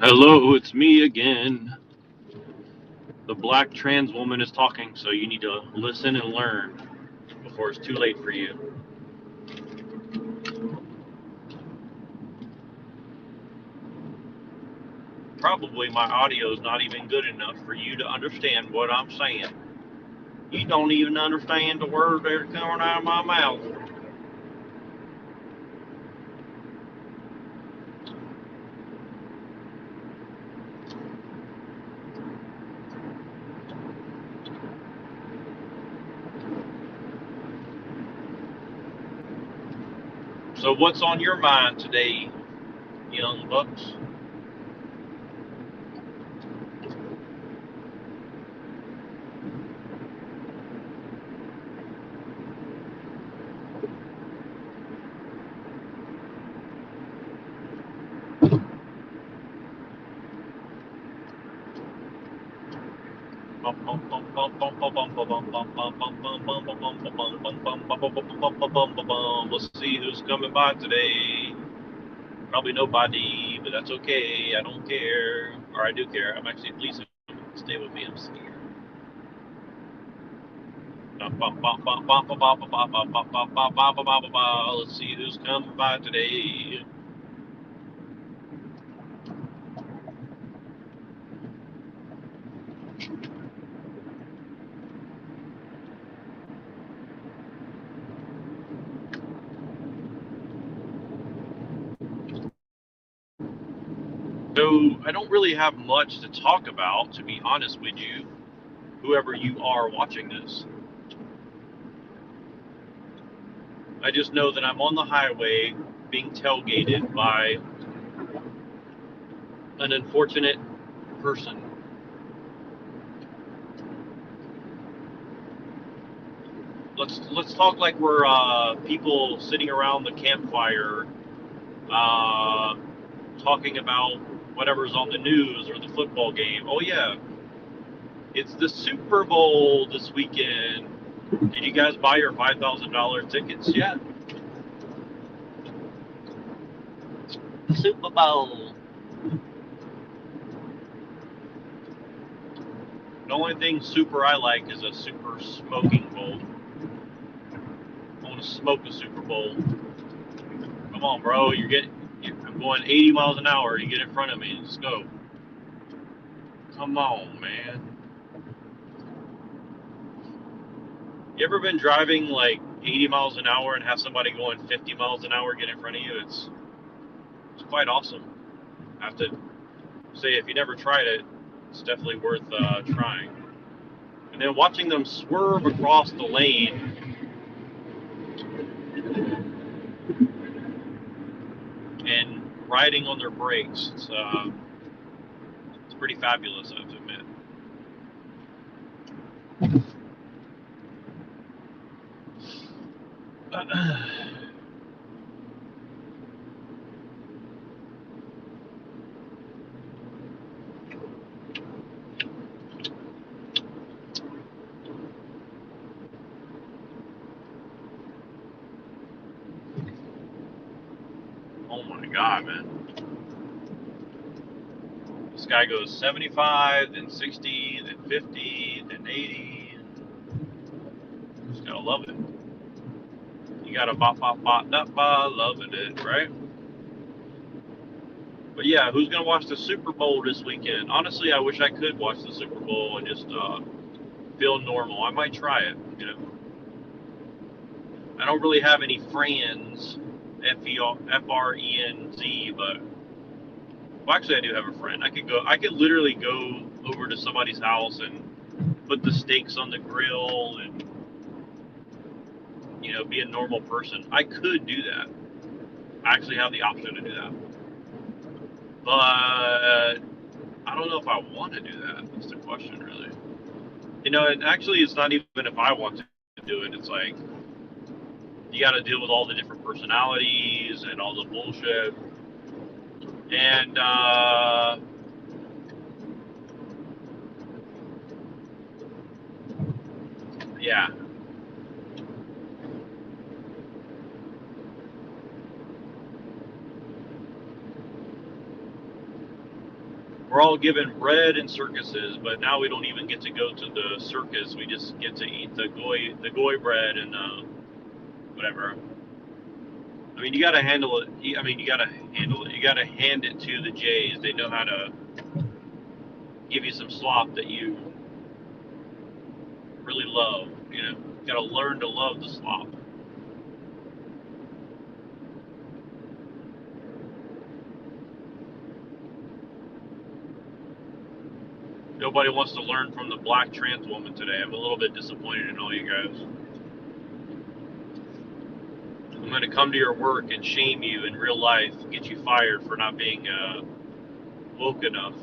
Hello, it's me again. The black trans woman is talking, so you need to listen and learn before it's too late for you. Probably my audio is not even good enough for you to understand what I'm saying. You don't even understand the words that are coming out of my mouth. So, what's on your mind today, young bucks? Let's see who's coming by today. Probably nobody, but that's okay. I don't care. Or I do care. I'm actually pleased. Stay with me. I'm scared. Let's see who's coming by today. So I don't really have much to talk about, to be honest with you, whoever you are watching this. I just know that I'm on the highway being tailgated by an unfortunate person. Let's talk like we're people sitting around the campfire, uh, talking about whatever's on the news or the football game. Oh yeah, it's the Super Bowl this weekend. Did you guys buy your $5,000 tickets yet? Super Bowl. The only thing super I like is a super smoking bowl. I want to smoke a Super Bowl. Come on, bro. I'm going 80 miles an hour. You get in front of me. Let's go. Come on, man. You ever been driving like 80 miles an hour and have somebody going 50 miles an hour get in front of you? It's quite awesome. I have to say, if you never tried it, it's definitely worth trying. And then watching them swerve across the lane and riding on their brakes, it's pretty fabulous, I have to admit. Oh my god, man. This guy goes 75, then 60, then 50, then 80. Just gotta love it. You gotta bop, bop, bop, bop, bop, loving it, right? But yeah, who's gonna watch the Super Bowl this weekend? Honestly, I wish I could watch the Super Bowl and just feel normal. I might try it. I don't really have any friends, F-R-E-N-Z, but well, actually, I do have a friend. I could go. I could literally go over to somebody's house and put the steaks on the grill and be a normal person. I could do that. I actually have the option to do that, but I don't know if I want to do that. That's the question, really. And actually, it's not even if I want to do it. It's like you got to deal with all the different personalities and all the bullshit. And yeah, we're all given bread in circuses, but now we don't even get to go to the circus. We just get to eat the goy bread and whatever. I mean, you got to handle it. I mean, you got to handle it. You got to hand it to the Jays. They know how to give you some slop that you really love. You know, you got to learn to love the slop. Nobody wants to learn from the black trans woman today. I'm a little bit disappointed in all you guys. I'm going to come to your work and shame you in real life, get you fired for not being woke enough.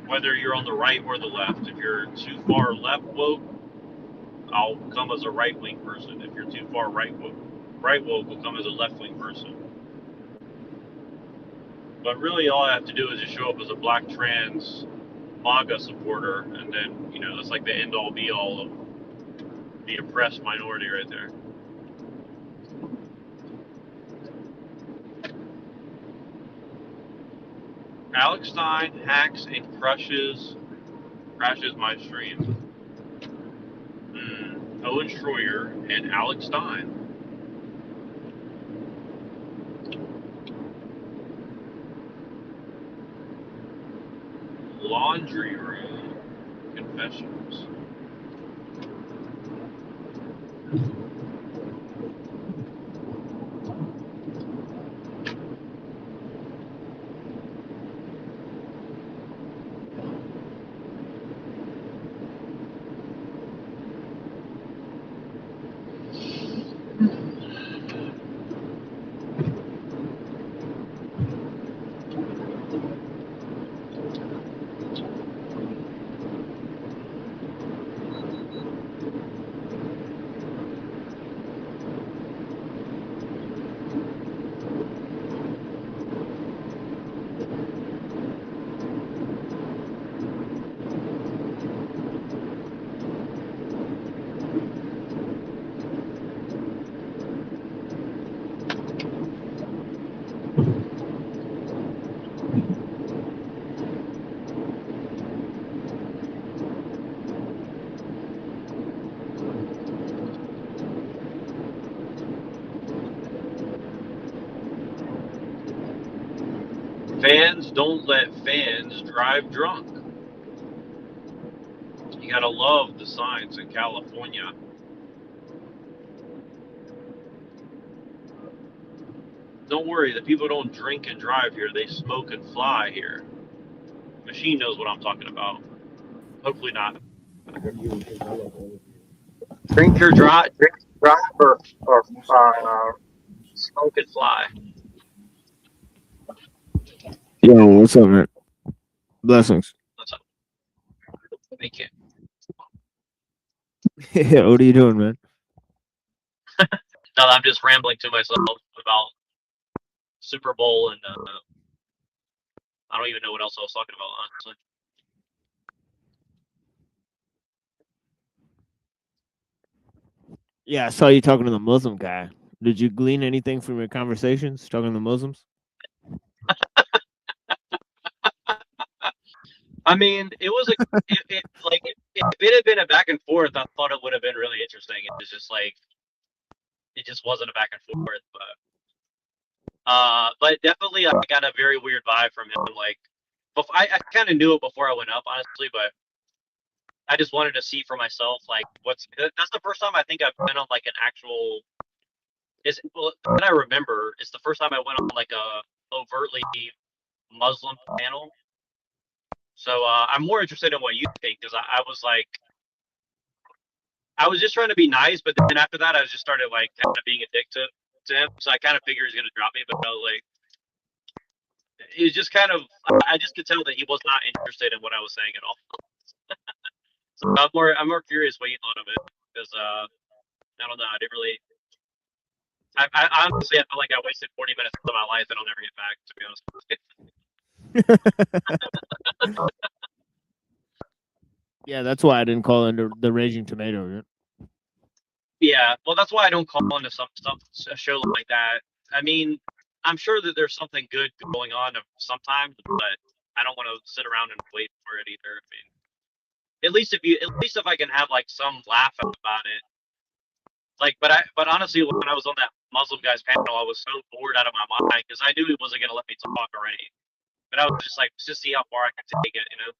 Whether you're on the right or the left. If you're too far left woke, I'll come as a right-wing person. If you're too far right woke, will come as a left-wing person. But really, all I have to do is just show up as a black trans MAGA supporter, and then, you know, that's like the end-all be-all of the oppressed minority right there. Alex Stein hacks and crashes my stream. Owen Schroyer and Alex Stein. Laundry room confessions. Fans don't let fans drive drunk. You gotta love the signs in California. Don't worry, the people don't drink and drive here. They smoke and fly here. Machine knows what I'm talking about. Hopefully not. Drink or drive, or smoke and fly. Yo, what's up, man? Blessings. What's up? Thank you. Yeah, what are you doing, man? No, I'm just rambling to myself about Super Bowl and I don't even know what else I was talking about, honestly. Yeah, I saw you talking to the Muslim guy. Did you glean anything from your conversations talking to the Muslims? I mean, it was like if it had been a back and forth, I thought it would have been really interesting. It was just like it just wasn't a back and forth, but definitely I got a very weird vibe from him. Like, I kind of knew it before I went up, honestly, but I just wanted to see for myself, like, that's the first time I think I've been on like an actual. That I remember, it's the first time I went on like a overtly Muslim panel. So I'm more interested in what you think, because I was like, I was just trying to be nice, but then after that, I just started like kind of being a dick to him. So I kind of figured he was gonna drop me, but I was like, it was just kind of, I just could tell that he was not interested in what I was saying at all. So I'm more curious what you thought of it, because I don't know, I didn't really. I honestly, I felt like I wasted 40 minutes of my life and I'll never get back, to be honest with you. Yeah, that's why I didn't call into the Raging Tomato. Right? Yeah, well, that's why I don't call into a show like that. I mean, I'm sure that there's something good going on sometimes, but I don't want to sit around and wait for it either. I mean, at least if I can have like some laugh about it. Like, but honestly, when I was on that Muslim guy's panel, I was so bored out of my mind because I knew he wasn't gonna let me talk already. But I was just like, just see how far I can take it, you know.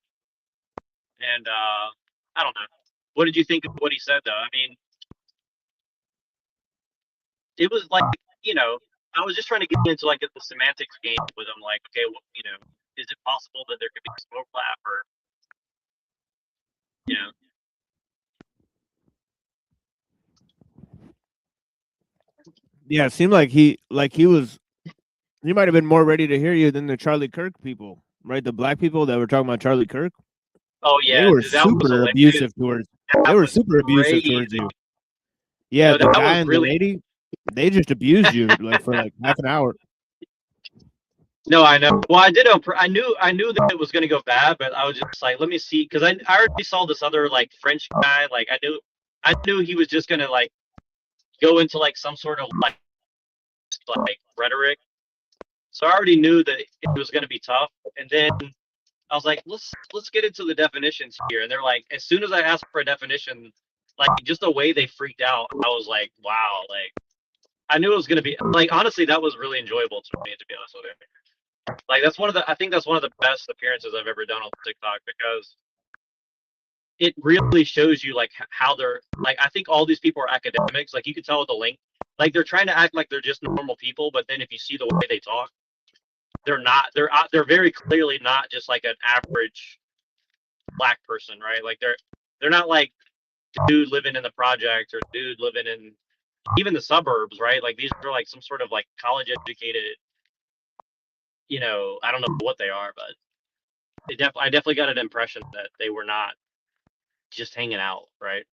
And I don't know. What did you think of what he said, though? I mean, it was like, you know, I was just trying to get into like the semantics game with him. Like, okay, well, you know, is it possible that there could be smoke clap or, you know? Yeah, it seemed like he might have been more ready to hear you than the Charlie Kirk people, right? The black people that were talking about Charlie Kirk, Oh they yeah, were dude, that was super hilarious. abusive towards. They That were was super abusive crazy. towards you. Yeah, No, the that guy was and the really. lady, they just abused you like for like half an hour. No, I know. Well, I did. I knew that it was gonna go bad, but I was just like, let me see, because I already saw this other like French guy. Like I knew he was just gonna like go into like some sort of like rhetoric. So I already knew that it was gonna be tough. And then I was like, let's get into the definitions here. And they're like, as soon as I asked for a definition, like just the way they freaked out, I was like, wow, like I knew it was gonna be like honestly, that was really enjoyable to me, to be honest with you. Like I think that's one of the best appearances I've ever done on TikTok because it really shows you like how they're like. I think all these people are academics. Like you could tell with the link, like they're trying to act like they're just normal people, but then if you see the way they talk, they're not. They're very clearly not just like an average black person, right? Like they're not like dude living in the projects or dude living in even the suburbs, right? Like these are like some sort of like college educated, you know, I don't know what they are, but I definitely got an impression that they were not just hanging out, right?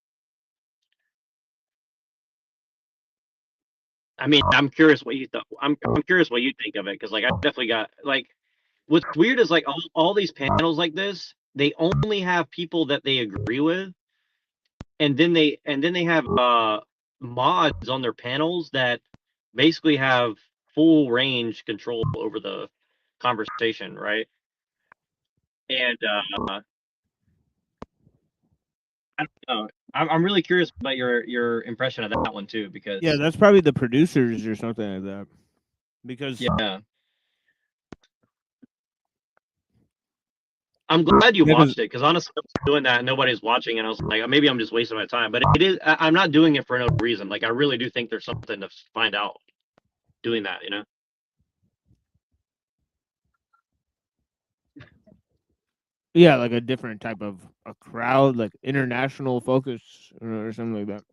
I mean, I'm curious what you I'm curious what you think of it because like I definitely got like what's weird is like all these panels like this, they only have people that they agree with, and then they have mods on their panels that basically have full range control over the conversation, right? And I don't know. I'm really curious about your impression of that one too Yeah, because that's probably the producers or something like that. Because yeah. I'm glad you yeah, watched it because honestly, I was doing that and nobody's watching, and I was like, maybe I'm just wasting my time. But it is. I'm not doing it for no reason. Like I really do think there's something to find out doing that. You know? yeah, like a different type of a crowd, like international focus or something like that.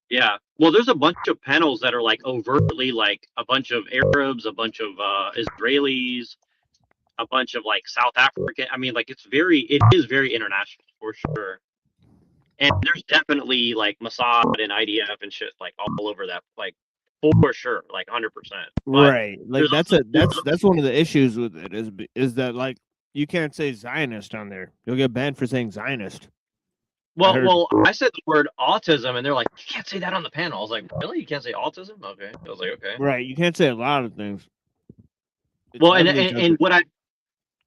Yeah. Well, there's a bunch of panels that are like overtly like a bunch of Arabs, a bunch of Israelis, a bunch of like South African. I mean, like it is very international for sure. And there's definitely like Mossad and IDF and shit like all over that, like for sure, like 100%. But Right. Like there's also that's one of the issues with it is that like you can't say Zionist on there. You'll get banned for saying Zionist. I heard. I said the word autism, and they're like, "You can't say that on the panel." I was like, "Really? You can't say autism?" Okay. I was like, "Okay." Right. You can't say a lot of things. It's Well, heavily censored. and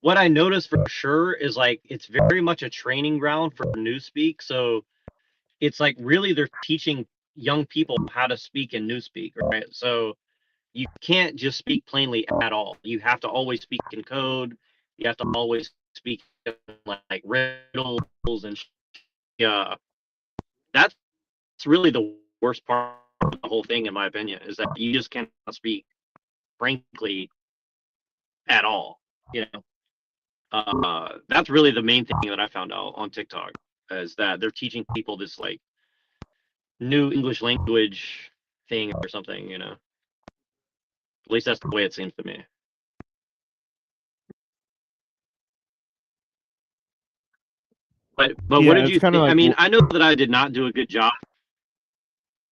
what I noticed for sure is like it's very much a training ground for newspeak. So it's like really they're teaching young people how to speak in newspeak, right? So you can't just speak plainly at all. You have to always speak in code. You have to always speak in like riddles and yeah. That's really the worst part of the whole thing, in my opinion, is that you just cannot speak frankly at all. You know, that's really the main thing that I found out on TikTok is that they're teaching people this like new English language thing or something. You know, at least that's the way it seems to me. But what Yeah, did it's you kind of think? I like mean, I know that I did not do a good job.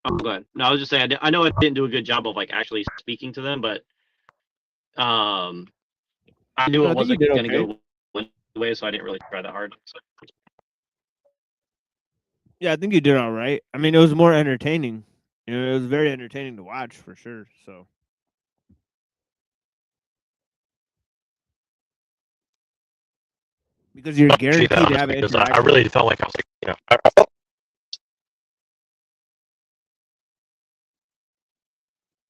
Oh, go ahead. No, I was just saying I know I didn't do a good job of like actually speaking to them, but um, I knew no, it I think you wasn't did going to okay. go one way, so I didn't really try that hard. So. Yeah, I think you did all right. I mean, it was more entertaining. You know, it was very entertaining to watch for sure. So because you're See guaranteed to that have an because I interaction. really felt like I was like, I felt,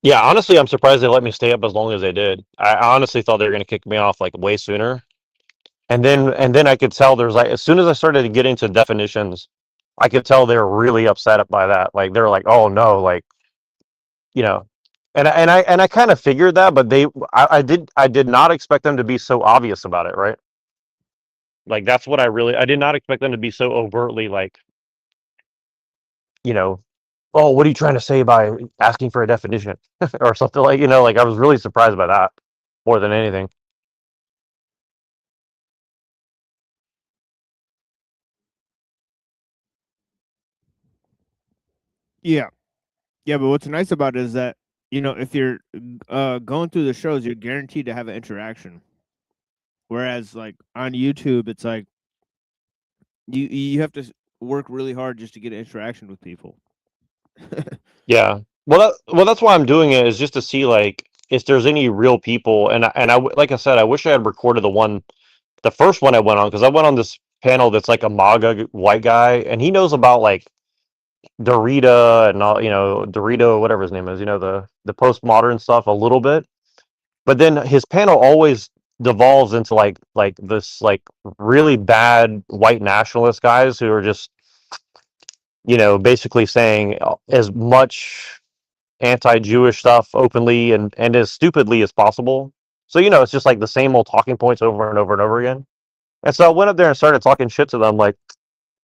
yeah. Honestly, I'm surprised they let me stay up as long as they did. I honestly thought they were going to kick me off like way sooner. And then I could tell there's like as soon as I started to get into definitions, I could tell they were really upset by that. Like they're like, oh no, like you know, and I kind of figured that, but I did not expect them to be so obvious about it, right? Like that's what I did not expect them to be so overtly like, you know, oh, what are you trying to say by asking for a definition or something like like I was really surprised by that more than anything. Yeah, yeah. But what's nice about it is that if you're going through the shows, you're guaranteed to have an interaction. Whereas like on YouTube, it's like you have to work really hard just to get an interaction with people. Yeah. Well, that's why I'm doing it is just to see like if there's any real people, like I said, I wish I had recorded the first one I went on because I went on this panel that's like a MAGA white guy, and he knows about like Dorita and all, Dorito, whatever his name is, the postmodern stuff a little bit, but then his panel always devolves into like this like really bad white nationalist guys who are just basically saying as much anti-Jewish stuff openly and as stupidly as possible. So it's just like the same old talking points over and over and over again. And so I went up there and started talking shit to them, like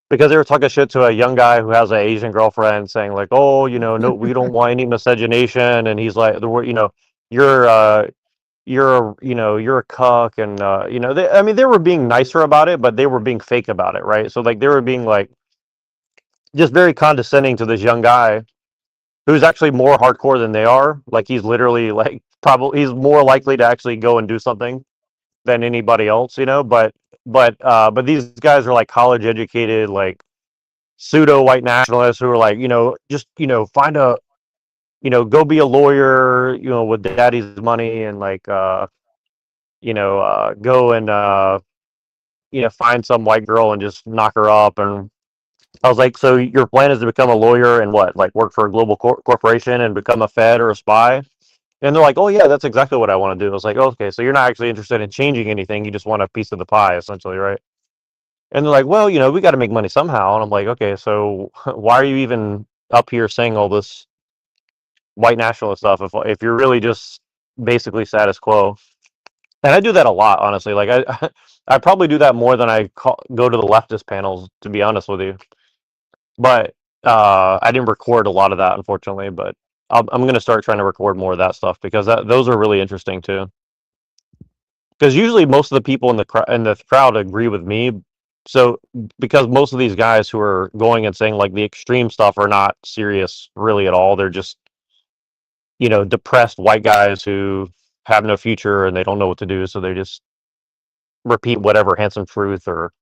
because they were talking shit to a young guy who has an Asian girlfriend, saying like, "Oh, no, we don't want any miscegenation," and he's like, you're you're a cuck," and I mean, they were being nicer about it, but they were being fake about it, right? So like they were being like just very condescending to this young guy who's actually more hardcore than they are. Like he's literally like probably he's more likely to actually go and do something than anybody else, but these guys are like college educated, like pseudo white nationalists who are like, just find a go be a lawyer, with daddy's money and like go and find some white girl and just knock her up. And I was like, so your plan is to become a lawyer and what, like work for a global corporation and become a Fed or a spy? And they're like, oh yeah, that's exactly what I want to do. I was like, oh, okay, so you're not actually interested in changing anything, you just want a piece of the pie, essentially, right? And they're like, well, we got to make money somehow. And I'm like, okay, so why are you even up here saying all this white nationalist stuff if you're really just basically status quo? And I do that a lot, honestly. Like I probably do that more than go to the leftist panels, to be honest with you. But I didn't record a lot of that, unfortunately. But I'm going to start trying to record more of that stuff because those are really interesting too. Because usually most of the people in the crowd agree with me. So because most of these guys who are going and saying like the extreme stuff are not serious really at all. They're just depressed white guys who have no future and they don't know what to do, so they just repeat whatever Handsome Truth or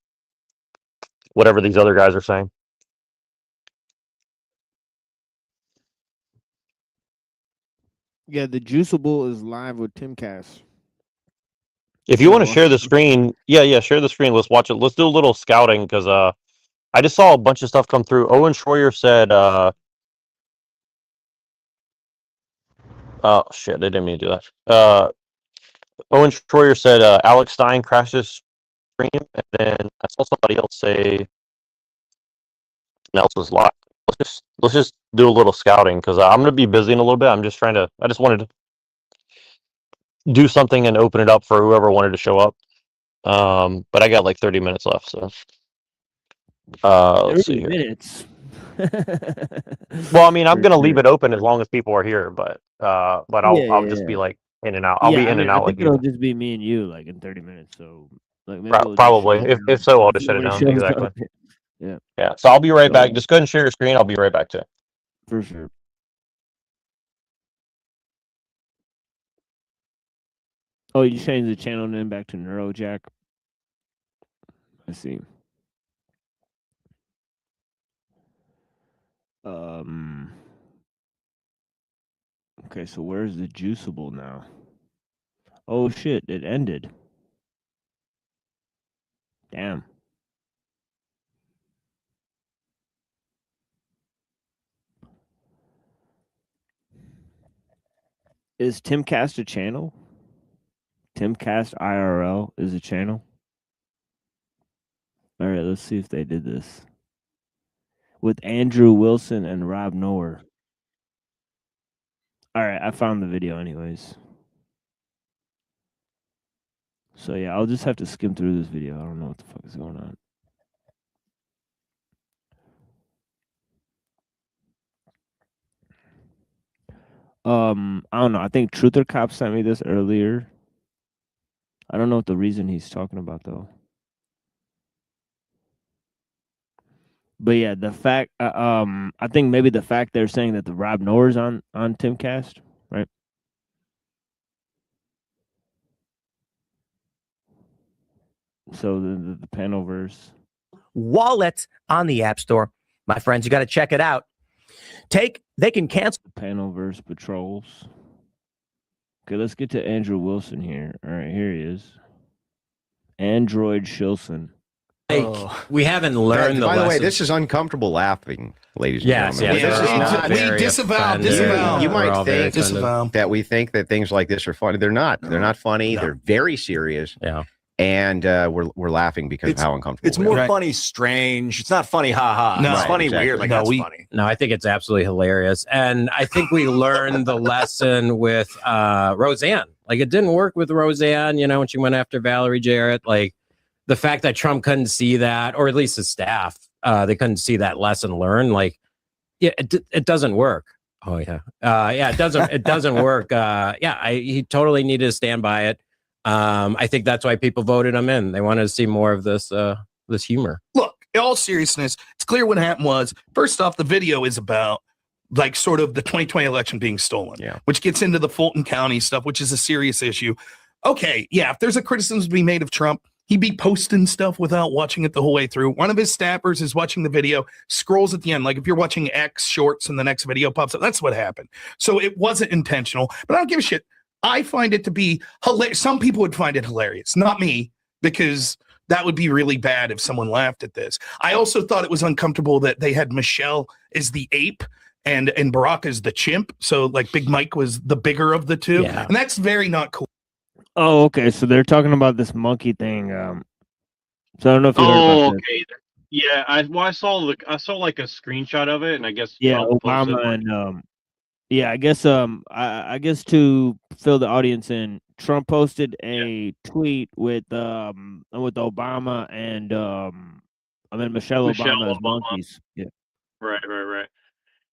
whatever these other guys are saying. Yeah, the Juiceable is live with Tim Cass. If You you gotta want to watch share the it. screen, yeah, share the screen. Let's watch it. Let's do a little scouting because I just saw a bunch of stuff come through. Owen Schroyer said, oh shit, I didn't mean to do that. Owen Schroyer said Alex Stein crashed his stream, and then I saw somebody else say something else was live. Let's just do a little scouting because I'm gonna be busy in a little bit. I just wanted to do something and open it up for whoever wanted to show up. But I got like 30 minutes left, so let's see 30 here. minutes. Well, I mean, I'm For gonna leave sure. it open as long as people are here, but Yeah, I'll yeah, just be yeah. like in and out. I'll Yeah, be I in mean, and I out think like it'll usual. just be me and you, like in 30 minutes. So, like, maybe we'll just shut Probably. it If down so, I'll if just shut it nobody down. shows up. Exactly. Yeah, Yeah. So I'll be right back. so Just go ahead and share your screen. I'll be right back too. for sure. Oh, you changed the channel name back to Neurojack. I see. Um. Okay, so where's the Juiceable now? Oh shit! It ended. Damn. Is Timcast a channel? Timcast IRL is a channel. All right, let's see if they did this with Andrew Wilson and Rob Noer. All right, I found the video anyways. So yeah, I'll just have to skim through this video. I don't know what the fuck is going on. I don't know. I think Truther Cop sent me this earlier. I don't know what the reason he's talking about though. But yeah, the fact, I think maybe the fact they're saying that the Rob Noer's on Timcast, right? So the Panelverse wallet on the App Store. My friends, you got to check it out. They can cancel Panelverse patrols. Okay, let's get to Andrew Wilson here. All right, here he is. Android Shilson. We haven't learned By the way, this is uncomfortable laughing, ladies and gentlemen. we disavow. You might think that we think that things like this are funny. They're not. They're not funny. No. They're very serious. Yeah. And we're laughing because of how uncomfortable. It's more funny, strange. It's not funny, haha. No, it's funny, weird. Like that's funny. No, I think it's absolutely hilarious, and I think we learned the lesson with Roseanne. Like it didn't work with Roseanne, you know, when she went after Valerie Jarrett. Like the fact that Trump couldn't see that, or at least his staff, they couldn't see that lesson learned. Like, yeah, it doesn't work. Oh yeah, yeah, it doesn't work. He totally needed to stand by it. I think that's why people voted him in. They wanted to see more of this this humor. Look, in all seriousness, it's clear what happened was, first off, the video is about like sort of the 2020 election being stolen, which gets into the Fulton County stuff, which is a serious issue. Okay, yeah, if there's a criticism to be made of Trump, he'd be posting stuff without watching it the whole way through. One of his staffers is watching the video, scrolls at the end. Like if you're watching X shorts and the next video pops up, that's what happened. So it wasn't intentional, but I don't give a shit. I find it to be hilarious. Some people would find it hilarious, not me, because that would be really bad if someone laughed at this. I also thought it was uncomfortable that they had Michelle as the ape and Barack as the chimp. So like Big Mike was the bigger of the two. Yeah. And that's very not cool. Oh, okay. So they're talking about this monkey thing. So I don't know if you heard about okay. Yeah, I saw like a screenshot of it, and I guess Obama and I guess to fill the audience in, Trump posted a tweet with Obama and Michelle Obama as monkeys. Yeah. Right.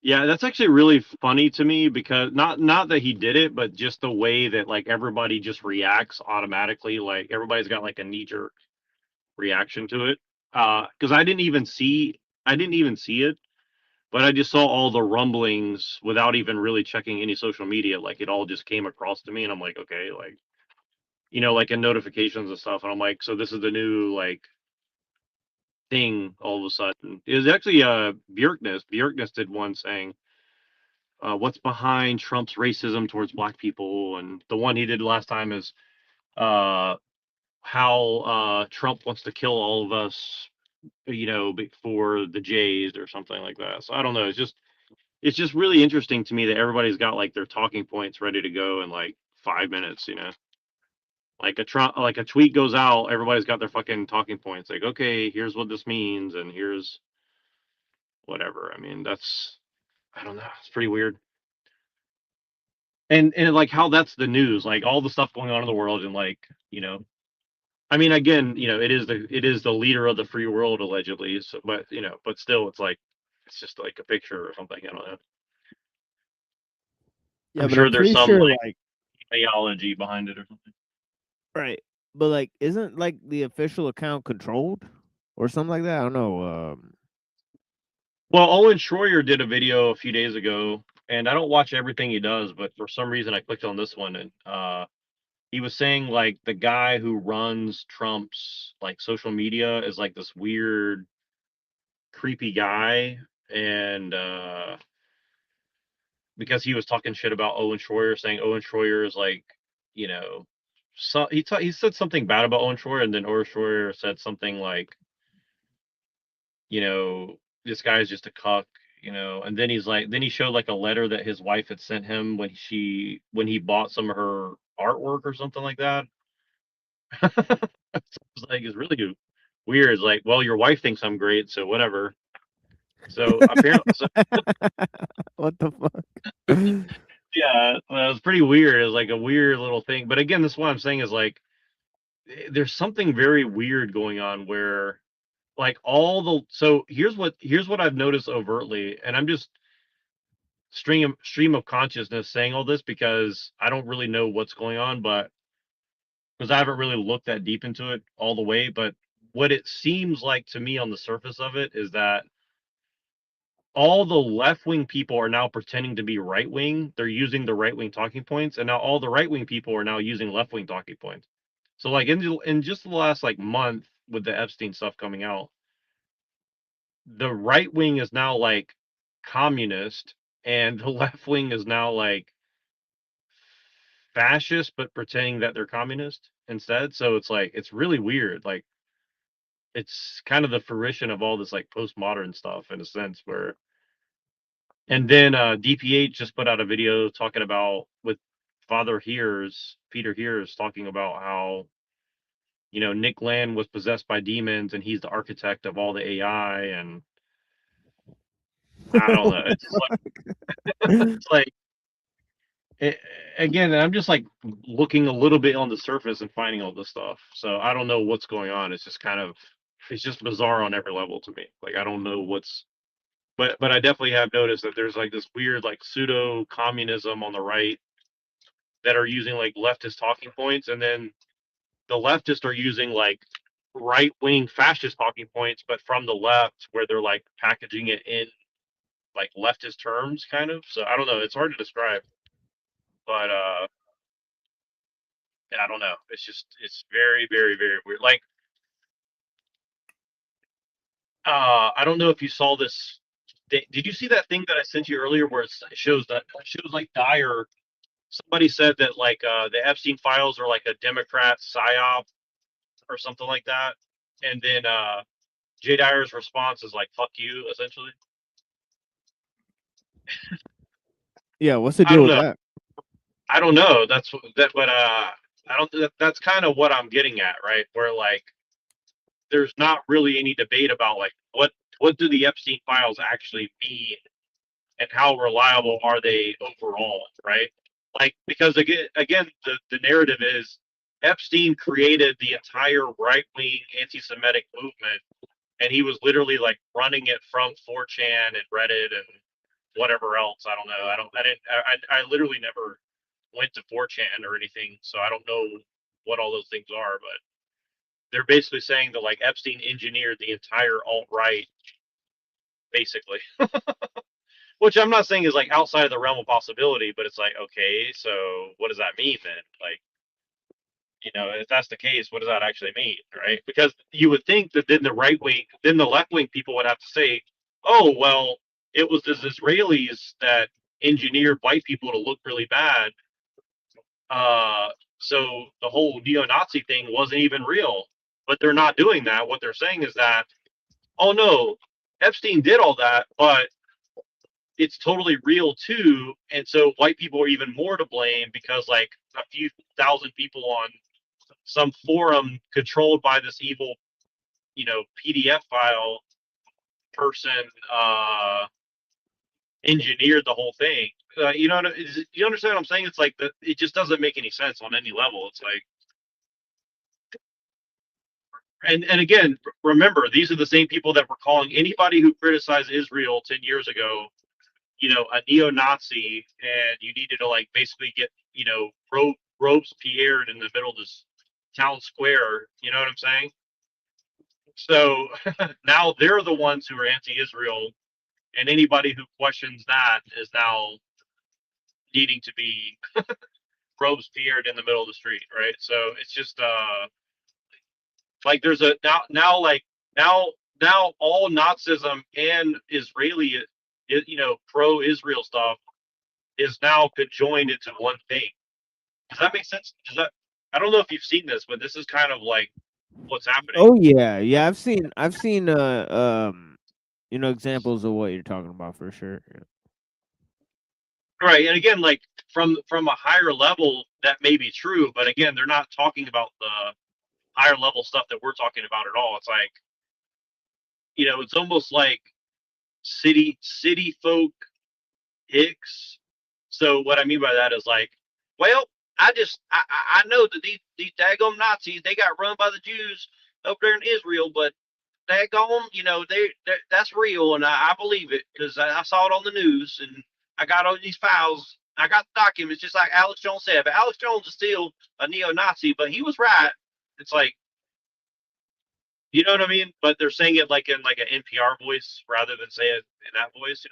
Yeah, that's actually really funny to me because not that he did it, but just the way that like everybody just reacts automatically. Like everybody's got like a knee-jerk reaction to it. Because I didn't even see it, but I just saw all the rumblings without even really checking any social media. Like it all just came across to me, and I'm like, okay, like, you know, like in notifications and stuff, and I'm like, so this is the new like thing all of a sudden. It was actually Bjerknes did one saying what's behind Trump's racism towards black people, and the one he did last time is how Trump wants to kill all of us, you know, for the Jays or something like that. So I don't know, it's just really interesting to me that everybody's got like their talking points ready to go in like 5 minutes, you know. Like a tweet goes out, everybody's got their fucking talking points. Like, okay, here's what this means, and here's whatever. I mean, I don't know. It's pretty weird. And like how that's the news, like all the stuff going on in the world, and like, you know, I mean, again, you know, it is the leader of the free world allegedly. So, but you know, but still, it's like it's just like a picture or something. I don't know. Yeah, I'm but sure there's some like biology behind it or something. Right. But like, isn't like the official account controlled or something like that? I don't know. Well, Owen Schroyer did a video a few days ago, and I don't watch everything he does, but for some reason I clicked on this one, and he was saying like the guy who runs Trump's like social media is like this weird, creepy guy, and because he was talking shit about Owen Schroyer, saying Owen Schroyer is like, you know, he said something bad about Owen Schroyer, and then Owen Schroyer said something like, this guy's just a cuck, and then he showed like a letter that his wife had sent him when he bought some of her artwork or something like that. It's really weird. It's like, well, your wife thinks I'm great, so whatever. So apparently, what the fuck? yeah, well, it was pretty weird. It was like a weird little thing. But again, this is what I'm saying is like, there's something very weird going on where, like, so here's what I've noticed overtly, and I'm just stream of consciousness saying all this because I don't really know what's going on, but because I haven't really looked that deep into it all the way. But what it seems like to me on the surface of it is that all the left-wing people are now pretending to be right-wing. They're using the right-wing talking points, and now all the right-wing people are now using left-wing talking points. So like in just the last like month with the Epstein stuff coming out, the right wing is now like communist, and the left wing is now like fascist, but pretending that they're communist instead. So it's like, it's really weird. Like, it's kind of the fruition of all this like postmodern stuff in a sense where, and then DPH just put out a video talking about with Peter Hears talking about how, Nick Land was possessed by demons and he's the architect of all the AI. And I don't know. It's like again, I'm just like looking a little bit on the surface and finding all this stuff. So I don't know what's going on. It's just bizarre on every level to me. Like, I don't know but I definitely have noticed that there's like this weird like pseudo communism on the right that are using like leftist talking points, and then the leftists are using like right wing fascist talking points, but from the left, where they're like packaging it in like leftist terms, kind of. So I don't know. It's hard to describe, but I don't know. It's very, very, very weird. Like, I don't know if you saw this. Did you see that thing that I sent you earlier where it shows like Dyer? Somebody said that like the Epstein files are like a Democrat psyop or something like that, and then Jay Dyer's response is like "fuck you," essentially. Yeah, what's the deal with that? I don't know. But I don't. That's kind of what I'm getting at, right? Where like, there's not really any debate about like what do the Epstein files actually mean and how reliable are they overall, right? Like, because again, the narrative is Epstein created the entire right-wing anti-Semitic movement, and he was literally like running it from 4chan and Reddit and whatever else. I don't know. I literally never went to 4chan or anything, so I don't know what all those things are, but they're basically saying that like Epstein engineered the entire alt-right, basically. Which I'm not saying is like outside of the realm of possibility, but it's like, okay, so what does that mean then? Like, if that's the case, what does that actually mean, right? Because you would think that then the left wing people would have to say, oh, well, it was the Israelis that engineered white people to look really bad. So the whole neo-Nazi thing wasn't even real. But they're not doing that. What they're saying is that, oh no, Epstein did all that, but it's totally real too. And so white people are even more to blame because like a few thousand people on some forum controlled by this evil, PDF file person engineered the whole thing. You understand what I'm saying? It's like it just doesn't make any sense on any level. It's like, and again, remember, these are the same people that were calling anybody who criticized Israel 10 years ago, a neo-Nazi, and you needed to like basically get, Robespierre in the middle of this town square. You know what I'm saying? So now they're the ones who are anti-Israel, and anybody who questions that is now needing to be Robespierre in the middle of the street, right? So it's just like there's a now all Nazism and Israeli, pro-Israel stuff is now conjoined into one thing. Does that make sense? I don't know if you've seen this, but this is kind of like what's happening. Oh yeah, yeah. I've seen examples of what you're talking about for sure. Yeah. Right, and again, like from a higher level, that may be true, but again, they're not talking about the higher level stuff that we're talking about at all. It's like, it's almost like city folk hicks. So what I mean by that is like, well, I know that these daggone Nazis, they got run by the Jews over there in Israel, but daggone, that's real, and I believe it because I saw it on the news, and I got all these files. I got the documents, just like Alex Jones said. But Alex Jones is still a neo-Nazi, but he was right. It's like, you know what I mean? But they're saying it like in like an NPR voice rather than say it in that voice,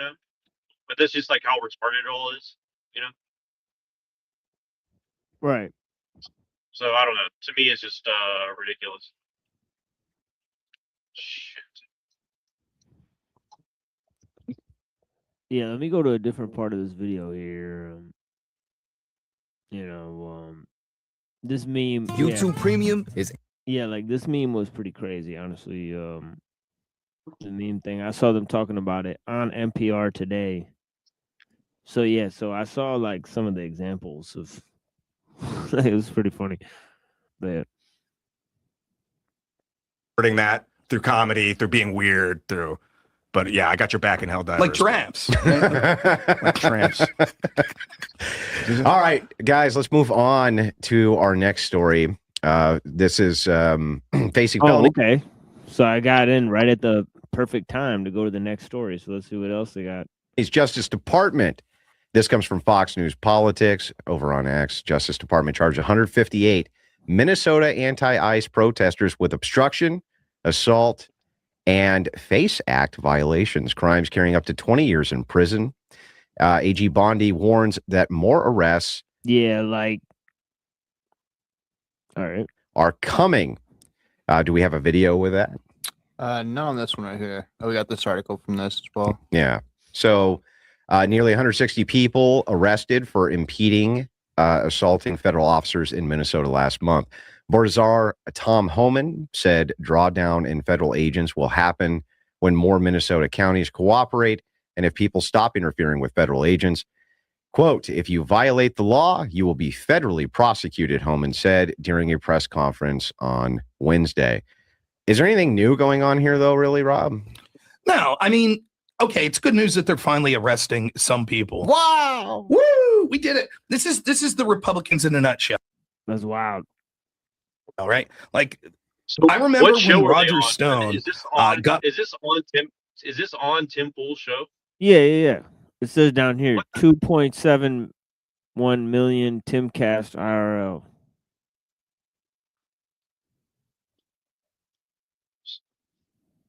But that's just like how retarded it all is, Right. So I don't know. To me, it's just ridiculous. Shit. Yeah, let me go to a different part of this video here. This meme. YouTube Premium is. Yeah, like this meme was pretty crazy, honestly. The meme thing. I saw them talking about it on NPR today. So yeah, so I saw like some of the examples of. It was pretty funny, but that through comedy, through being weird, but yeah, I got your back in Hell Divers. Like tramps. Like tramps. All right, guys, let's move on to our next story. This is facing felony. Okay. So I got in right at the perfect time to go to the next story. So let's see what else they got. His Justice Department. This comes from Fox News Politics over on X. Justice Department charged 158 Minnesota anti-ICE protesters with obstruction, assault, and FACE Act violations, crimes carrying up to 20 years in prison. AG Bondi warns that more arrests all right, are coming. Do we have a video with that? No, on this one right here. Oh, we got this article from this as well. Yeah. So nearly 160 people arrested for impeding, assaulting federal officers in Minnesota last month. Board Czar Tom Homan said drawdown in federal agents will happen when more Minnesota counties cooperate and if people stop interfering with federal agents. Quote, if you violate the law, you will be federally prosecuted, Homan said during a press conference on Wednesday. Is there anything new going on here, though, really, Rob? No, I mean, okay, it's good news that they're finally arresting some people. Wow. Woo! We did it. This is the Republicans in a nutshell. That's wild. All right. Like, so I remember when Roger Stone is this on Tim Pool's show? Yeah. It says down here 2.71 million Timcast IRL.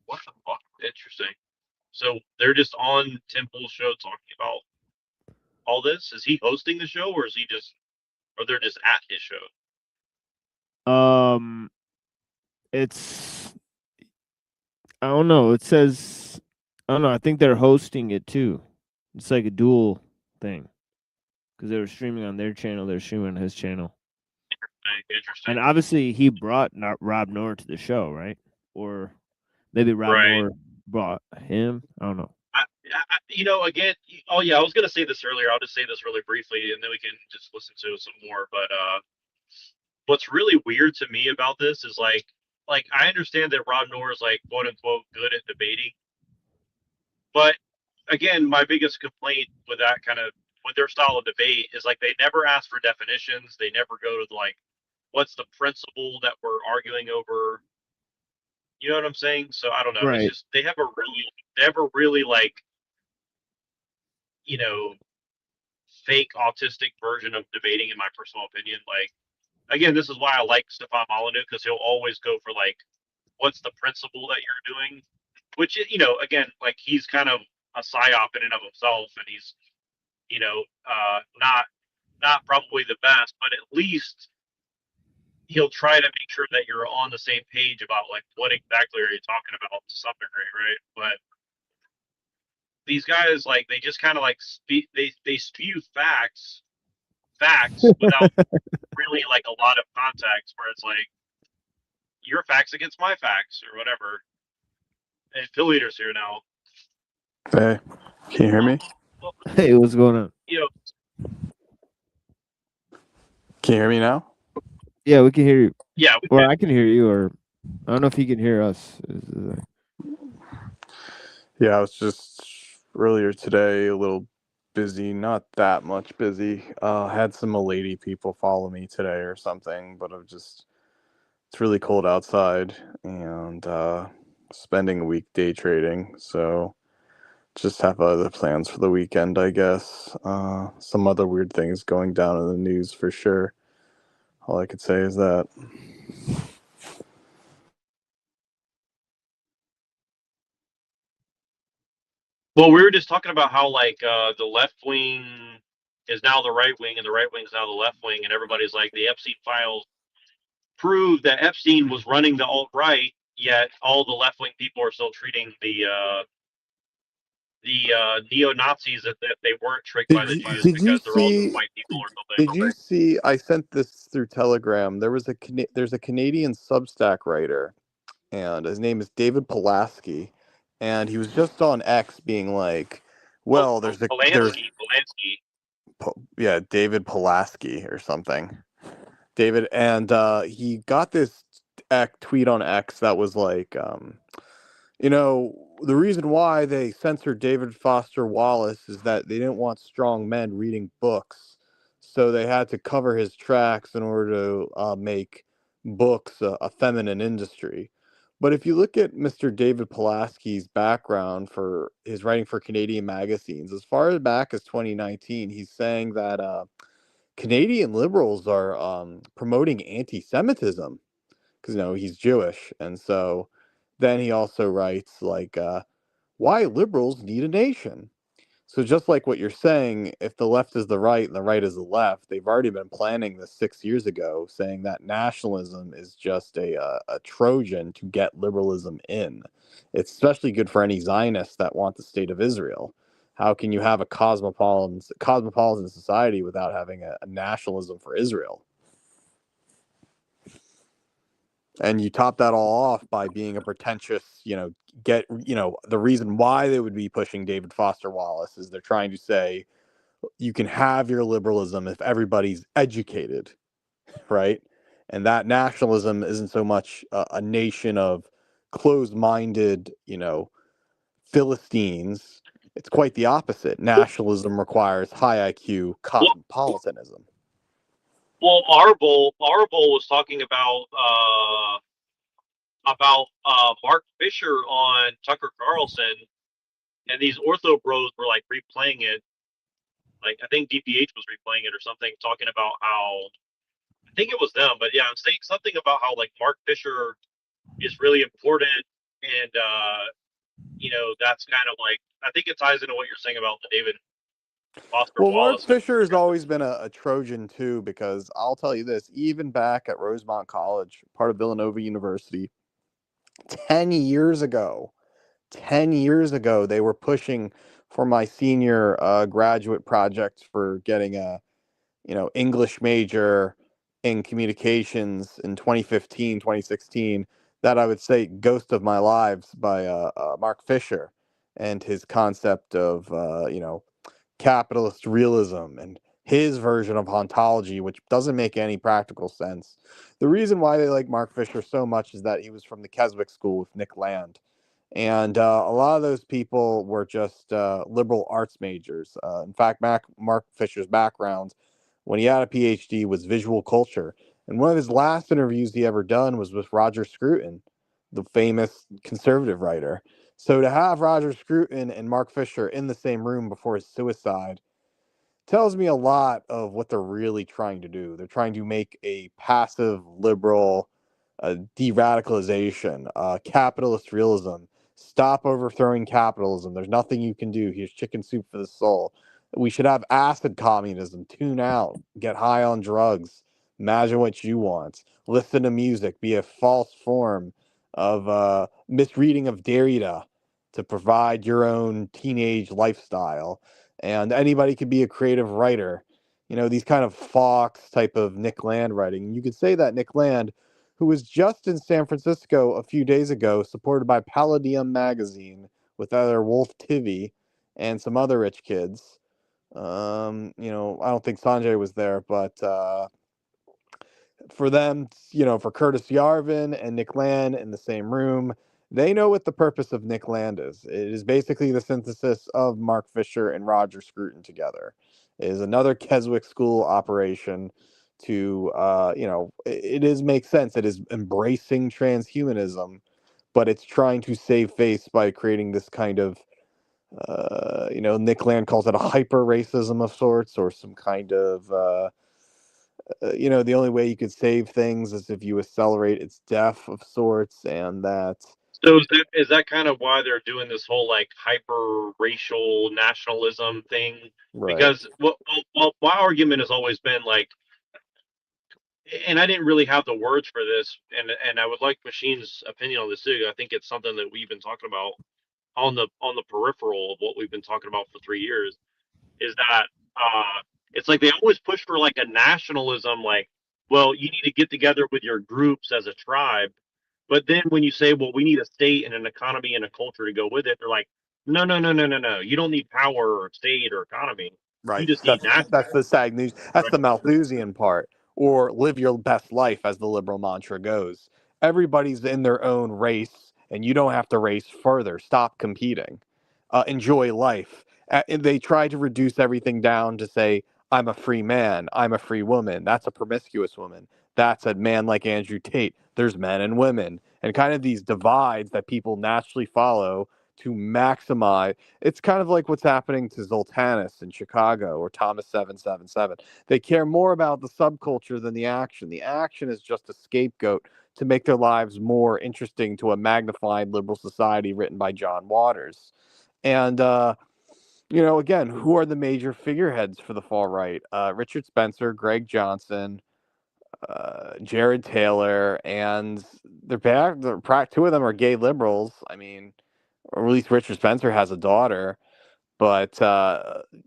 What the fuck? Interesting. So they're just on Tim Pool's show talking about all this? Is he hosting the show, or they're just at his show? It's, I don't know. It says, I don't know. I think they're hosting it too. It's like a dual thing because they were streaming on their channel. They're streaming on his channel. Interesting. And obviously, he brought Rob Noor to the show, right? Or maybe Rob Noor brought him. I don't know. Again, oh yeah, I was gonna say this earlier. I'll just say this really briefly, and then we can just listen to some more. But what's really weird to me about this is like I understand that Rob Noor is like quote unquote good at debating, but again, my biggest complaint with that with their style of debate is like they never ask for definitions. They never go to like what's the principle that we're arguing over. You know what I'm saying? So I don't know. Right. It's just they have a really like, fake autistic version of debating, in my personal opinion. Like, again, this is why I like Stefan Molyneux, because he'll always go for like, what's the principle that you're doing? Which, again, like he's kind of a psyop in and of himself, and he's, not probably the best, but at least he'll try to make sure that you're on the same page about like what exactly are you talking about to some degree, right? But these guys, like, they just kind of like they spew facts without really like a lot of context where it's like your facts against my facts or whatever. And Phil Leader's here now. Hey, can you hear me? Well, Hey, what's going on? you know, Can you hear me now? Yeah, we can hear you. yeah, Or I can hear you, or I don't know if he can hear us. Yeah, I was just earlier today a little busy, not that much busy. Had some Milady people follow me today or something, but it's really cold outside and spending a week day trading, so just have other plans for the weekend, I guess. Some other weird things going down in the news for sure. All I could say is that. well, we were just talking about how like the left wing is now the right wing and the right wing is now the left wing, and everybody's like the Epstein files prove that Epstein was running the alt right, yet all the left wing people are still treating the neo Nazis that they weren't tricked by the Jews because they're all just white people or something. Did you see? I sent this through Telegram. There's a Canadian Substack writer, and his name is David Pulaski, and he was just on X being like, "Well, Polanski. Yeah, David Pulaski or something, David," and he got this tweet on X that was like, the reason why they censored David Foster Wallace is that they didn't want strong men reading books. So they had to cover his tracks in order to make books a feminine industry. But if you look at Mr. David Pulaski's background for his writing for Canadian magazines, as far back as 2019, he's saying that Canadian liberals are promoting anti-Semitism because he's Jewish, and so then he also writes like why liberals need a nation. So just like what you're saying, if the left is the right and the right is the left, they've already been planning this 6 years ago, saying that nationalism is just a Trojan to get liberalism in. It's especially good for any Zionists that want the state of Israel. How can you have a cosmopolitan society without having a nationalism for Israel? And you top that all off by being a pretentious, the reason why they would be pushing David Foster Wallace is they're trying to say you can have your liberalism if everybody's educated, right? And that nationalism isn't so much a nation of closed-minded, Philistines. It's quite the opposite. Nationalism requires high IQ cosmopolitanism. Well, Arbull was talking about Mark Fisher on Tucker Carlson, and these ortho bros were like replaying it. Like I think DPH was replaying it or something, talking about how I think it was them, but yeah, I'm saying something about how like Mark Fisher is really important, and that's kind of like I think it ties into what you're saying about the David Foster Wallace. Mark Fisher has always been a Trojan too, because I'll tell you this, even back at Rosemont College, part of Villanova University, 10 years ago, they were pushing for my senior graduate project for getting a, English major in communications in 2015, 2016, that I would say Ghost of My Lives by Mark Fisher and his concept of, capitalist realism and his version of ontology, which doesn't make any practical sense. The reason why they like Mark Fisher so much is that he was from the Keswick School with Nick Land. And a lot of those people were just liberal arts majors. In fact, Mark Fisher's background, when he had a PhD, was visual culture. And one of his last interviews he ever done was with Roger Scruton, the famous conservative writer. So to have Roger Scruton and Mark Fisher in the same room before his suicide tells me a lot of what they're really trying to do. They're trying to make a passive liberal de-radicalization, capitalist realism. Stop overthrowing capitalism. There's nothing you can do. Here's chicken soup for the soul. We should have acid communism. Tune out. Get high on drugs. Imagine what you want. Listen to music. Be a false form of misreading of Derrida to provide your own teenage lifestyle. And anybody could be a creative writer. these kind of Fox type of Nick Land writing. You could say that Nick Land, who was just in San Francisco a few days ago, supported by Palladium magazine with other Wolf Tivy and some other rich kids. I don't think Sanjay was there, but for them, for Curtis Yarvin and Nick Land in the same room, they know what the purpose of Nick Land is. It is basically the synthesis of Mark Fisher and Roger Scruton together. It is another Keswick School operation to, it makes sense. It is embracing transhumanism, but it's trying to save face by creating this kind of, Nick Land calls it a hyper racism of sorts, or some kind of, the only way you could save things is if you accelerate its death of sorts, and that. So is that kind of why they're doing this whole like hyper racial nationalism thing? Right. Because well, my argument has always been like, and I didn't really have the words for this, and I would like Machine's opinion on this too. I think it's something that we've been talking about on the peripheral of what we've been talking about for 3 years. Is that it's like they always push for like a nationalism, like, well, you need to get together with your groups as a tribe. But then when you say, well, we need a state and an economy and a culture to go with it, they're like, no, no, no, no, no, no. You don't need power or state or economy. Right. You just need national. That's the sad news. That's the Malthusian part. Or live your best life, as the liberal mantra goes. Everybody's in their own race, and you don't have to race further. Stop competing. Enjoy life. And they try to reduce everything down to say, I'm a free man. I'm a free woman. That's a promiscuous woman. That's a man like Andrew Tate. There's men and women. And kind of these divides that people naturally follow to maximize. It's kind of like what's happening to Zoltanis in Chicago or Thomas 777. They care more about the subculture than the action. The action is just a scapegoat to make their lives more interesting to a magnified liberal society written by John Waters. And, again, who are the major figureheads for the far right? Richard Spencer, Greg Johnson, Jared Taylor, and two of them are gay liberals. I mean, or at least Richard Spencer has a daughter, but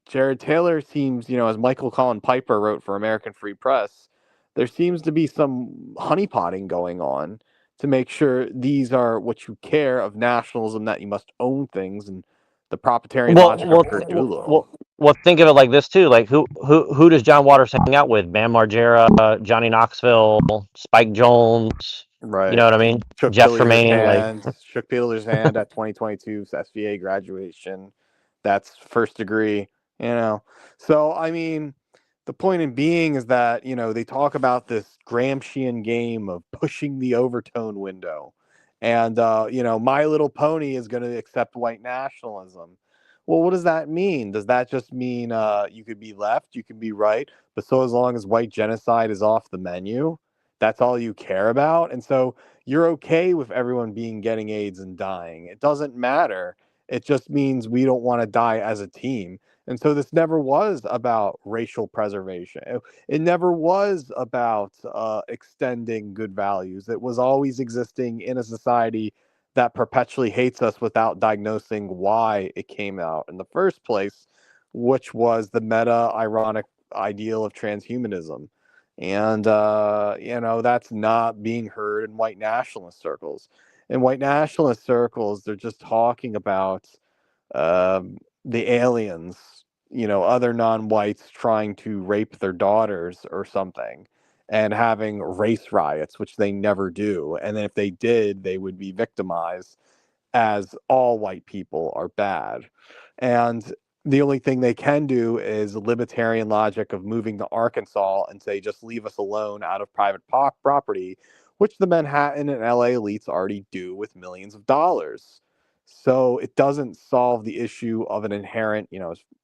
Jared Taylor seems, as Michael Colin Piper wrote for American Free Press, there seems to be some honeypotting going on to make sure these are what you care of nationalism, that you must own things, and the proprietarian logic of Kurt Doolittle. Well, think of it like this too. Like who does John Waters hang out with? Bam Margera, Johnny Knoxville, Spike Jones. Right. You know what I mean? Shook Jeff Piller's Tremaine. hand, shook Piller's hand at 2022's SVA graduation. That's first degree, So, I mean, the point in being is that, they talk about this Gramscian game of pushing the overtone window. And, My Little Pony is going to accept white nationalism. Well, what does that mean? Does that just mean you could be left, you can be right, but so as long as white genocide is off the menu, that's all you care about? And so you're okay with everyone getting AIDS and dying. It doesn't matter. It just means we don't want to die as a team. And so this never was about racial preservation. It never was about extending good values. It was always existing in a society that perpetually hates us without diagnosing why it came out in the first place, which was the meta-ironic ideal of transhumanism. And, that's not being heard in white nationalist circles. In white nationalist circles, they're just talking about the aliens, other non-whites trying to rape their daughters or something, and having race riots, which they never do. And then if they did, they would be victimized as all white people are bad. And the only thing they can do is libertarian logic of moving to Arkansas and say, just leave us alone out of private property, which the Manhattan and LA elites already do with millions of dollars. So it doesn't solve the issue of an inherent,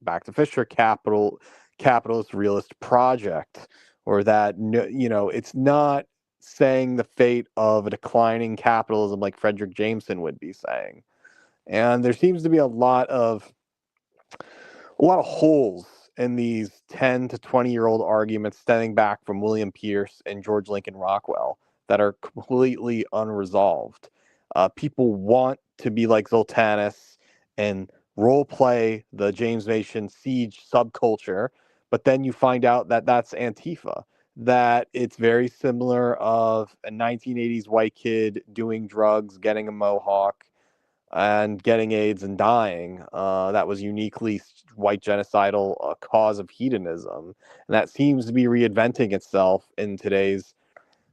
back to Fisher, capitalist realist project, or that, it's not saying the fate of a declining capitalism like Frederick Jameson would be saying. And there seems to be a lot of holes in these 10 to 20-year-old arguments stemming back from William Pierce and George Lincoln Rockwell that are completely unresolved. People want to be like Zoltanis and role play the James Mason siege subculture, But then you find out that that's Antifa, that it's very similar of a 1980s white kid doing drugs, getting a mohawk, and getting AIDS and dying. That was uniquely white genocidal cause of hedonism. And that seems to be reinventing itself in today's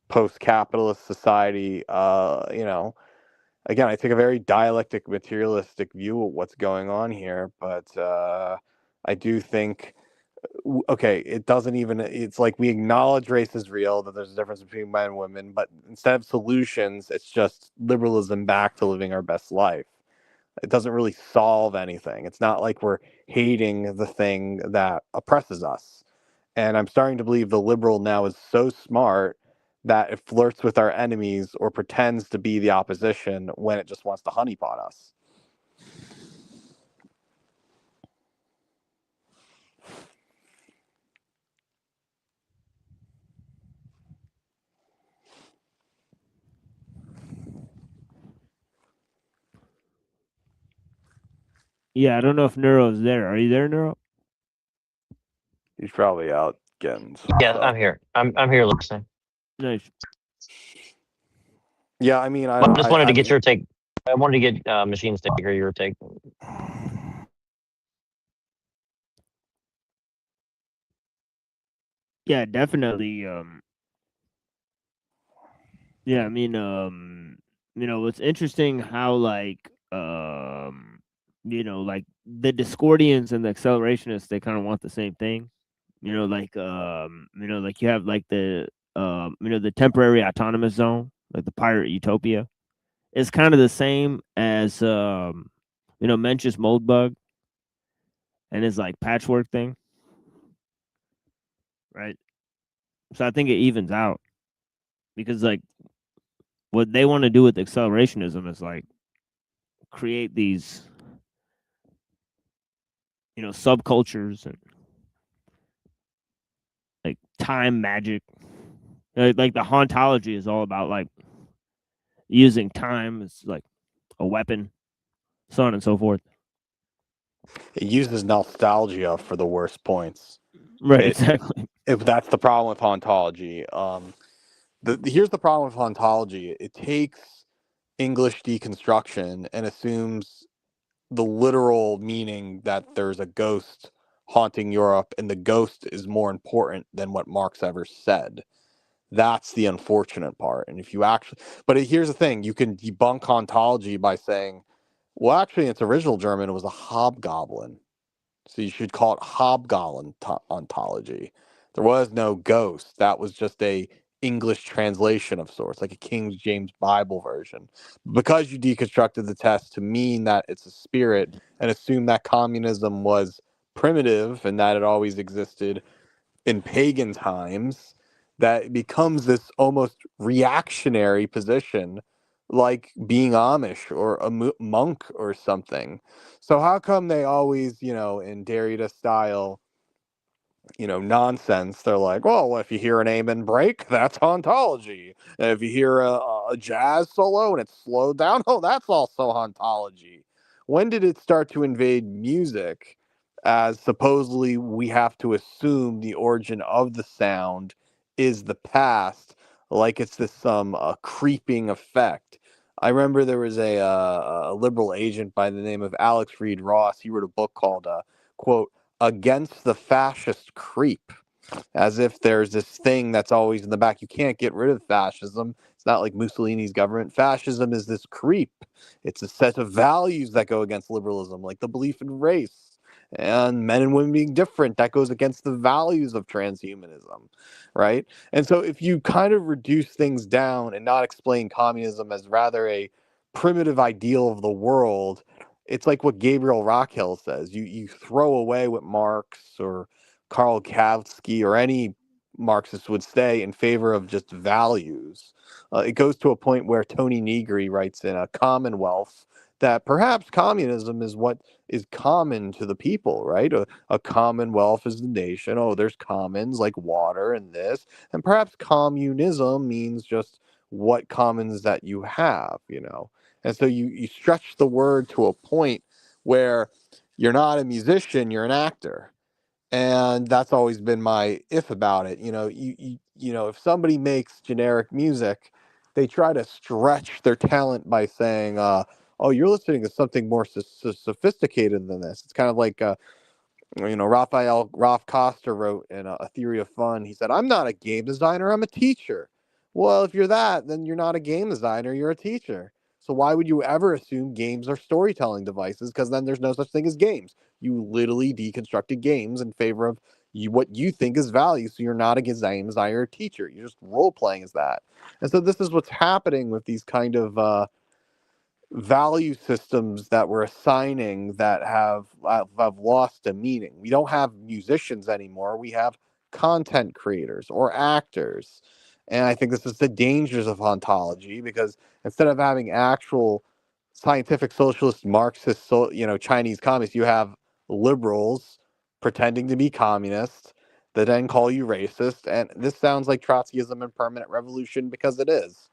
post-capitalist society. Again, I take a very dialectic, materialistic view of what's going on here, but I do think, okay, it doesn't even, it's like we acknowledge race is real, that there's a difference between men and women, but instead of solutions, it's just liberalism back to living our best life. It doesn't really solve anything. It's not like we're hating the thing that oppresses us. And I'm starting to believe the liberal now is so smart that it flirts with our enemies or pretends to be the opposition when it just wants to honeypot us. Yeah, I don't know if Neuro's there. Are you there, Neuro? He's probably out getting some Yeah, stuff. I'm here. I'm here listening. Nice. Yeah, I mean, I just wanted to get your take. I wanted to get Machine's take or your take. Yeah, definitely. Yeah, I mean, it's interesting how like like the Discordians and the Accelerationists, they kind of want the same thing. Like like you have like the the temporary autonomous zone, like the pirate utopia. It's kind of the same as Mencius Moldbug and his like patchwork thing. Right. So I think it evens out. Because like what they want to do with accelerationism is like create these subcultures and like time magic. Like the hauntology is all about like using time as like a weapon, so on and so forth. It uses nostalgia for the worst points. Right, exactly. If that's the problem with hauntology. Here's the problem with hauntology. It takes English deconstruction and assumes the literal meaning that there's a ghost haunting Europe and the ghost is more important than what Marx ever said. That's the unfortunate part. And if you actually, but here's the thing, you can debunk hauntology by saying, well, actually, in its original German, it was a hobgoblin. So you should call it hobgoblin ontology. There was no ghost. That was just a English translation of sorts, like a King James Bible version. Because you deconstructed the test to mean that it's a spirit and assume that communism was primitive and that it always existed in pagan times, that it becomes this almost reactionary position, like being Amish or a monk or something. So how come they always, in Derrida style, nonsense, they're like, well, if you hear an amen break, that's hauntology. And if you hear a jazz solo and it's slowed down, oh, that's also hauntology. When did it start to invade music, as supposedly we have to assume the origin of the sound is the past, like it's this some creeping effect? I remember there was a liberal agent by the name of Alex Reed Ross. He wrote a book called, quote, Against the Fascist Creep, as if there's this thing that's always in the back. You can't get rid of fascism. It's not like Mussolini's government. Fascism is this creep. It's a set of values that go against liberalism, like the belief in race and men and women being different. That goes against the values of transhumanism, right? And so if you kind of reduce things down and not explain communism as rather a primitive ideal of the world, it's like what Gabriel Rockhill says. You throw away what Marx or Karl Kautsky or any Marxist would say in favor of just values. It goes to a point where Tony Negri writes in A Commonwealth that perhaps communism is what is common to the people, right? A commonwealth is the nation. Oh, there's commons like water and this. And perhaps communism means just what commons that you have, And so you stretch the word to a point where you're not a musician, you're an actor. And that's always been my if about it. If somebody makes generic music, they try to stretch their talent by saying, "Oh, you're listening to something more sophisticated than this." It's kind of like, Ralph Costa wrote in A Theory of Fun. He said, "I'm not a game designer. I'm a teacher." Well, if you're that, then you're not a game designer. You're a teacher. So why would you ever assume games are storytelling devices? Because then there's no such thing as games. You literally deconstructed games in favor of what you think is value. So you're not a game designer or teacher. You're just role playing as that. And so this is what's happening with these kind of value systems that we're assigning that have lost a meaning. We don't have musicians anymore. We have content creators or actors. And I think this is the dangers of ontology, because instead of having actual scientific socialist Marxist Chinese communists, you have liberals pretending to be communists that then call you racist. And this sounds like Trotskyism and permanent revolution, because it is.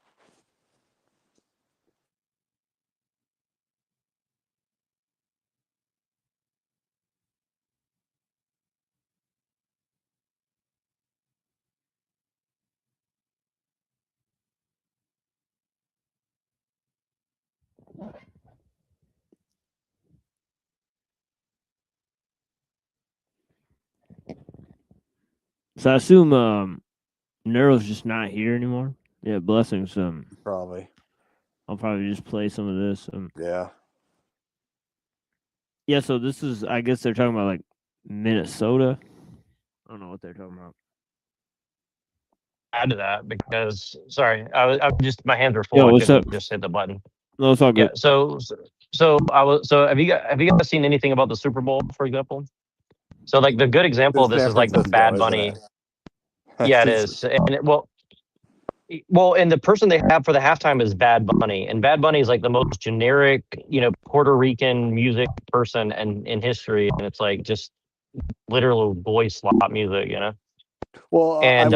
So I assume Neuro's just not here anymore. Yeah, blessings. Probably. I'll probably just play some of this. Yeah. Yeah, so this is, I guess they're talking about like Minnesota. I don't know what they're talking about. Add to that because I just my hands are full. Yo, I what's couldn't up? just hit the button. No, it's all Yeah. good. So have you guys seen anything about the Super Bowl, for example? So like the good example of this San is like the Francisco, Bad isn't Bunny. it? Yeah, it is. And and the person they have for the halftime is Bad Bunny, and Bad Bunny is like the most generic, Puerto Rican music person in history, and it's like just literal boy slop music. Well, And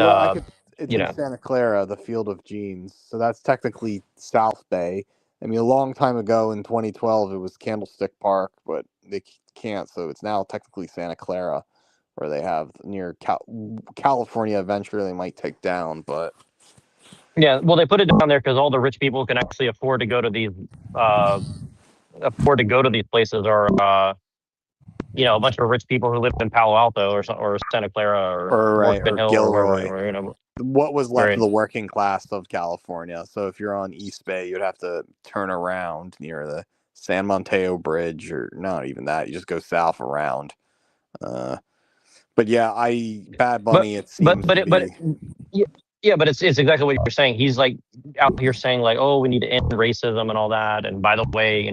it's in Santa Clara, the Field of Jeans. So that's technically South Bay. I mean, a long time ago in 2012, it was Candlestick Park, but they can't. So it's now technically Santa Clara, where they have near California. Eventually, they might take down, but yeah, well, they put it down there because all the rich people can actually afford to go to these places, or a bunch of rich people who live in Palo Alto or Santa Clara or Morgan Hill or Gilroy. wherever. What was left Right. of the working class of California. So if you're on East Bay, you'd have to turn around near the San Mateo Bridge, or not even that. You just go south around. But yeah, Bad Bunny. It seems but it's exactly what you're saying. He's like out here saying like, oh, we need to end racism and all that. And by the way,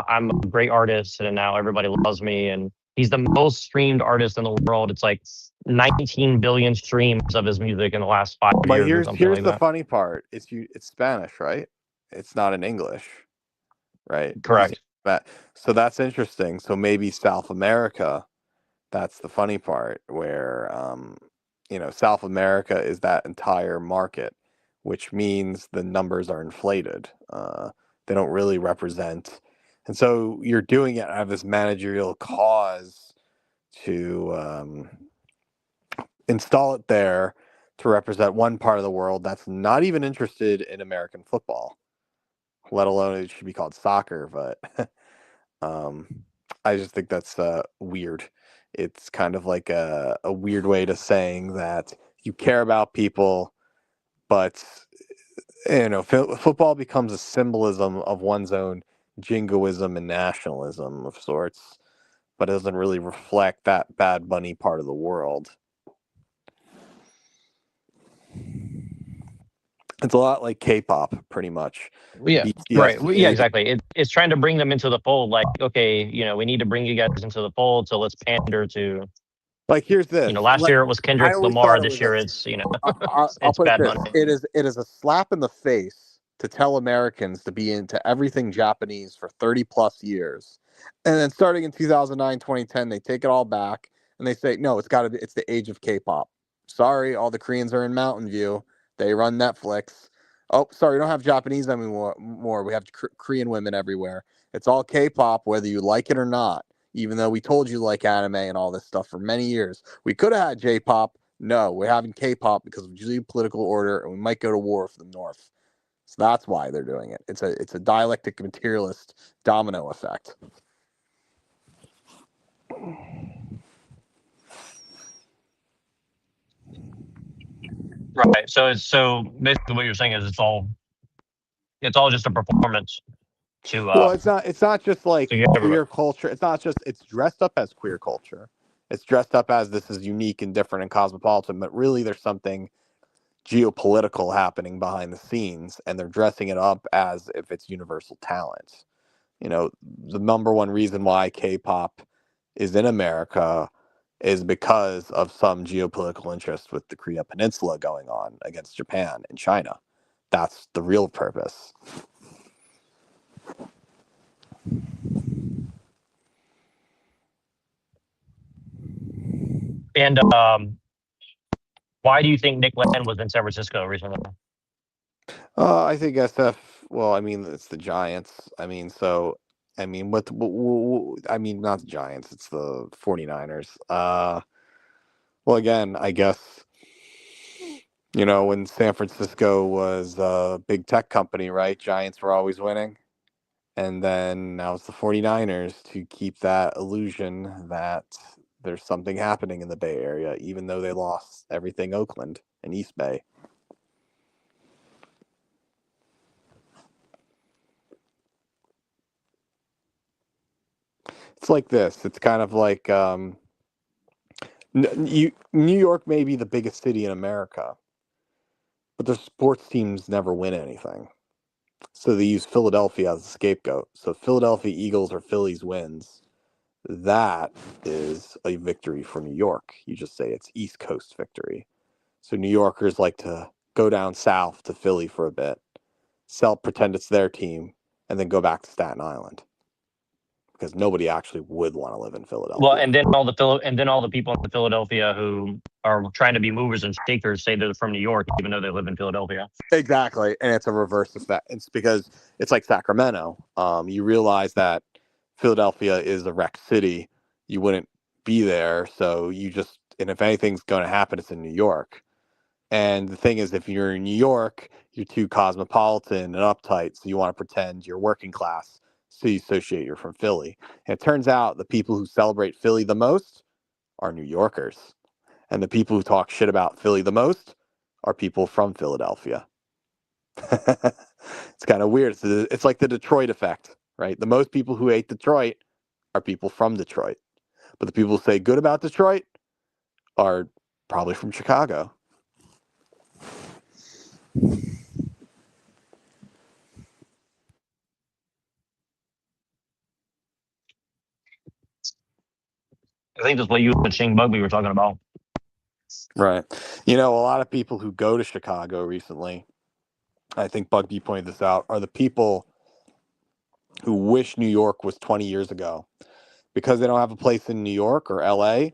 I'm a great artist, and now everybody loves me. And he's the most streamed artist in the world. It's like 19 billion streams of his music in the last 5 years. But or something here's like the that. funny part. It's Spanish, right? It's not in English, right? Correct. So that's interesting. So maybe South America. That's the funny part, where South America is that entire market, which means the numbers are inflated. They don't really represent, and so you're doing it out of this managerial cause to install it there to represent one part of the world that's not even interested in American football, let alone it should be called soccer. But I just think that's weird. It's kind of like a weird way to saying that you care about people, but football becomes a symbolism of one's own jingoism and nationalism of sorts, but it doesn't really reflect that Bad Bunny part of the world. It's a lot like K-pop, pretty much. Yeah, BTS right. Yeah, exactly. It's trying to bring them into the fold. Like, okay, we need to bring you guys into the fold, so let's pander to. Like, here's this. Last year it was Kendrick Lamar. This year it's I'll put it Bad this: Bunny. it is a slap in the face to tell Americans to be into everything Japanese for 30 plus years, and then starting in 2009, 2010, they take it all back and they say, no, it's the age of K-pop. Sorry, all the Koreans are in Mountain View. They run Netflix. Oh, sorry, we don't have Japanese anymore. We have Korean women everywhere. It's all K-pop, whether you like it or not. even though we told you like anime and all this stuff for many years. We could have had J-pop. No, we're having K-pop because of geopolitical order, and we might go to war for the North. So that's why they're doing it. It's a dialectic materialist domino effect. Right. So basically what you're saying is it's all just a performance to Well, it's not just like to get everybody. queer culture. It's dressed up as queer culture. It's dressed up as this is unique and different and cosmopolitan, but really there's something geopolitical happening behind the scenes, and they're dressing it up as if it's universal talent. You know, the number one reason why K-pop is in America is because of some geopolitical interest with the Korea Peninsula going on against Japan and China. That's the real purpose. And why do you think Nick Land was in San Francisco recently? I think SF. Well, I mean, it's the Giants. I mean, so I mean, I mean, not the Giants. It's the 49ers. Well, again, I guess when San Francisco was a big tech company, right? Giants were always winning, and then now it's the 49ers to keep that illusion that there's something happening in the Bay Area, even though they lost everything Oakland and East Bay. It's like this. It's kind of like New York may be the biggest city in America, but their sports teams never win anything. So they use Philadelphia as a scapegoat. So Philadelphia Eagles or Phillies wins, that is a victory for New York. You just say it's East Coast victory. So New Yorkers like to go down south to Philly for a bit, pretend it's their team, and then go back to Staten Island. Because nobody actually would want to live in Philadelphia. Well, and then all the people in Philadelphia who are trying to be movers and shakers say they're from New York, even though they live in Philadelphia. Exactly, and it's a reverse effect. It's because it's like Sacramento. You realize that Philadelphia is a wrecked city. You wouldn't be there, so and if anything's going to happen, it's in New York. And the thing is, if you're in New York, you're too cosmopolitan and uptight, so you want to pretend you're working class. So you associate you're from Philly. And it turns out the people who celebrate Philly the most are New Yorkers. And the people who talk shit about Philly the most are people from Philadelphia. It's kind of weird. It's like the Detroit effect, right? The most people who hate Detroit are people from Detroit. But the people who say good about Detroit are probably from Chicago. I think that's what you and Shane Bugby were talking about. Right. A lot of people who go to Chicago recently, I think Bugby pointed this out, are the people who wish New York was 20 years ago. Because they don't have a place in New York or LA,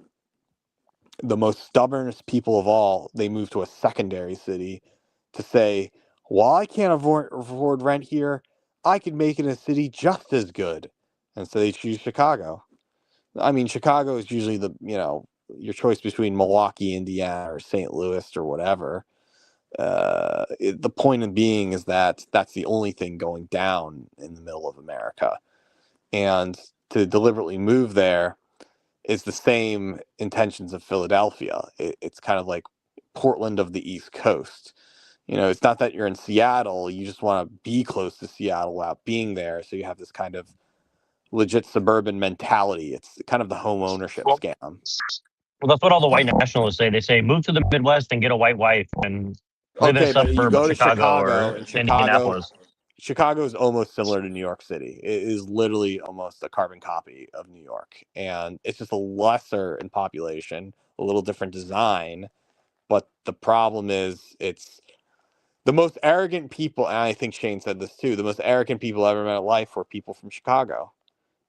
the most stubbornest people of all, they move to a secondary city to say, while I can't afford rent here, I could make it in a city just as good. And so they choose Chicago. I mean, Chicago is usually your choice between Milwaukee, Indiana, or St. Louis or whatever. The point of being is that that's the only thing going down in the middle of America. And to deliberately move there is the same intentions of Philadelphia. It's kind of like Portland of the East Coast. It's not that you're in Seattle. You just want to be close to Seattle without being there. So you have this kind of legit suburban mentality. It's kind of the home ownership scam. Well, that's what all the white nationalists say. They say move to the Midwest and get a white wife and live in a But you suburb go of to Chicago or and Indianapolis. Chicago is almost similar to New York City. It is literally almost a carbon copy of New York. And it's just a lesser in population, a little different design. But the problem is it's the most arrogant people, and I think Shane said this too, the most arrogant people I ever met in life were people from Chicago.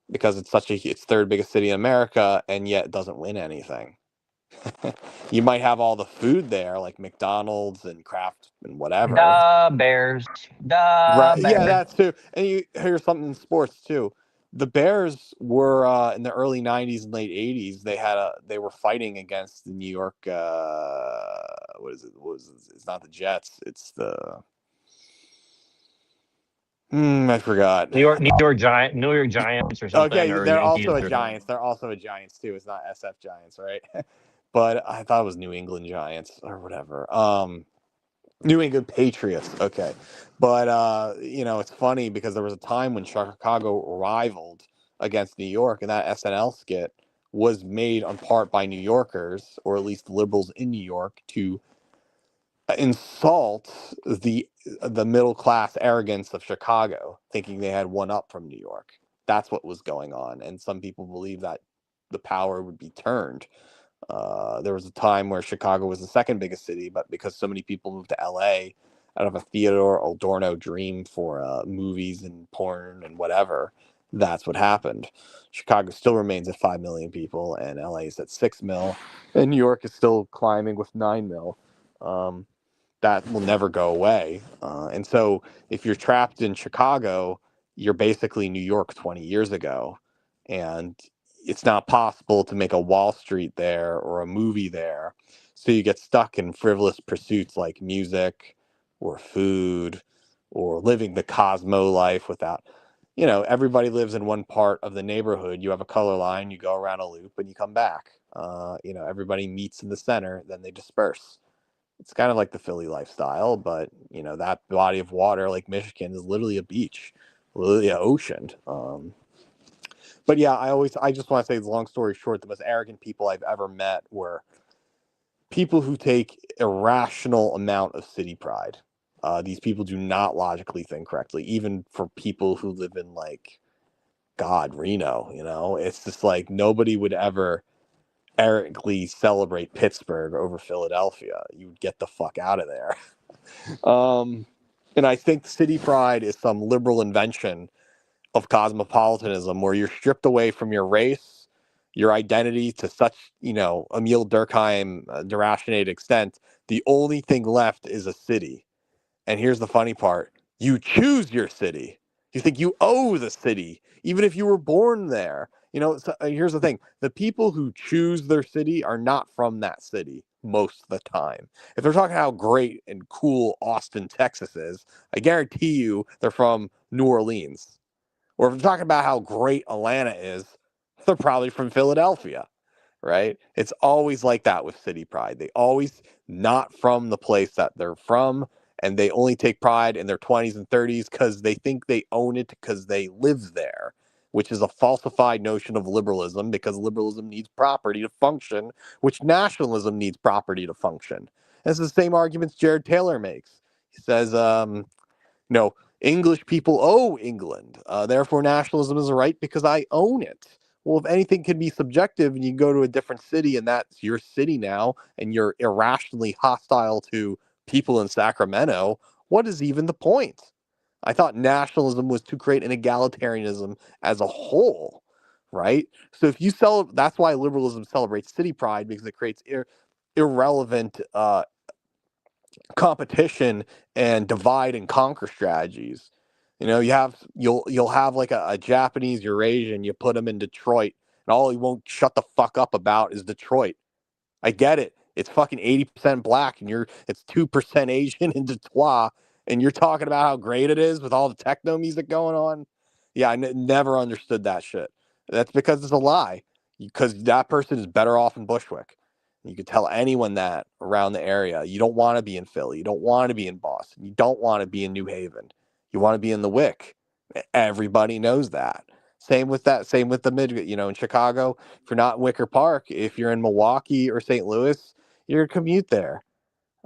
Because it's it's third biggest city in America, and yet it doesn't win anything. You might have all the food there, like McDonald's and Kraft and whatever. Da Bears. Da Right. Bears. Yeah, that's too. And here's something in sports too. the Bears were in the early '90s and late '80s. They were fighting against the New York. What is it? It's not the Jets. It's the. I forgot. New York Giants or something. Okay, or they're Yankees also a or- Giants. They're also a Giants too. It's not SF Giants, right? But I thought it was New England Giants or whatever. New England Patriots. Okay, but it's funny because there was a time when Chicago rivaled against New York, and that SNL skit was made on part by New Yorkers, or at least liberals in New York, to insult the middle class arrogance of Chicago, thinking they had one up from New York. That's what was going on, and some people believe that the power would be turned. There was a time where Chicago was the second biggest city, but because so many people moved to LA out of a Theodore Adorno dream for movies and porn and whatever, that's what happened. Chicago still remains at 5 million people, and LA is at 6 mil, and New York is still climbing with 9 mil. That will never go away. And so if you're trapped in Chicago, you're basically New York 20 years ago. And it's not possible to make a Wall Street there or a movie there. So you get stuck in frivolous pursuits like music or food or living the Cosmo life without, everybody lives in one part of the neighborhood. You have a color line, you go around a loop and you come back. Everybody meets in the center, then they disperse. It's kind of like the Philly lifestyle, but that body of water, like Michigan, is literally a beach, literally an ocean. But yeah, I just want to say, long story short, the most arrogant people I've ever met were people who take irrational amount of city pride. These people do not logically think correctly, even for people who live in Reno. It's just like nobody would ever arrogantly celebrate Pittsburgh over Philadelphia. You would get the fuck out of there. And I think city pride is some liberal invention of cosmopolitanism where you're stripped away from your race, your identity to such, Emil Durkheim deracinated extent. The only thing left is a city. And here's the funny part. You choose your city. You think you owe the city, even if you were born there. Here's the thing. The people who choose their city are not from that city most of the time. If they're talking how great and cool Austin, Texas is, I guarantee you they're from New Orleans. Or if they're talking about how great Atlanta is, they're probably from Philadelphia, right? It's always like that with city pride. They always not from the place that they're from, and they only take pride in their 20s and 30s because they think they own it because they live there, which is a falsified notion of liberalism, because liberalism needs property to function, which nationalism needs property to function. And it's the same arguments Jared Taylor makes. He says, English people owe England. Therefore, nationalism is a right because I own it. Well, if anything can be subjective and you go to a different city and that's your city now and you're irrationally hostile to people in Sacramento, what is even the point? I thought nationalism was to create an egalitarianism as a whole, right? So if you that's why liberalism celebrates city pride, because it creates irrelevant competition and divide and conquer strategies. You'll have like a Japanese Eurasian, you put him in Detroit, and all he won't shut the fuck up about is Detroit. I get it. It's fucking 80% black, and it's 2% Asian in Detroit, and you're talking about how great it is with all the techno music going on. Yeah, I never understood that shit. That's because it's a lie. Because that person is better off in Bushwick. You could tell anyone that around the area. You don't want to be in Philly. You don't want to be in Boston. You don't want to be in New Haven. You want to be in the Wick. Everybody knows that. Same with that. Same with the mid. In Chicago, if you're not in Wicker Park, if you're in Milwaukee or St. Louis, you're gonna commute there.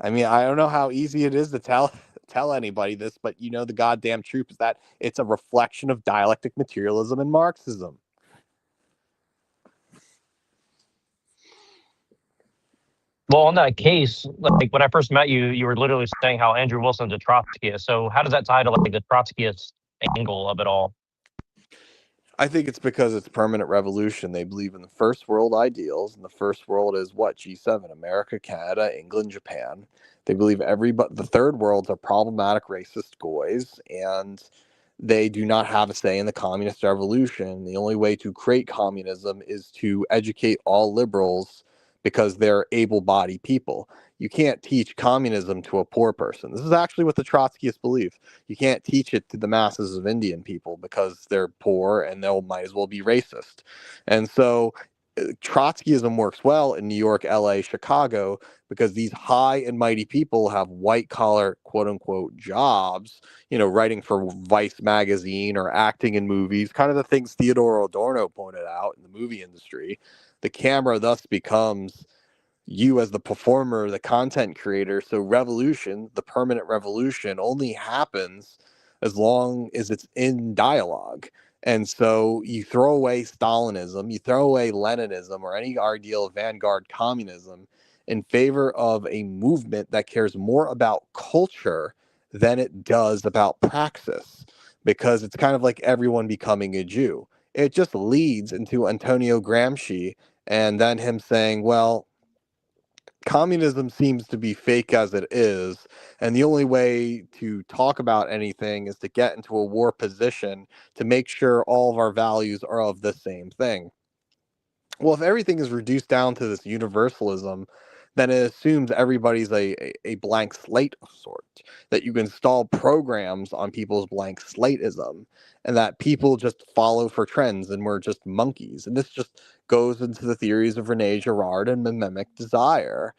I mean, I don't know how easy it is to tell anybody this, but the goddamn truth is that it's a reflection of dialectic materialism and Marxism. Well, in that case, like when I first met you, you were literally saying how Andrew Wilson's a Trotskyist. So how does that tie to the Trotskyist angle of it all? I think it's because it's permanent revolution. They believe in the first world ideals, and the first world is what? G7, America, Canada, England, Japan. They believe the third world's are problematic racist goys, and they do not have a say in the communist revolution. The only way to create communism is to educate all liberals because they're able-bodied people. You can't teach communism to a poor person. This is actually what the Trotskyists believe. You can't teach it to the masses of Indian people because they're poor and they'll might as well be racist. And so Trotskyism works well in New York, LA, Chicago, because these high and mighty people have white collar, quote unquote, jobs, writing for Vice magazine or acting in movies, kind of the things Theodore Adorno pointed out in the movie industry. The camera thus becomes you as the performer, the content creator. So revolution, the permanent revolution, only happens as long as it's in dialogue. And so you throw away Stalinism, you throw away Leninism or any ideal of vanguard communism in favor of a movement that cares more about culture than it does about praxis, because it's kind of like everyone becoming a Jew. It just leads into Antonio Gramsci and then him saying, well, communism seems to be fake as it is, and the only way to talk about anything is to get into a war position to make sure all of our values are of the same thing. Well, if everything is reduced down to this universalism, then it assumes everybody's a blank slate of sort, that you can install programs on people's blank slateism, and that people just follow for trends and we're just monkeys. And this just goes into the theories of Rene Girard and mimemic desire.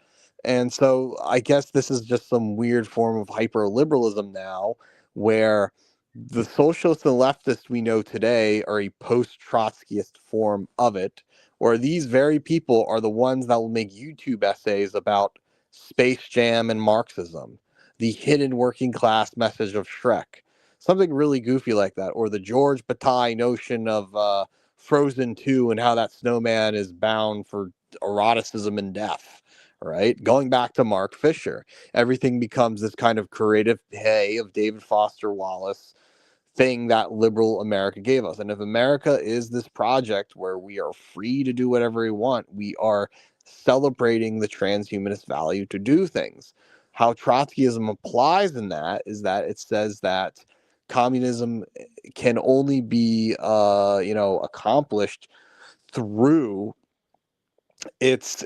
And so I guess this is just some weird form of hyper-liberalism now, where the socialists and leftists we know today are a post-Trotskyist form of it, or these very people are the ones that will make YouTube essays about Space Jam and Marxism, the hidden working class message of Shrek, something really goofy like that, or the George Bataille notion of Frozen 2 and how that snowman is bound for eroticism and death, right? Going back to Mark Fisher, everything becomes this kind of creative play of David Foster Wallace thing that liberal America gave us. And if America is this project where we are free to do whatever we want, we are celebrating the transhumanist value to do things. How Trotskyism applies in that is that it says that communism can only be accomplished through its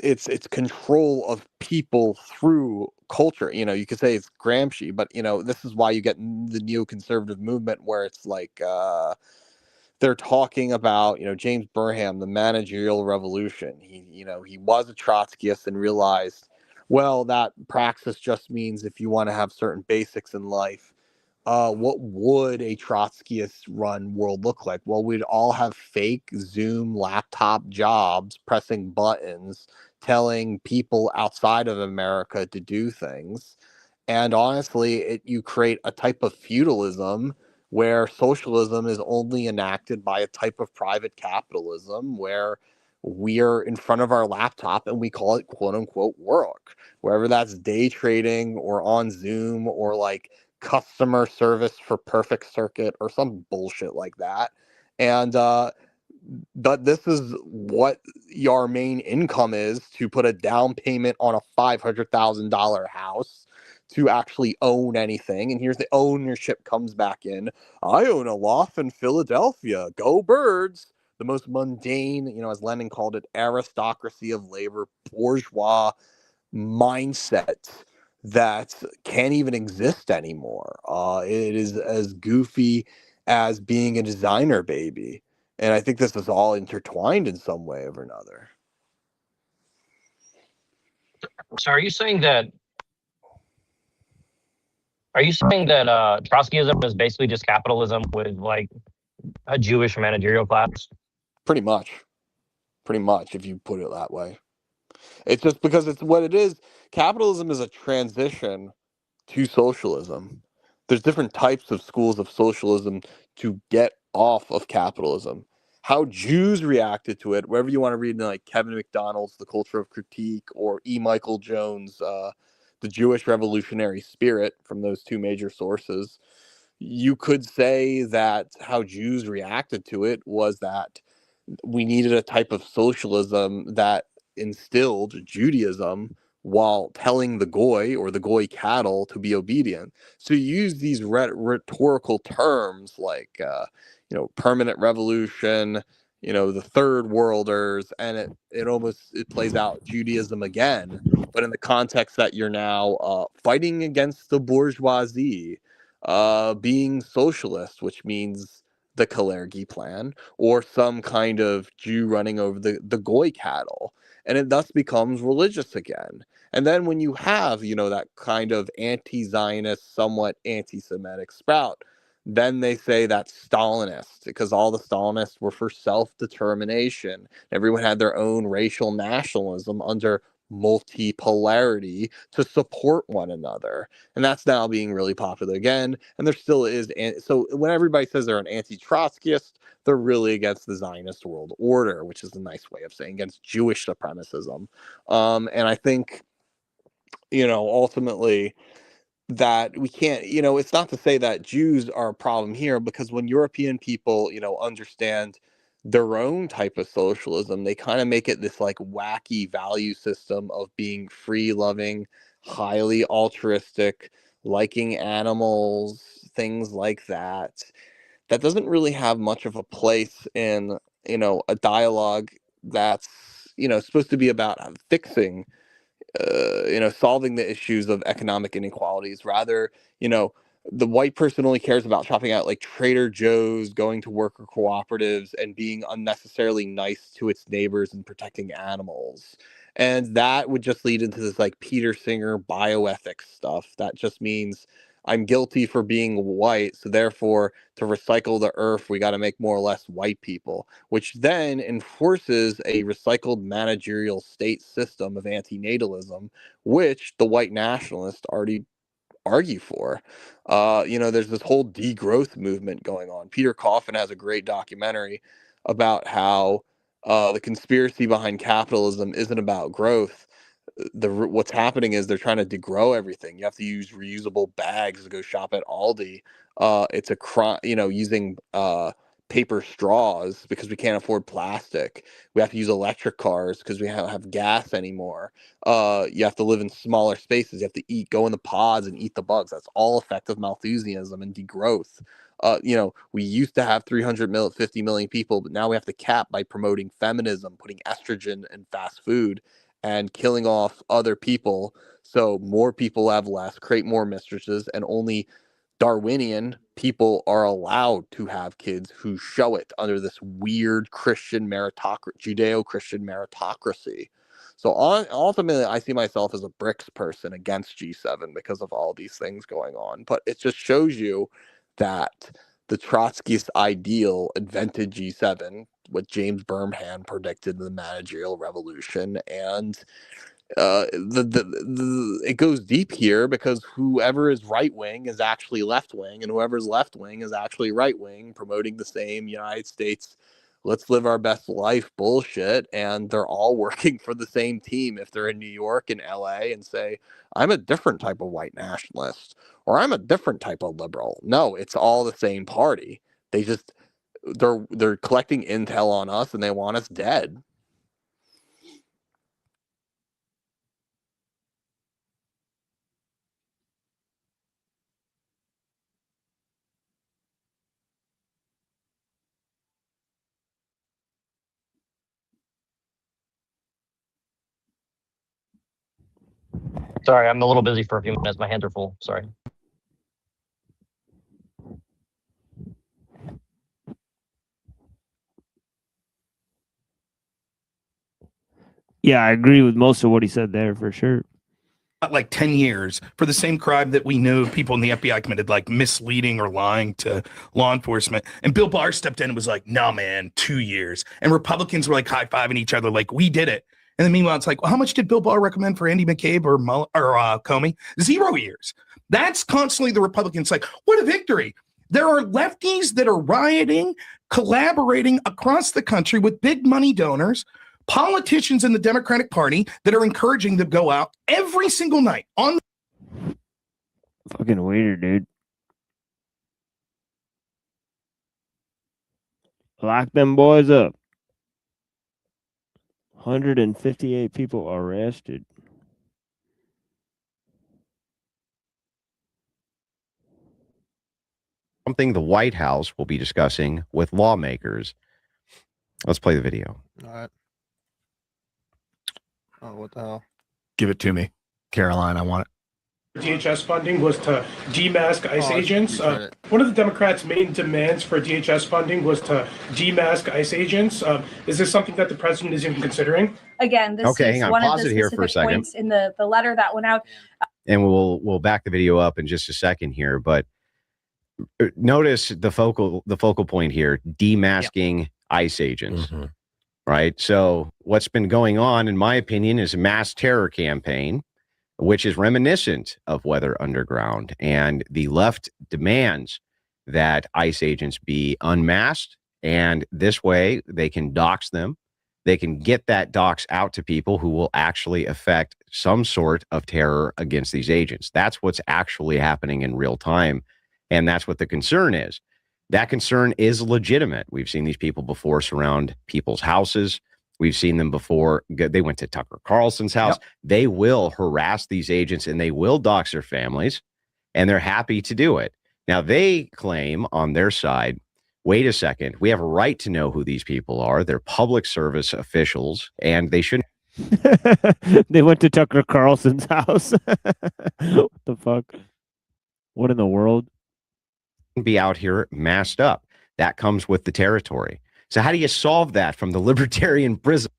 control of people through culture. You could say it's Gramsci, but this is why you get the neoconservative movement where it's like they're talking about James Burham, the managerial revolution. He was a Trotskyist and realized, well, that praxis just means if you want to have certain basics in life, what would a Trotskyist run world look like? Well, we'd all have fake Zoom laptop jobs, pressing buttons, telling people outside of America to do things. And honestly, you create a type of feudalism where socialism is only enacted by a type of private capitalism where we're in front of our laptop and we call it quote unquote work, wherever that's day trading or on Zoom or like customer service for Perfect Circuit or some bullshit like that. And but this is what your main income is, to put a down payment on a $500,000 house to actually own anything. And here's the ownership comes back in. I own a loft in Philadelphia. Go Birds. The most mundane, as Lenin called it, aristocracy of labor, bourgeois mindset that can't even exist anymore. It is as goofy as being a designer baby. And I think this is all intertwined in some way or another. So are you saying that Trotskyism is basically just capitalism with like a Jewish managerial class? Pretty much, if you put it that way. It's just because it's what it is. Capitalism is a transition to socialism. There's different types of schools of socialism to get off of capitalism. How Jews reacted to it, wherever you want to read in like Kevin McDonald's The Culture of Critique or E. Michael Jones' The Jewish Revolutionary Spirit, from those two major sources, you could say that how Jews reacted to it was that we needed a type of socialism that instilled Judaism while telling the goy or the goy cattle to be obedient. So you use these rhetorical terms like, permanent revolution, the third worlders, and it plays out Judaism again, but in the context that you're now fighting against the bourgeoisie, being socialist, which means the Kalergi plan, or some kind of Jew running over the goy cattle. And it thus becomes religious again. And then when you have, that kind of anti-Zionist, somewhat anti-Semitic sprout, then they say that's Stalinist, because all the Stalinists were for self-determination. Everyone had their own racial nationalism under multipolarity to support one another. And that's now being really popular again. And there still is. So when everybody says they're an anti-Trotskyist, they're really against the Zionist world order, which is a nice way of saying against Jewish supremacism. And I think, ultimately, that we can't, it's not to say that Jews are a problem here, because when European people, understand their own type of socialism, they kind of make it this like wacky value system of being free loving, highly altruistic, liking animals, things like that. That doesn't really have much of a place in, a dialogue that's, supposed to be about fixing, solving the issues of economic inequalities. Rather, the white person only cares about shopping at like Trader Joe's, going to worker cooperatives, and being unnecessarily nice to its neighbors and protecting animals. And that would just lead into this like Peter Singer bioethics stuff. That just means I'm guilty for being white, so therefore, to recycle the earth, we got to make more or less white people, which then enforces a recycled managerial state system of antinatalism, which the white nationalists already argue for. There's this whole degrowth movement going on. Peter Coffin has a great documentary about how the conspiracy behind capitalism isn't about growth. What's happening is they're trying to degrow everything. You have to use reusable bags to go shop at Aldi. It's a crime, using paper straws because we can't afford plastic. We have to use electric cars because we don't have gas anymore. You have to live in smaller spaces. You have to go in the pods and eat the bugs. That's all effective Malthusianism and degrowth. We used to have 50 million people, but now we have to cap by promoting feminism, putting estrogen in fast food, and killing off other people, so more people have less, create more mistresses, and only Darwinian people are allowed to have kids who show it under this weird Christian Judeo-Christian meritocracy. So ultimately, I see myself as a BRICS person against G7 because of all these things going on. But it just shows you that the Trotskyist ideal invented G7, what James Birmingham predicted in the managerial revolution, and it goes deep here because whoever is right wing is actually left wing, and whoever's left wing is actually right wing, promoting the same United States, let's live our best life bullshit. And they're all working for the same team if they're in New York and LA and say, I'm a different type of white nationalist, or I'm a different type of liberal. No, it's all the same party. They're collecting intel on us and they want us dead. Sorry, I'm a little busy for a few minutes. My hands are full. Sorry. Yeah, I agree with most of what he said there for sure. Like 10 years for the same crime that we know people in the FBI committed, like misleading or lying to law enforcement. And Bill Barr stepped in and was like, no, man, 2 years. And Republicans were like high-fiving each other like, we did it. And then meanwhile, it's like, well, how much did Bill Barr recommend for Andy McCabe or Comey? 0 years. That's constantly the Republicans like, what a victory. There are lefties that are rioting, collaborating across the country with big money donors, politicians in the Democratic Party that are encouraging them to go out every single night on Fucking waiter, dude. Lock them boys up. 158 people arrested. something the White House will be discussing with lawmakers. Let's play the video. All right. Oh, what the hell? Give it to me, Caroline. I want it. DHS funding was to demask ICE agents. One of the Democrats' main demands for DHS funding was to demask ICE agents. Is this something that the president is even considering? Again, this is one of the specific points in the letter that went out. And we'll back the video up in just a second here, but notice the focal point here: demasking ICE agents. Mm-hmm. Right. So what's been going on, in my opinion, is a mass terror campaign, which is reminiscent of Weather Underground, and the left demands that ICE agents be unmasked, and this way they can dox them. They can get that dox out to people who will actually affect some sort of terror against these agents. That's what's actually happening in real time, and that's what the concern is. That concern is legitimate. We've seen these people before surround people's houses. We've seen them before. They went to Tucker Carlson's house. Yep. They will harass these agents and they will dox their families, and they're happy to do it. Now, they claim on their side, wait a second, we have a right to know who these people are. They're public service officials, and they shouldn't. They went to Tucker Carlson's house. What the fuck? What in the world? Be out here masked up. That comes with the territory. So how do you solve that from the libertarian prism?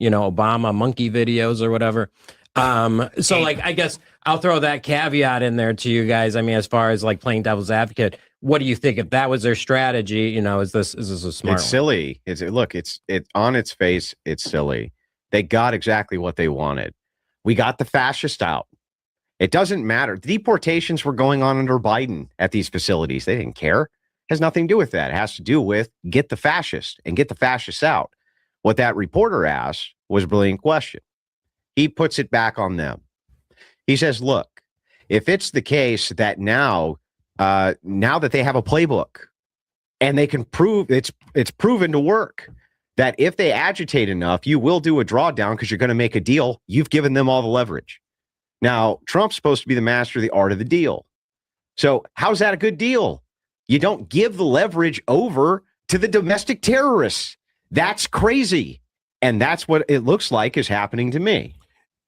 Obama monkey videos or whatever. So like, I guess I'll throw that caveat in there to you guys. I mean, as far as like playing devil's advocate, what do you think if that was their strategy? Is this a smart? It's silly. It's on its face. It's silly. They got exactly what they wanted. We got the fascist out. It doesn't matter. Deportations were going on under Biden at these facilities. They didn't care. It has nothing to do with that. It has to do with get the fascists and get the fascists out. What that reporter asked was a brilliant question. He puts it back on them. He says, look, if it's the case that now that they have a playbook and they can prove it's proven to work, that if they agitate enough, you will do a drawdown because you're going to make a deal. You've given them all the leverage. Now, Trump's supposed to be the master of the art of the deal. So how's that a good deal? You don't give the leverage over to the domestic terrorists. That's crazy. And that's what it looks like is happening to me.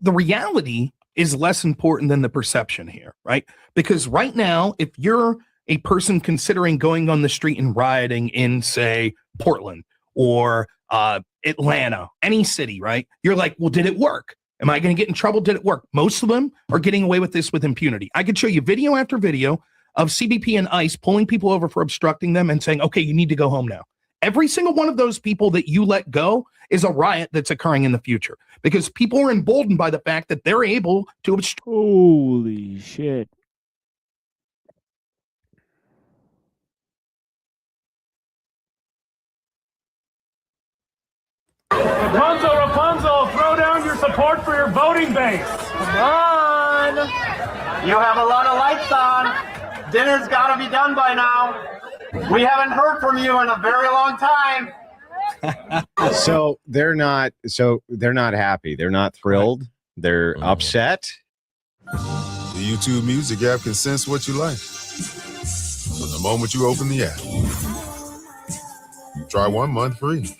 The reality is less important than the perception here, right? Because right now, if you're a person considering going on the street and rioting in, say, Portland or Atlanta, any city, right? You're like, well, did it work? Am I going to get in trouble? Did it work? Most of them are getting away with this with impunity. I could show you video after video of CBP and ICE pulling people over for obstructing them and saying, okay, you need to go home now. Every single one of those people that you let go is a riot that's occurring in the future because people are emboldened by the fact that they're able to obstruct. Holy shit. Rapunzel, throw down your support for your voting base. Come on. You have a lot of lights on. Dinner's got to be done by now. We haven't heard from you in a very long time. So they're not happy. They're not thrilled. They're upset. The YouTube Music app can sense what you like from the moment you open the app. Try 1 month free.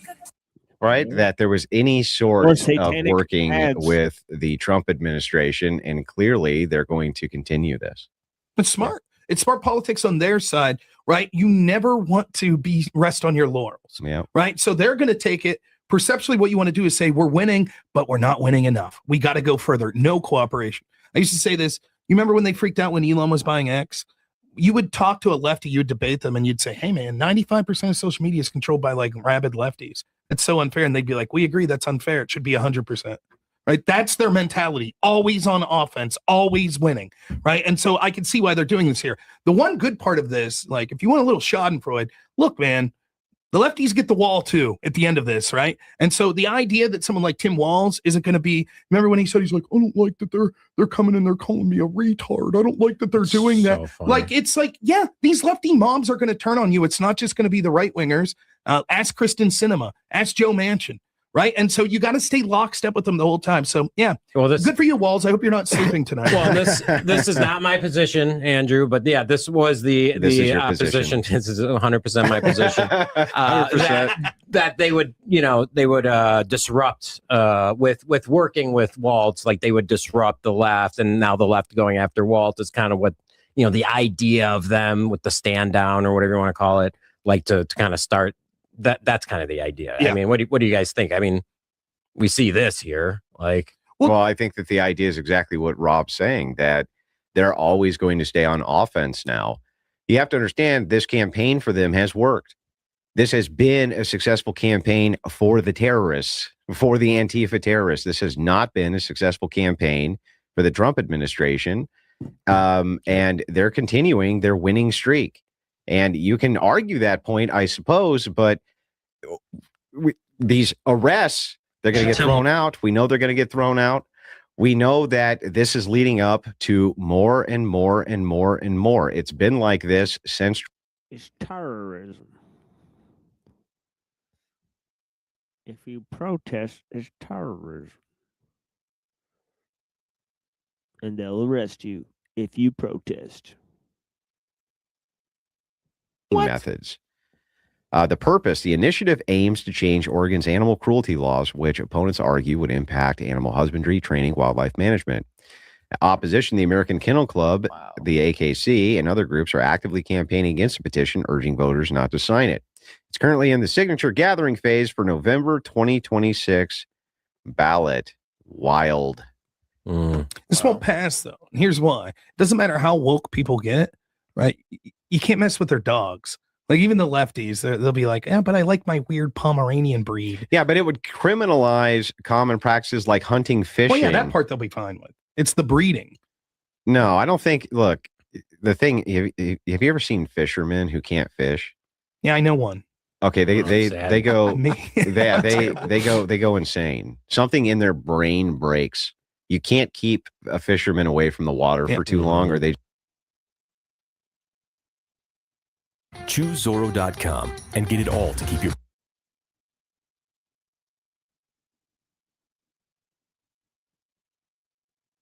Right? That there was any sort of working ads with the Trump administration, and clearly they're going to continue this. It's smart. It's smart politics on their side, right? You never want to rest on your laurels, right? So they're going to take it. Perceptually, what you want to do is say, we're winning, but we're not winning enough. We got to go further. No cooperation. I used to say this. You remember when they freaked out when Elon was buying X? You would talk to a lefty, you'd debate them, and you'd say, hey, man, 95% of social media is controlled by like rabid lefties. It's so unfair. And they'd be like, we agree that's unfair. It should be 100%. Right? That's their mentality. Always on offense, always winning. Right? And so I can see why they're doing this here. The one good part of this, like if you want a little schadenfreude, look, man, the lefties get the wall too at the end of this, right? And so the idea that someone like Tim Walz isn't going to be, remember when he said, he's like, I don't like that they're coming and they're calling me a retard. I don't like that they're doing that. Like, it's like, yeah, these lefty mobs are going to turn on you. It's not just going to be the right wingers. Ask Kristen Sinema, ask Joe Manchin, right? And so you got to stay lockstep with them the whole time. So yeah, well, good for you, Walls. I hope you're not sleeping tonight. Well, this is not my position, Andrew, but yeah, this was the position. This is 100% my position. 100%. That they would, disrupt with working with Walt, like they would disrupt the left, and now the left going after Walt is kind of what the idea of them with the stand down or whatever you want to call it, like to kind of start. That's kind of the idea. Yeah. I mean, what do you guys think? I mean, we see this here, like. Well, I think that the idea is exactly what Rob's saying, that they're always going to stay on offense now. You have to understand this campaign for them has worked. This has been a successful campaign for the terrorists, for the Antifa terrorists. This has not been a successful campaign for the Trump administration. And they're continuing their winning streak. And you can argue that point, I suppose, but these arrests, they're going to get thrown out. We know they're going to get thrown out. We know that this is leading up to more and more and more and more. It's been like this since. It's terrorism. If you protest, it's terrorism. And they'll arrest you if you protest. Methods. The initiative aims to change Oregon's animal cruelty laws, which opponents argue would impact animal husbandry, training, wildlife management. Opposition, the American Kennel Club, the AKC, and other groups are actively campaigning against the petition, urging voters not to sign it. It's currently in the signature gathering phase for November 2026 ballot. Wild. This won't pass, though. And here's why. It doesn't matter how woke people get, right? You can't mess with their dogs. Like even the lefties, they'll be like, but I like my weird Pomeranian breed. Yeah, but it would criminalize common practices like hunting, fishing. Well, yeah, that part they'll be fine with. It's the breeding. No, I don't think. Look, the thing. Have you ever seen fishermen who can't fish? Yeah, I know one. Okay, they go they go insane. Something in their brain breaks. You can't keep a fisherman away from the water for too long, or they. Choose Zorro.com and get it all to keep your.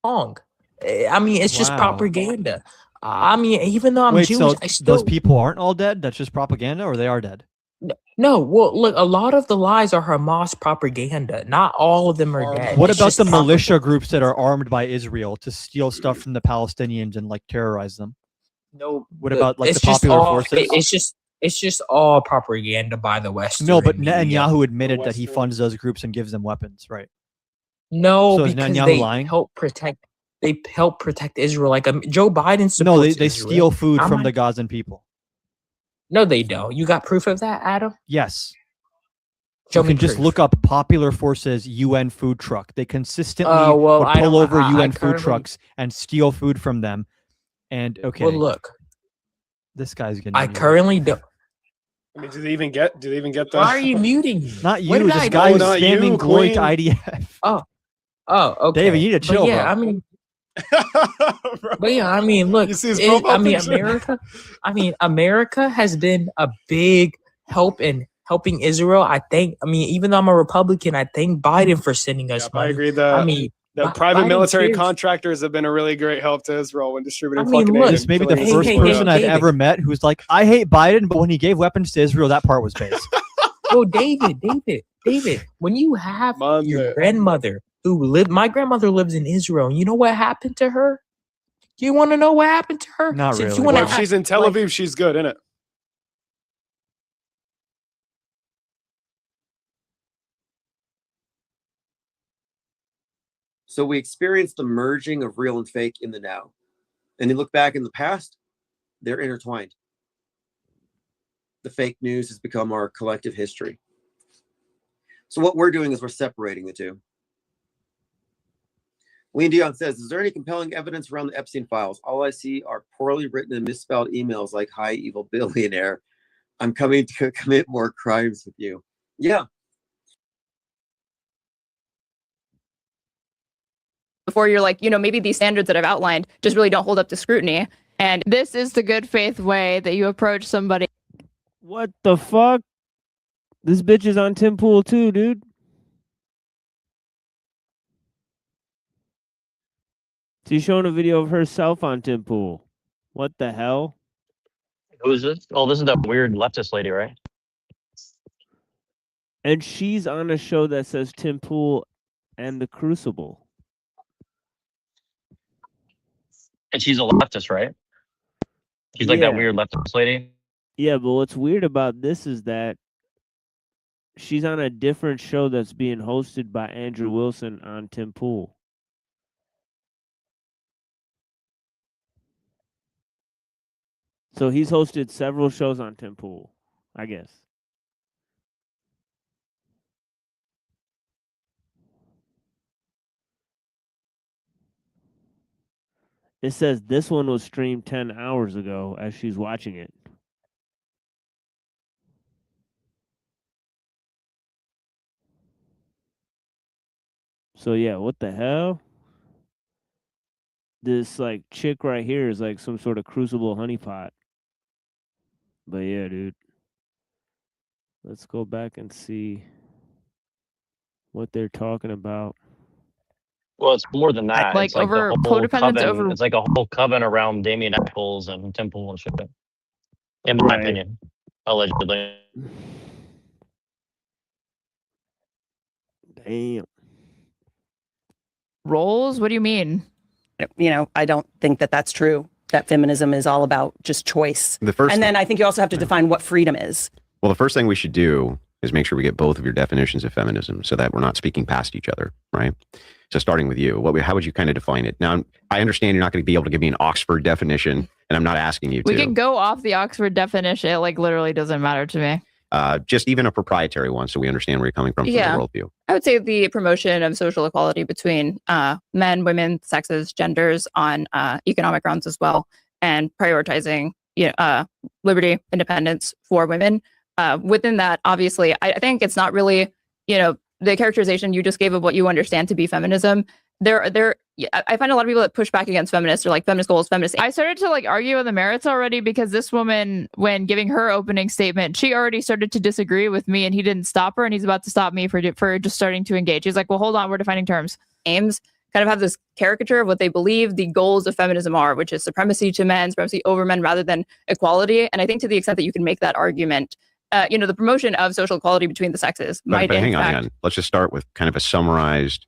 Wrong. I mean, it's just propaganda. I mean, even though I'm Wait, Jewish, so I still. those people aren't all dead? That's just propaganda, or they are dead? No, well, look, a lot of the lies are Hamas propaganda. Not all of them are dead. What It's about just the militia groups that are armed by Israel to steal stuff from the Palestinians and like terrorize them? No. What about like it's the just popular all, forces? It's just all propaganda by the Western. No, but media. Netanyahu admitted that he funds those groups and gives them weapons, right? No, So is because Netanyahu they lying? help protect. They help protect Israel. Like Joe Biden supports. No, they Israel. steal food I'm from not- the Gazan people. No, they don't. You got proof of that, Adam? Yes. Show You me can just proof. look up popular forces UN food truck. They consistently Oh, well, would I pull don't- over I UN food currently- trucks and steal food from them. And okay, Well, look, this guy's getting. I currently don't. I mean, do they even get the? Why are you muting me? Not What you, did this I guy do? who's not spamming you, glory to Queen. IDF. Oh, okay. David, you need to chill, But yeah, bro. I mean, but yeah, I mean, look, You see his I profile mean, picture? America has been a big help in helping Israel. I mean, even though I'm a Republican, I thank Biden for sending us I money. agree. I The private Biden military cares. contractors have been a really great help to Israel when distributing I mean, fucking look, aid. This may be the killing first Israel. person I've David. ever met who's like, I hate Biden, but when he gave weapons to Israel, that part was based. Well, David, when you have your grandmother who lived, my grandmother lives in Israel, and you know what happened to her? You want to know what happened to her? Not Since really. you wanna Well, if she's in Tel Aviv, she's good, isn't it? So we experience the merging of real and fake in the now. And you look back in the past, they're intertwined. The fake news has become our collective history. So what we're doing is we're separating the two. Lean Dion says, is there any compelling evidence around the Epstein files? All I see are poorly written and misspelled emails like, hi, evil billionaire. I'm coming to commit more crimes with you. Yeah. Before you're like, maybe these standards that I've outlined just really don't hold up to scrutiny. And this is the good faith way that you approach somebody. What the fuck? This bitch is on Tim Pool too, dude. She's showing a video of herself on Tim Pool. What the hell? Who is this? Oh, this is that weird leftist lady, right? And she's on a show that says Tim Pool and the Crucible. And she's a leftist, right? She's like that weird leftist lady. Yeah, but what's weird about this is that she's on a different show that's being hosted by Andrew Wilson on Tim Pool. So he's hosted several shows on Tim Pool, I guess. It says this one was streamed 10 hours ago as she's watching it. So yeah, what the hell? This like chick right here is like some sort of crucible honeypot. But yeah, dude. Let's go back and see what they're talking about. Well, it's more than that. Like it's like over the whole codependence coven, over. It's like a whole coven around Damien Eccles and Temple and shit. In my opinion, allegedly. Damn. Roles? What do you mean? You know, I don't think that that's true. That feminism is all about just choice. And then I think you also have to define what freedom is. Well, the first thing we should do is make sure we get both of your definitions of feminism so that we're not speaking past each other, right? So starting with you, how would you kind of define it? Now, I understand you're not going to be able to give me an Oxford definition, and I'm not asking you We to. can go off the Oxford definition. It like literally doesn't matter to me. Just even a proprietary one so we understand where you're coming from the worldview. I would say the promotion of social equality between men, women, sexes, genders on economic grounds as well, and prioritizing liberty, independence for women. Within that, obviously, I think it's not really, the characterization you just gave of what you understand to be feminism. I find a lot of people that push back against feminists or like feminist goals, feminist. I started to like argue on the merits already because this woman, when giving her opening statement, she already started to disagree with me, and he didn't stop her, and he's about to stop me for just starting to engage. He's like, well, hold on, we're defining terms. Aims kind of have this caricature of what they believe the goals of feminism are, which is supremacy to men, supremacy over men rather than equality. And I think to the extent that you can make that argument, the promotion of social equality between the sexes But hang on. Let's just start with kind of a summarized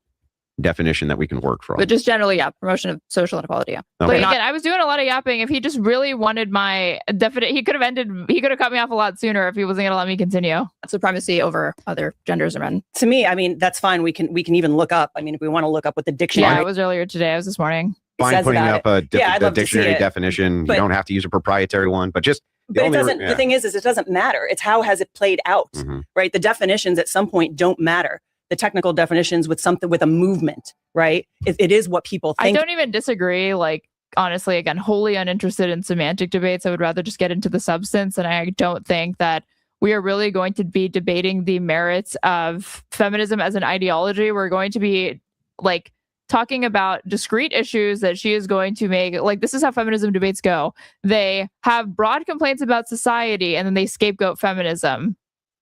definition that we can work from. But just generally, promotion of social inequality. Okay. But again, I was doing a lot of yapping. If he just really wanted my definite, he could have cut me off a lot sooner if he wasn't going to let me continue. Supremacy over other genders or men. To me, I mean, that's fine. We can even look up. I mean, if we want to look up what the dictionary. Yeah, it was earlier today. I was this morning. Fine putting up a dictionary definition. But, you don't have to use a proprietary one, but just. But it doesn't. The thing is it doesn't matter. It's how has it played out, right? The definitions at some point don't matter. The technical definitions with a movement, right? It is what people think. I don't even disagree. Like, honestly, again, wholly uninterested in semantic debates. I would rather just get into the substance. And I don't think that we are really going to be debating the merits of feminism as an ideology. We're going to be like talking about discrete issues that she is going to make. Like, this is how feminism debates go. They have broad complaints about society and then they scapegoat feminism.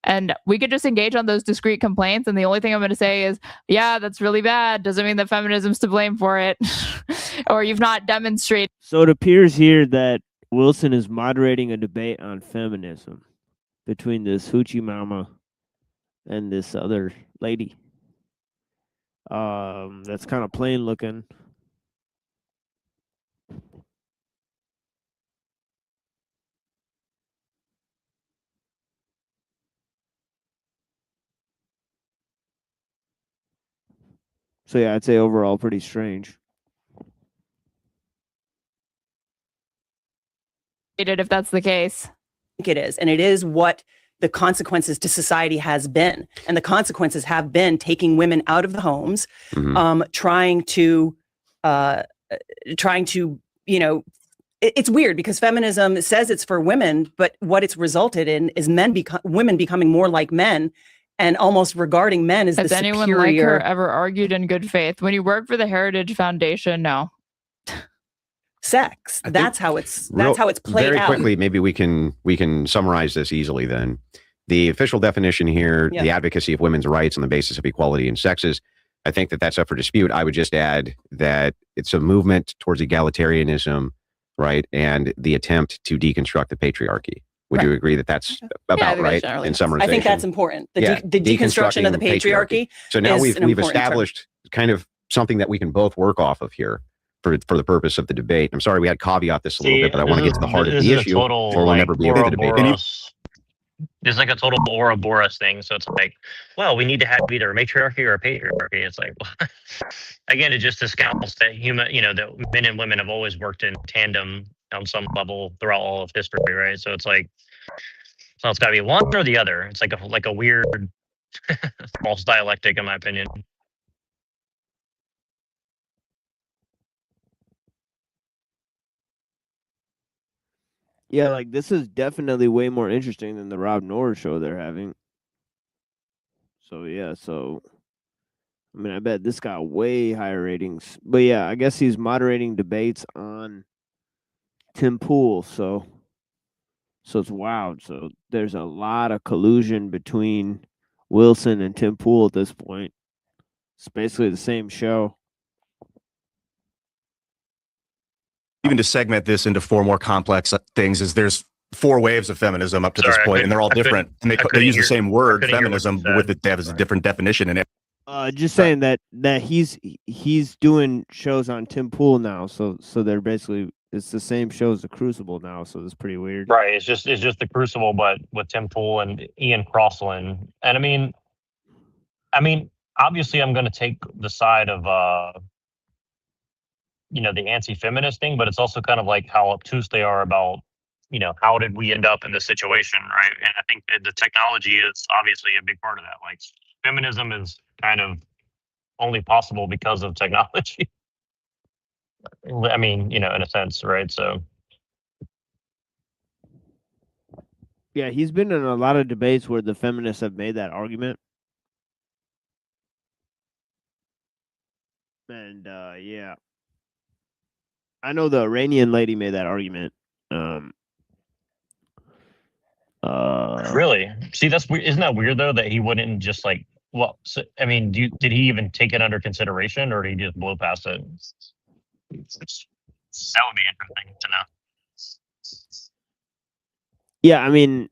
And we could just engage on those discrete complaints. And the only thing I'm going to say is, yeah, that's really bad. Doesn't mean that feminism's to blame for it. Or you've not demonstrated. So it appears here that Wilson is moderating a debate on feminism between this hoochie mama and this other lady. That's kind of plain looking. So yeah, I'd say overall pretty strange. If that's the case. I think it is. And it is what the consequences to society has been. And the consequences have been taking women out of the homes, trying to, it's weird because feminism says it's for women, but what it's resulted in is women becoming more like men and almost regarding men as the superior. Has anyone like her ever argued in good faith? When you work for the Heritage Foundation, no. Sex. That's how it's played very out. Very quickly, maybe we can summarize this easily then. The official definition here, the advocacy of women's rights on the basis of equality in sexes. I think that that's up for dispute. I would just add that it's a movement towards egalitarianism, right? And the attempt to deconstruct the patriarchy. Would you agree that that's about right in summarization? I think that's important. The deconstruction of the patriarchy. So now is we've established kind of something that we can both work off of here for the purpose of the debate. I'm sorry we had caveat this a little bit, but I want to get to the heart of the issue, or we'll never be able to debate. It's like a total Ouroboros thing. So it's like, well, we need to have either a matriarchy or a patriarchy. It's like, well, again, it just discounts that that men and women have always worked in tandem on some level throughout all of history, right? So it's like, so it's got to be one or the other. It's like a weird false dialectic, in my opinion. Yeah, like this is definitely way more interesting than the Rob Norris show they're having. So yeah, I mean, I bet this got way higher ratings. But yeah, I guess he's moderating debates on Tim Pool, so it's wild. So there's a lot of collusion between Wilson and Tim Pool at this point. It's basically the same show. Even to segment this into 4 more complex things, is there's 4 waves of feminism up to this point, and they're all different. And they use the same word, feminism, but with it, they have a different definition in it. Just saying that he's doing shows on Tim Pool now, so they're basically, it's the same show as the Crucible now, so it's pretty weird. Right. It's just the Crucible, but with Tim Pool and Ian Crossland. And I mean, obviously, I'm going to take the side of the anti-feminist thing, but it's also kind of like how obtuse they are about, how did we end up in this situation, right? And I think that the technology is obviously a big part of that. Like, feminism is kind of only possible because of technology. I mean, in a sense, right? So. Yeah, he's been in a lot of debates where the feminists have made that argument. And yeah. I know the Iranian lady made that argument. Really? See, that's weird. Isn't that weird though that he wouldn't just like? Well, so, I mean, did he even take it under consideration, or did he just blow past it? That would be interesting to know. Yeah, I mean,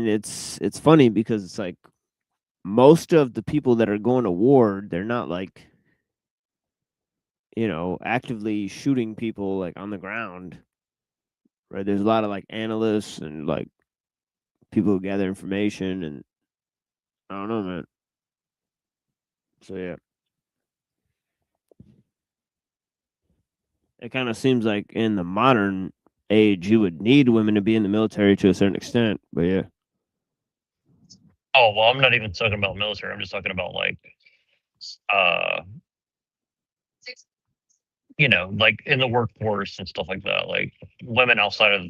it's funny because it's like most of the people that are going to war, they're not like, actively shooting people like on the ground, right? There's a lot of like analysts and like people who gather information, and I don't know, man. So yeah, it kind of seems like in the modern age you would need women to be in the military to a certain extent, but yeah. Oh, well, I'm not even talking about military. I'm just talking about like, like in the workforce and stuff like that. Like women outside of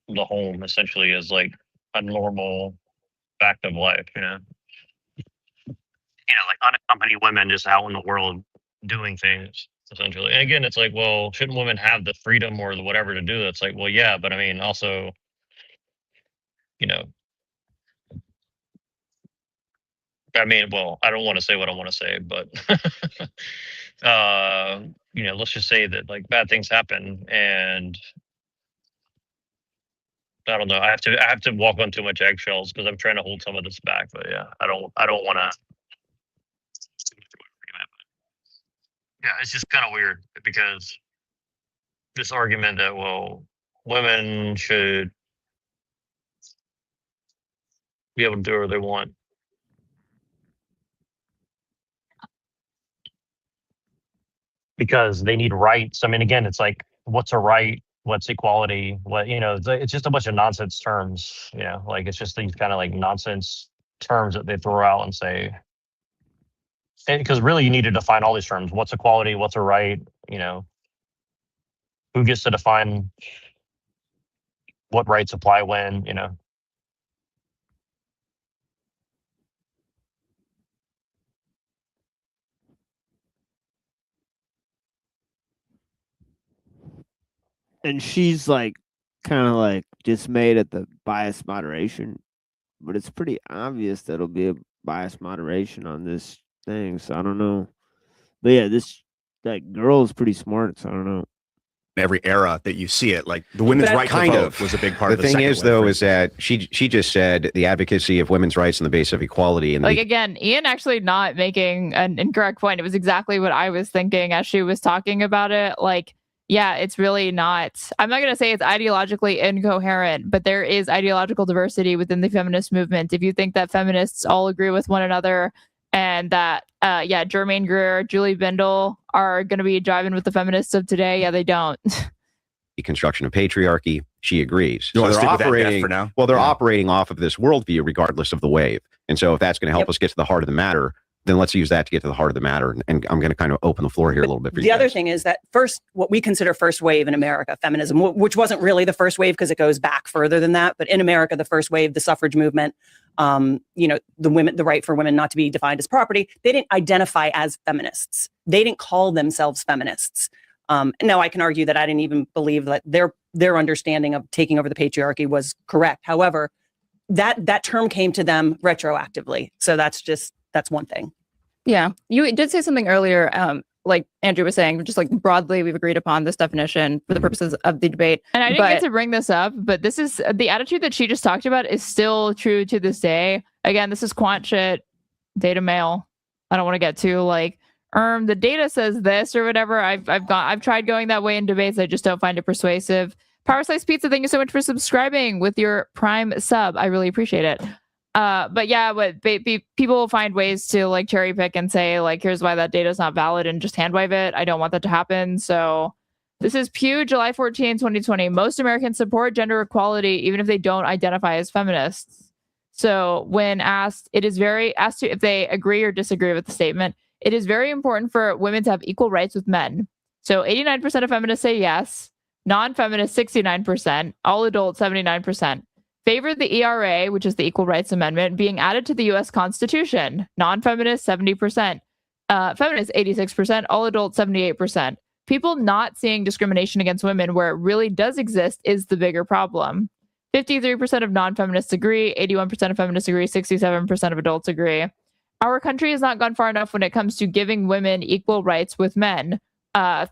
the home essentially is like a normal fact of life, like unaccompanied women just out in the world doing things essentially. And again, it's like, well, shouldn't women have the freedom or the whatever to do that? It's like, well, yeah, but I mean, also, well, I don't want to say what I want to say, but let's just say that like bad things happen, and I don't know. I have to walk on too much eggshells because I'm trying to hold some of this back. But yeah, I don't want to. Yeah, it's just kind of weird because this argument that, well, women should be able to do whatever they want. Because they need rights. I mean, again, it's like, what's a right? What's equality? What, it's just a bunch of nonsense terms, like it's just these kind of like nonsense terms that they throw out and say, because really you need to define all these terms. What's equality? What's a right? Who gets to define what rights apply when, And she's like kind of like dismayed at the bias moderation, but it's pretty obvious that it'll be a bias moderation on this things. I don't know. But yeah, that girl is pretty smart, so I don't know. Every era that you see it, like the women's right to vote was a big part of the thing second is, wave, though, for is that she just said the advocacy of women's rights and the base of equality. And Like again, Ian actually not making an incorrect point. It was exactly what I was thinking as she was talking about it. Like, yeah, it's really not. I'm not going to say it's ideologically incoherent, but there is ideological diversity within the feminist movement. If you think that feminists all agree with one another and that, Germaine Greer, Julie Bindel are going to be driving with the feminists of today, yeah, they don't. deconstruction of patriarchy, she agrees. You So wanna they're stick with that, Beth, operating for now? Well, they're Yeah. operating off of this worldview regardless of the wave. And so if that's going to help us get to the heart of the matter, then let's use that to get to the heart of the matter. And I'm going to kind of open the floor here a little bit for you The other guys. thing is that what we consider first wave in America, feminism, which wasn't really the first wave because it goes back further than that. But in America, the first wave, the suffrage movement, the right for women not to be defined as property, they didn't identify as feminists. They didn't call themselves feminists. Now I can argue that I didn't even believe that their understanding of taking over the patriarchy was correct. However, that term came to them retroactively. So that's one thing. Yeah, you did say something earlier, like Andrew was saying, just like broadly, we've agreed upon this definition for the purposes of the debate. And I didn't get to bring this up, but this is the attitude that she just talked about is still true to this day. Again, this is quant shit, data mail. I don't want to get too like, the data says this or whatever. I've tried going that way in debates. I just don't find it persuasive. Power Slice Pizza, thank you so much for subscribing with your Prime sub. I really appreciate it. But yeah, people will find ways to like cherry pick and say like, here's why that data is not valid and just hand wave it. I don't want that to happen. So this is Pew, July 14, 2020. Most Americans support gender equality, even if they don't identify as feminists. So when asked if they agree or disagree with the statement, it is very important for women to have equal rights with men. So 89% of feminists say yes, non-feminists 69%, all adults 79%. Favor the ERA, which is the Equal Rights Amendment, being added to the U.S. Constitution. Non-feminists, 70%. Feminists, 86%. All adults, 78%. People not seeing discrimination against women where it really does exist is the bigger problem. 53% of non-feminists agree. 81% of feminists agree. 67% of adults agree. Our country has not gone far enough when it comes to giving women equal rights with men.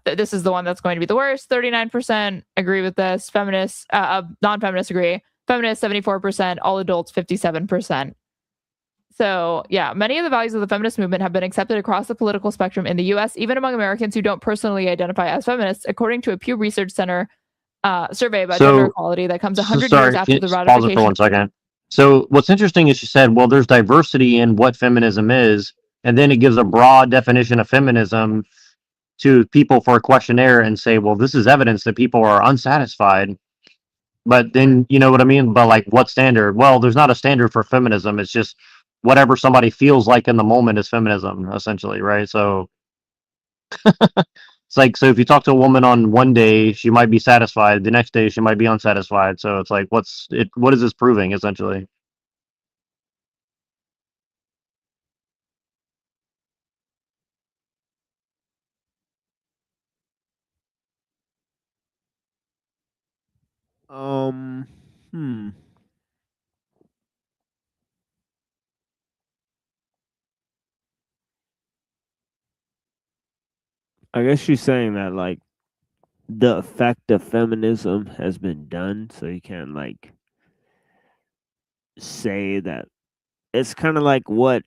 This is the one that's going to be the worst. 39% agree with this. Feminists, non-feminists agree. Feminists, 74%, all adults, 57%. So, yeah, many of the values of the feminist movement have been accepted across the political spectrum in the U.S., even among Americans who don't personally identify as feminists, according to a Pew Research Center survey about gender equality that comes 100 years after the ratification. Pause it for 1 second. So what's interesting is she said, well, there's diversity in what feminism is, and then it gives a broad definition of feminism to people for a questionnaire and say, well, this is evidence that people are unsatisfied. But then, you know what I mean? But like, what standard? Well, there's not a standard for feminism. It's just whatever somebody feels like in the moment is feminism, essentially, right? So it's like, so if you talk to a woman on one day, she might be satisfied. The next day, she might be unsatisfied. So it's like, what is this proving, essentially? I guess she's saying that like the effect of feminism has been done, so you can't like say that. It's kind of like what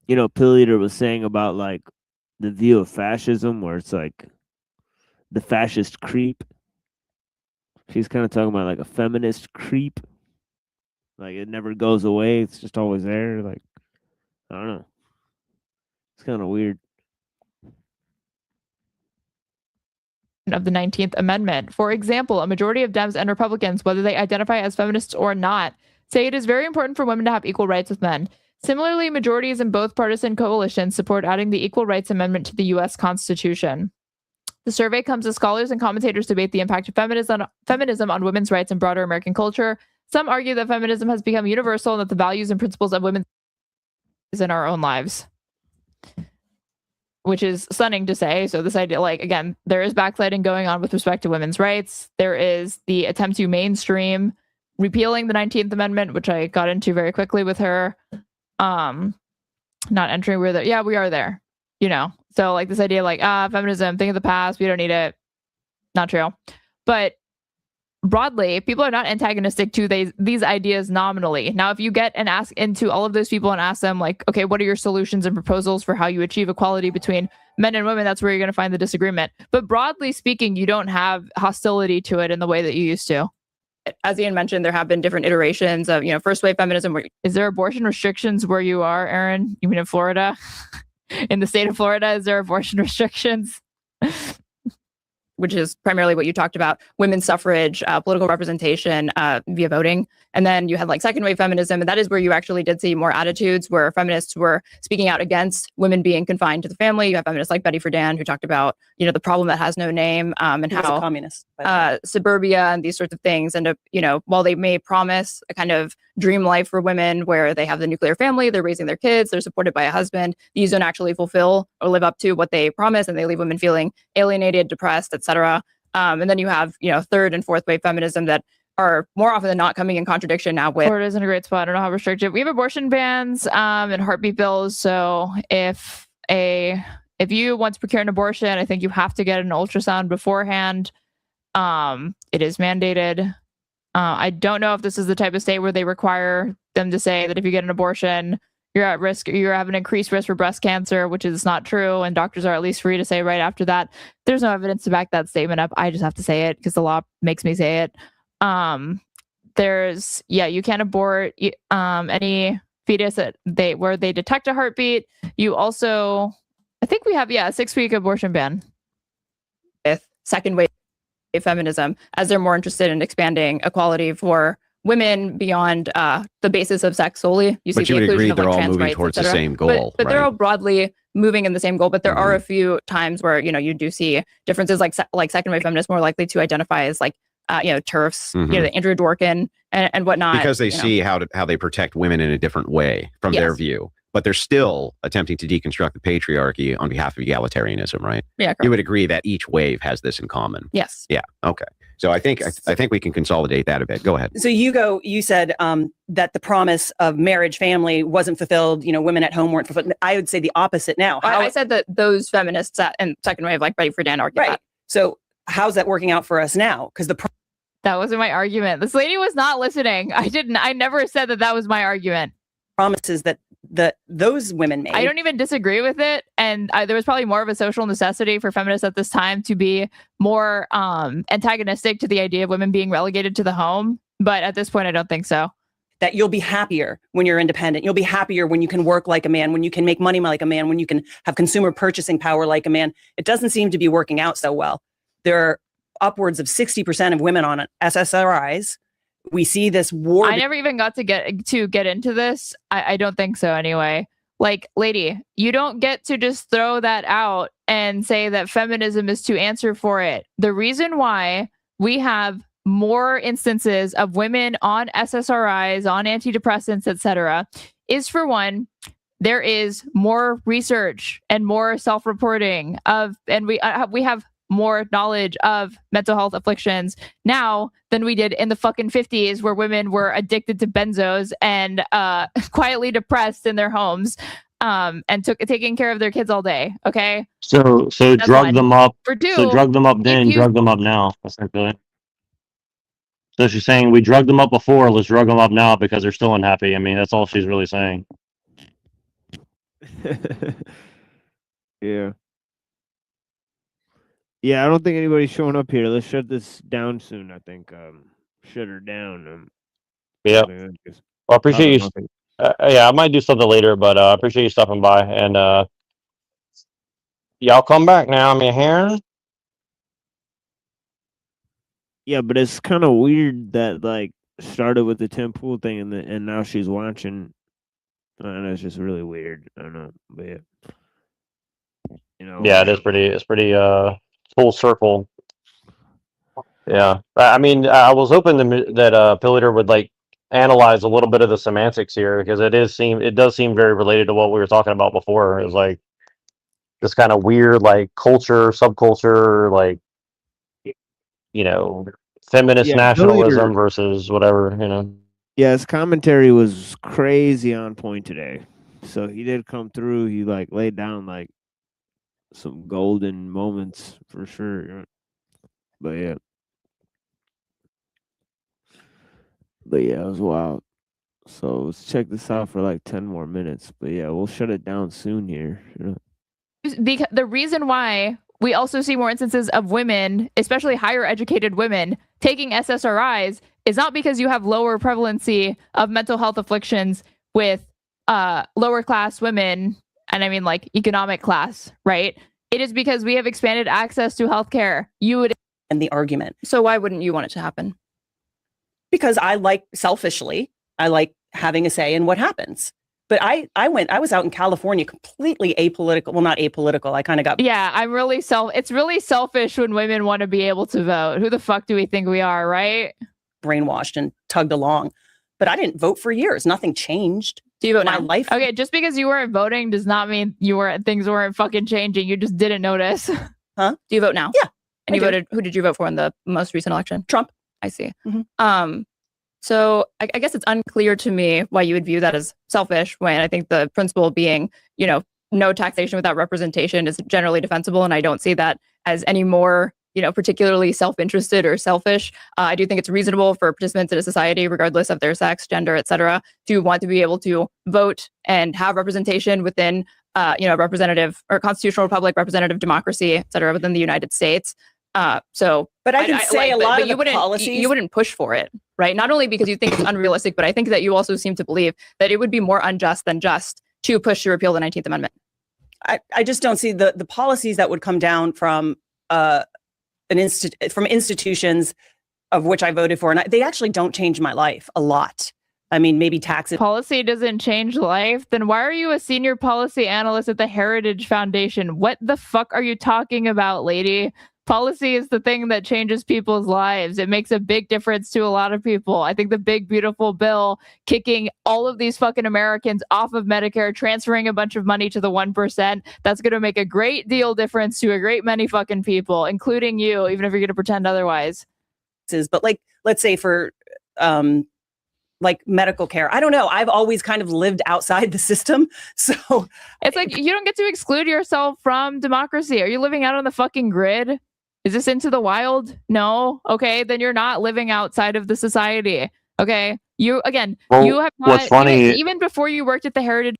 Pill Eater was saying about like the view of fascism, where it's like the fascist creep. She's kind of talking about like a feminist creep. Like it never goes away. It's just always there. Like, I don't know. It's kind of weird. Of the 19th Amendment. For example, a majority of Dems and Republicans, whether they identify as feminists or not, say it is very important for women to have equal rights with men. Similarly, majorities in both partisan coalitions support adding the Equal Rights Amendment to the U.S. Constitution. The survey comes as scholars and commentators debate the impact of feminism on women's rights and broader American culture. Some argue that feminism has become universal and that the values and principles of women is in our own lives. Which is stunning to say. So this idea, like, again, there is backsliding going on with respect to women's rights. There is the attempt to mainstream repealing the 19th Amendment, which I got into very quickly with her. not entering. We're there. Yeah, we are there. You know, so like this idea, like feminism, thing of the past. We don't need it. Not true, but broadly, people are not antagonistic to these ideas nominally. Now, if you get and ask into all of those people and ask them, like, okay, what are your solutions and proposals for how you achieve equality between men and women? That's where you're going to find the disagreement. But broadly speaking, you don't have hostility to it in the way that you used to. As Ian mentioned, there have been different iterations of, first wave feminism. Is there abortion restrictions where you are, Aaron? You mean in Florida? In the state of Florida, is there abortion restrictions? Which is primarily what you talked about, women's suffrage, political representation via voting. And then you had like second wave feminism. And that is where you actually did see more attitudes where feminists were speaking out against women being confined to the family. You have feminists like Betty Friedan who talked about, the problem that has no name and how a communist, suburbia and these sorts of things. And, while they may promise a kind of dream life for women where they have the nuclear family, they're raising their kids, they're supported by a husband, these don't actually fulfill or live up to what they promise. And they leave women feeling alienated, depressed, etc. And then you have, third and fourth wave feminism that are more often than not coming in contradiction now with. Florida's in a great spot. I don't know how restrictive. We have abortion bans and heartbeat bills. So if you want to procure an abortion, I think you have to get an ultrasound beforehand. It is mandated. I don't know if this is the type of state where they require them to say that if you get an abortion, you're at risk, you have an increased risk for breast cancer, which is not true. And doctors are at least free to say right after that. There's no evidence to back that statement up. I just have to say it because the law makes me say it. You can't abort any fetus where they detect a heartbeat. You also, I think we have, a 6-week abortion ban. With second wave feminism, as they're more interested in expanding equality for women beyond the basis of sex solely. You see But you the would inclusion agree of they're like all trans moving rights, towards the etc. same goal, But they're right? all broadly moving in the same goal. But there are a few times where you do see differences, like second wave feminists more likely to identify as like TERFs, the Andrew Dworkin and whatnot, because they see how they protect women in a different way from their view, but they're still attempting to deconstruct the patriarchy on behalf of egalitarianism, right? Yeah, correct. You would agree that each wave has this in common. Yes. Yeah. Okay. So I think we can consolidate that a bit. Go ahead. So you said that the promise of marriage, family wasn't fulfilled. Women at home weren't fulfilled. I would say the opposite now. I said that those feminists and second wave, like Betty Friedan, argue that. So how's that working out for us now? Because that wasn't my argument. This lady was not listening. I never said that was my argument. Promises that those women made. I don't even disagree with it. And there was probably more of a social necessity for feminists at this time to be more antagonistic to the idea of women being relegated to the home. But at this point, I don't think so. That you'll be happier when you're independent. You'll be happier when you can work like a man, when you can make money like a man, when you can have consumer purchasing power like a man. It doesn't seem to be working out so well. There are upwards of 60% of women on SSRIs. We see this war. I never even got to get into this. I don't think so anyway. Like, lady, you don't get to just throw that out and say that feminism is to answer for it. The reason why we have more instances of women on SSRIs, on antidepressants, etc., is for one, there is more research and more self-reporting and we have more knowledge of mental health afflictions now than we did in the fucking 50s, where women were addicted to benzos and quietly depressed in their homes and taking care of their kids all day. Okay. So That's drug one. them up. For two, So drug them up then, drug them up now, essentially. So she's saying we drugged them up before, let's drug them up now because they're still unhappy. I mean, that's all she's really saying. Yeah. Yeah, I don't think anybody's showing up here. Let's shut this down soon, I think. Shut her down. Yeah. Well, I appreciate you. I might do something later, but I appreciate you stopping by. And y'all come back now, I'm here. Yeah, but it's kind of weird that like started with the Tim Pool thing and now she's watching. And it's just really weird. I don't know, but yeah. Yeah, it's pretty full circle. Yeah, I mean, I was hoping that Pillator would like analyze a little bit of the semantics here because it does seem very related to what we were talking about before. It was like this kind of weird like culture, subculture, like feminist nationalism versus whatever. Yeah, his commentary was crazy on point today. So he did come through. He like laid down like some golden moments for sure. But yeah. But yeah, it was wild. So let's check this out for like 10 more minutes. But yeah, we'll shut it down soon here. Because the reason why we also see more instances of women, especially higher educated women, taking SSRIs is not because you have lower prevalency of mental health afflictions with lower class women, and I mean like economic class, right? It is because we have expanded access to healthcare. You would end the argument. So why wouldn't you want it to happen? Because I like selfishly, I like having a say in what happens. But I was out in California completely apolitical. Well, not apolitical. I kind of got. Yeah, it's really selfish when women want to be able to vote. Who the fuck do we think we are, right? Brainwashed and tugged along. But I didn't vote for years. Nothing changed. Do you vote My now? life. Okay, just because you weren't voting does not mean things weren't fucking changing. You just didn't notice. Huh? Do you vote now? Yeah. And you voted, who did you vote for in the most recent election? Trump. I see. Mm-hmm. So I guess it's unclear to me why you would view that as selfish when I think the principle being, no taxation without representation is generally defensible. And I don't see that as any more, particularly self-interested or selfish. I do think it's reasonable for participants in a society, regardless of their sex, gender, et cetera, to want to be able to vote and have representation within, representative or constitutional republic, representative democracy, et cetera, within the United States. But I can say a lot of the policies. You wouldn't push for it, right? Not only because you think it's unrealistic, but I think that you also seem to believe that it would be more unjust than just to push to repeal the 19th Amendment. I just don't see the policies that would come down from from institutions of which I voted for, and they actually don't change my life a lot. I mean, maybe taxes. Policy doesn't change life. Then why are you a senior policy analyst at the Heritage Foundation? What the fuck are you talking about, lady? Policy is the thing that changes people's lives. It makes a big difference to a lot of people. I think the big, beautiful bill kicking all of these fucking Americans off of Medicare, transferring a bunch of money to the 1%, that's going to make a great deal difference to a great many fucking people, including you, even if you're going to pretend otherwise. But like, let's say for like medical care, I don't know. I've always kind of lived outside the system. So it's like you don't get to exclude yourself from democracy. Are you living out on the fucking grid? Is this into the wild? No. Okay, then you're not living outside of the society. Okay, you have not. What's funny, even before you worked at the Heritage.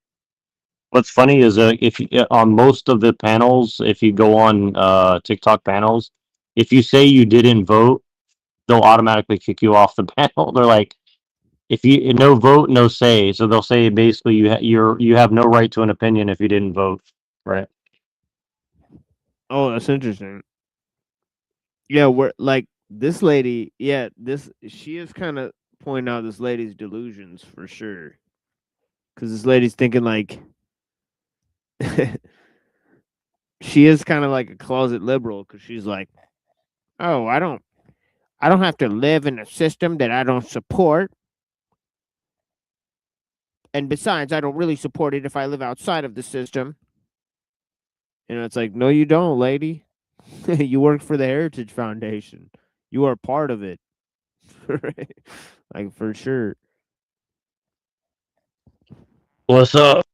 What's funny is if you, on most of the panels, if you go on TikTok panels, if you say you didn't vote, they'll automatically kick you off the panel. They're like, if you no vote, no say. So they'll say basically you have no right to an opinion if you didn't vote, right? Oh, that's interesting. Yeah, we're like this lady. Yeah, she is kind of pointing out this lady's delusions for sure. Because this lady's thinking like she is kind of like a closet liberal. Because she's like, oh, I don't have to live in a system that I don't support. And besides, I don't really support it if I live outside of the system. And it's like, no, you don't, lady. You work for the Heritage Foundation. You are part of it. Like, for sure. What's up?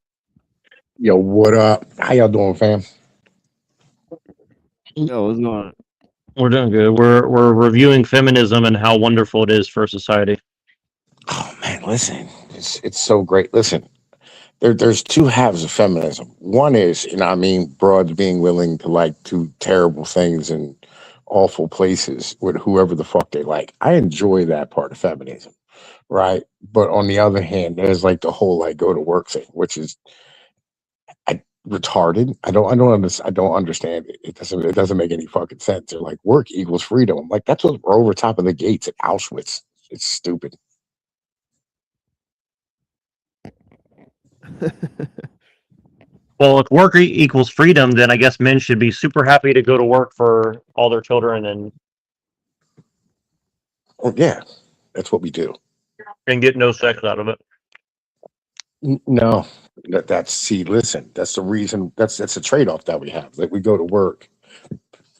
Yo, what up? How y'all doing, fam? Yo, what's going on? We're doing good. We're reviewing feminism and how wonderful it is for society. Oh man, listen, it's so great. Listen, there's two halves of feminism. One is, broads being willing to like do terrible things in awful places with whoever the fuck they like. I enjoy that part of feminism, right? But on the other hand, there's like the whole like go to work thing, which is retarded. I don't understand it. It doesn't make any fucking sense. They're like work equals freedom. I'm like, that's what we're over top of the gates at Auschwitz. It's stupid. Well, if work equals freedom, then I guess men should be super happy to go to work for all their children and yeah, that's what we do. And get no sex out of it. No, that's the reason. That's a trade-off that we have. Like we go to work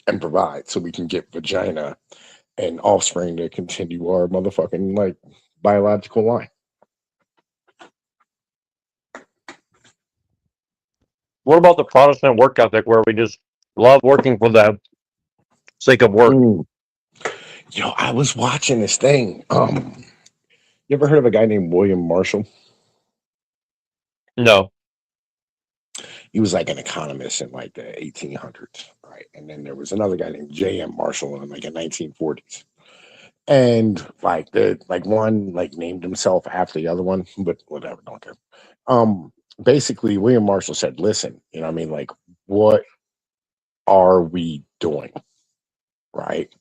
and provide so we can get vagina and offspring to continue our motherfucking like biological line. What about the Protestant work ethic where we just love working for the sake of work? Yo, I was watching this thing. You ever heard of a guy named William Marshall? No. He was like an economist in like the 1800s, right? And then there was another guy named J.M. Marshall in like the 1940s. And like one like named himself after the other one, but whatever, don't care. Basically William Marshall said, listen, you know what I mean, like, what are we doing? Right?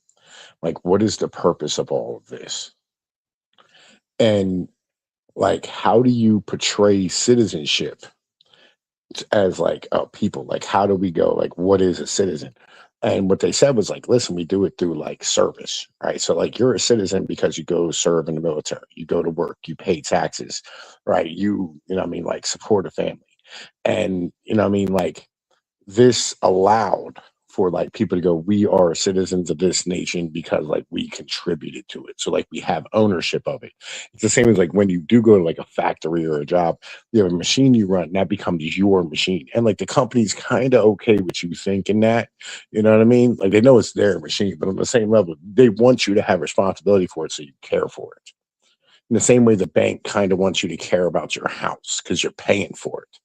Like, what is the purpose of all of this? And like, how do you portray citizenship as like people? Like, how do we go? Like, what is a citizen? And what they said was like, listen, we do it through like service, right? So like, you're a citizen because you go serve in the military, you go to work, you pay taxes, right? You know what I mean, like support a family. And you know what I mean, like this allowed for like people to go, we are citizens of this nation because like we contributed to it. So like we have ownership of it. It's the same as like when you do go to like a factory or a job, you have a machine you run, and that becomes your machine. And like the company's kind of okay with you thinking that, you know what I mean? Like they know it's their machine, but on the same level, they want you to have responsibility for it so you care for it. In the same way the bank kind of wants you to care about your house because you're paying for it,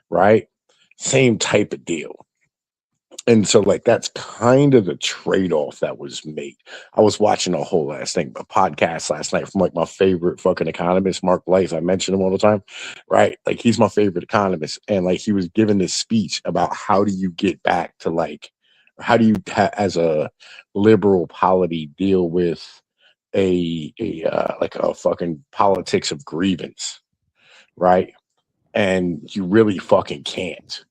right? Same type of deal. And so like that's kind of the trade-off that was made. I was watching a whole last thing, a podcast last night from like my favorite fucking economist, Mark Blythe. I mention him all the time, right? Like he's my favorite economist. And like he was giving this speech about how do you get back to like, how do you as a liberal polity deal with a like a fucking politics of grievance, right? And you really fucking can't.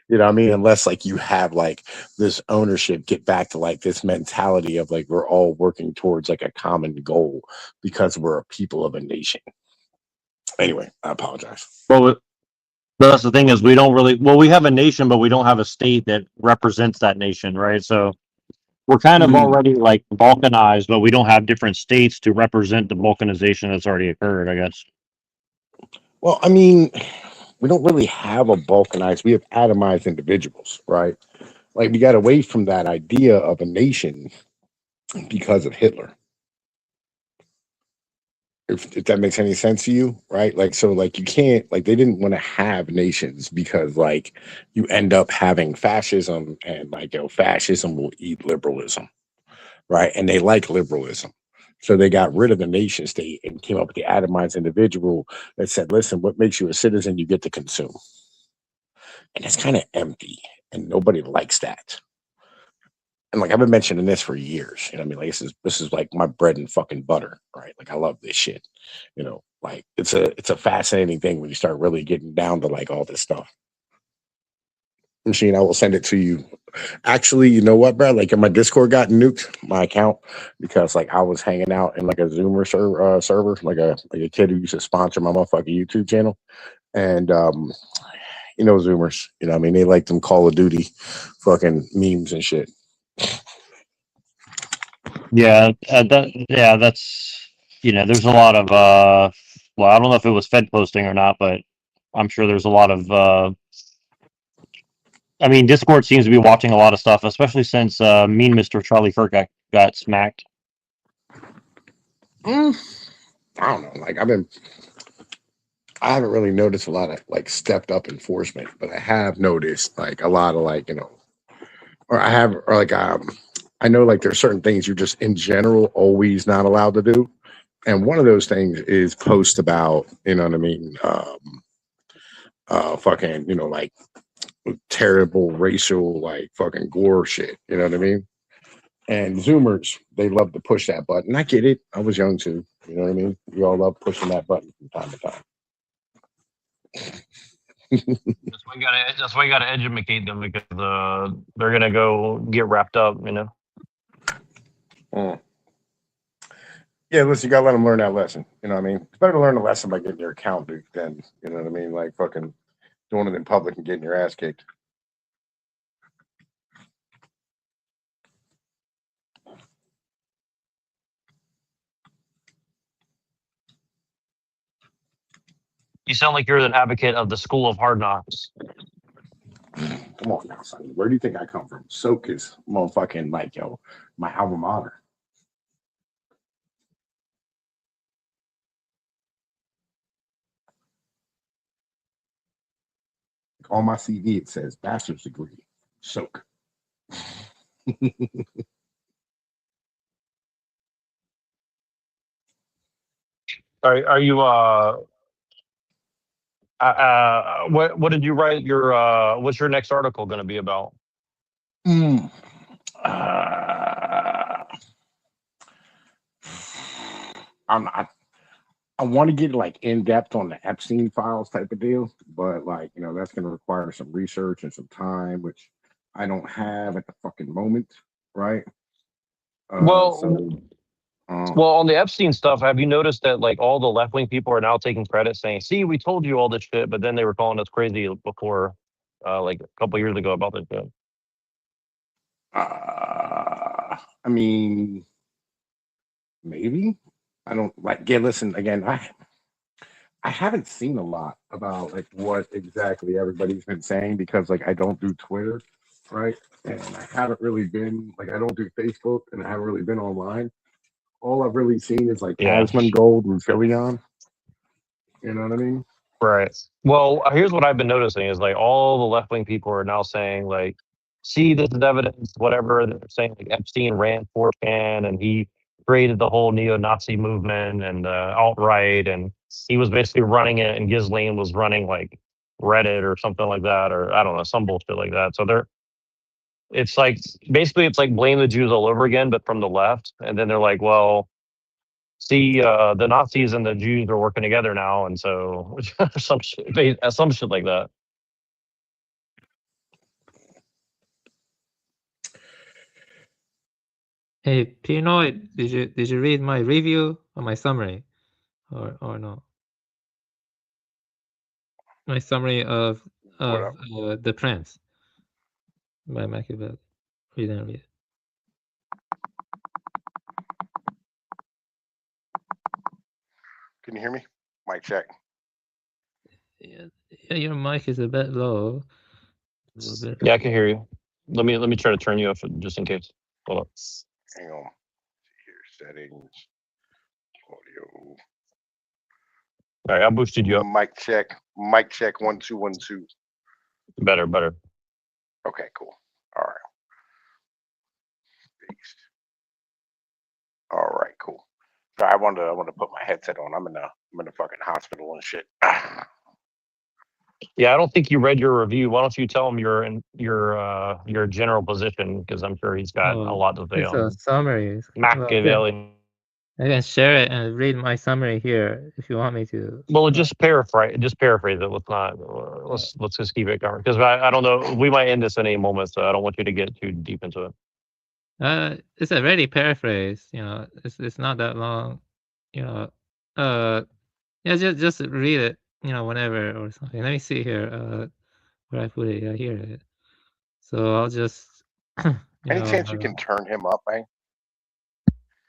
You know what I mean? Unless like you have like this ownership, get back to like this mentality of like we're all working towards like a common goal because we're a people of a nation. Anyway, I apologize. Well, that's the thing is we don't really, well, we have a nation, but we don't have a state that represents that nation, right? So we're kind of already like balkanized, but we don't have different states to represent the balkanization that's already occurred, I guess. Well, I mean, we don't really have a balkanized, we have atomized individuals, right? Like we got away from that idea of a nation because of Hitler. If that makes any sense to you, right? Like, so like you can't, like they didn't want to have nations because like you end up having fascism and like, you know, fascism will eat liberalism, right? And they like liberalism. So they got rid of the nation state and came up with the atomized individual that said, listen, what makes you a citizen, you get to consume. And it's kind of empty and nobody likes that. And like I've been mentioning this for years. You know what I mean? Like this is like my bread and fucking butter, right? Like I love this shit. You know, like it's a fascinating thing when you start really getting down to like all this stuff. Machine, I will send it to you. Actually, you know what, bro? Like my Discord got nuked, my account, because like I was hanging out in like a Zoomer server, like a kid who used to sponsor my motherfucking YouTube channel. And you know, Zoomers, you know what I mean? They like them Call of Duty fucking memes and shit. Yeah, that's, you know, there's a lot of well, I don't know if it was Fed posting or not, but I'm sure there's a lot of I mean, Discord seems to be watching a lot of stuff, especially since mean Mr. Charlie Kirk got smacked. I don't know. Like I haven't really noticed a lot of like stepped up enforcement, but I have noticed like a lot of like, you know, or I have, or like, I know like there's certain things you're just in general always not allowed to do. And one of those things is post about, you know what I mean? Fucking, you know, like terrible racial, like fucking gore shit. You know what I mean? And Zoomers, they love to push that button. I get it. I was young too. You know what I mean? We all love pushing that button from time to time. That's why you gotta educate them because they're gonna go get wrapped up, you know. Yeah, listen, you gotta let them learn that lesson. You know what I mean? It's better to learn a lesson by getting your account duked than, you know what I mean, like fucking doing it in public and getting your ass kicked. You sound like you're an advocate of the school of hard knocks. Come on now, son. Where do you think I come from? Soak is motherfucking like, yo, my alma mater. On my CV, it says bachelor's degree, Soak. Are you what did you write your what's your next article going to be about? Mm. I want to get like in depth on the Epstein files type of deal, but like, you know, that's going to require some research and some time, which I don't have at the fucking moment, right? Well, on the Epstein stuff, have you noticed that like all the left wing people are now taking credit, saying, "See, we told you all this shit," but then they were calling us crazy before, like a couple years ago about this shit. I mean, maybe. I don't like. Yeah, listen again. I haven't seen a lot about like what exactly everybody's been saying because like I don't do Twitter, right? And I haven't really been like I don't do Facebook and I haven't really been online. All I've really seen is like Asmongold and Phillion. You know what I mean? Right. Well, here's what I've been noticing is like all the left wing people are now saying like, "See, this is evidence." Whatever they're saying, like Epstein ran 4chan and he created the whole neo-Nazi movement and alt-right, and he was basically running it, and Ghislaine was running like Reddit or something like that, or I don't know, some bullshit like that. So it's like basically it's like blame the Jews all over again, but from the left, and then they're like, well, see, the Nazis and the Jews are working together now, and so some shit like that. Hey, Pinoy, did you read my review or my summary, or no? My summary of The Prince by Machiavelli. You didn't read it. Can you hear me? Mic check. Yeah, your mic is a bit low. Yeah, I can hear you. Let me try to turn you up just in case. Hold on. Hang on. Here, settings, audio. All right, I boosted you up. Mic check. Mic check. 1 2 1 2. Better. Okay, cool. All right. Fixed. All right, cool. So I wanted to put my headset on. I'm in the fucking hospital and shit. Yeah, I don't think you read your review. Why don't you tell him your general position, because I'm sure he's got a lot to say It's on a summary. Machiavelli. I can share it and read my summary here if you want me to. Well, just paraphrase it. Let's just keep it going, because I don't know. We might end this in any moment, so I don't want you to get too deep into it. It's already paraphrased. You know, it's not that long. You know, yeah, just read it. You know, whenever or something. Let me see here. Where I put it. Yeah, here. So I'll just. Any chance you can turn him up, man?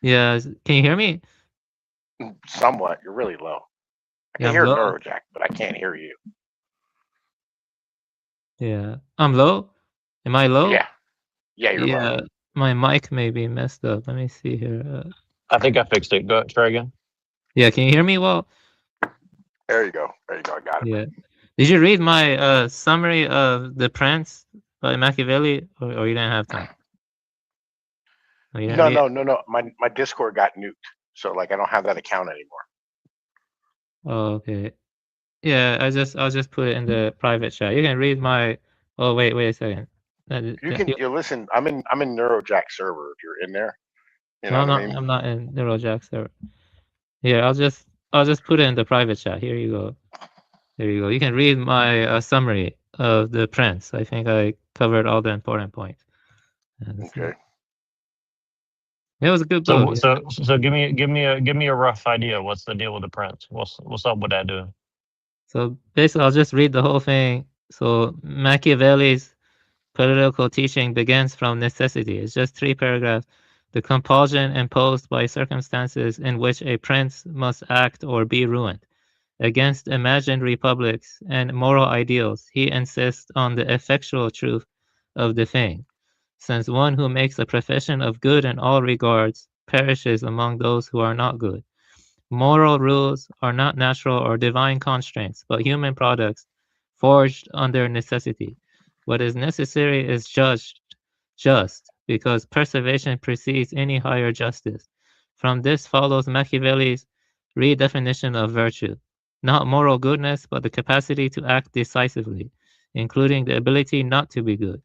Yeah, can you hear me? Somewhat. You're really low. I can Yeah, hear I'm low. Neurojack, but I can't hear you. Yeah, I'm low. Am I low? Yeah, you're low. My mic may be messed up. Let me see here. I think I fixed it. Go try again. Yeah, can you hear me well? There you go. I got it. Yeah. Did you read my summary of The Prince by Machiavelli, or you didn't have time? No. My Discord got nuked, so like I don't have that account anymore. Oh, okay. Yeah, I'll just put it in the private chat. You can read my. Oh, wait a second. You listen. I'm in Neurojack server. If you're in there, you know No, what I mean. I'm not in Neurojack server. Yeah, I'll just put it in the private chat. Here you go. There you go. You can read my summary of The Prince. I think I covered all the important points. Okay. It was a good book. So give me a rough idea. What's the deal with the Prince? What's up with that dude? So basically, I'll just read the whole thing. So Machiavelli's political teaching begins from necessity. It's just 3 paragraphs. The compulsion imposed by circumstances in which a prince must act or be ruined. Against imagined republics and moral ideals, he insists on the effectual truth of the thing, since one who makes a profession of good in all regards perishes among those who are not good. Moral rules are not natural or divine constraints, but human products forged under necessity. What is necessary is just, because preservation precedes any higher justice. From this follows Machiavelli's redefinition of virtue. Not moral goodness, but the capacity to act decisively, including the ability not to be good,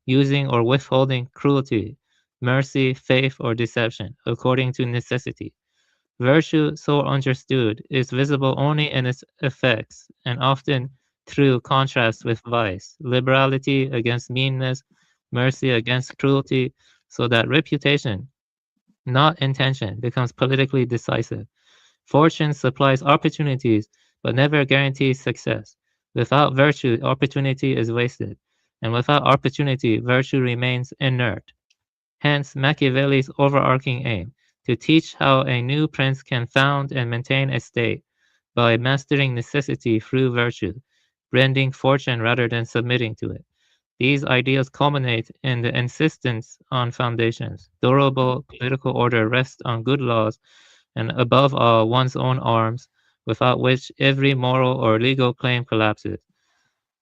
using or withholding cruelty, mercy, faith, or deception, according to necessity. Virtue, so understood, is visible only in its effects, and often through contrast with vice, liberality against meanness, mercy against cruelty, so that reputation, not intention, becomes politically decisive. Fortune supplies opportunities, but never guarantees success. Without virtue, opportunity is wasted, and without opportunity, virtue remains inert. Hence Machiavelli's overarching aim, to teach how a new prince can found and maintain a state by mastering necessity through virtue, bending fortune rather than submitting to it. These ideas culminate in the insistence on foundations. Durable political order rests on good laws and above all one's own arms, without which every moral or legal claim collapses.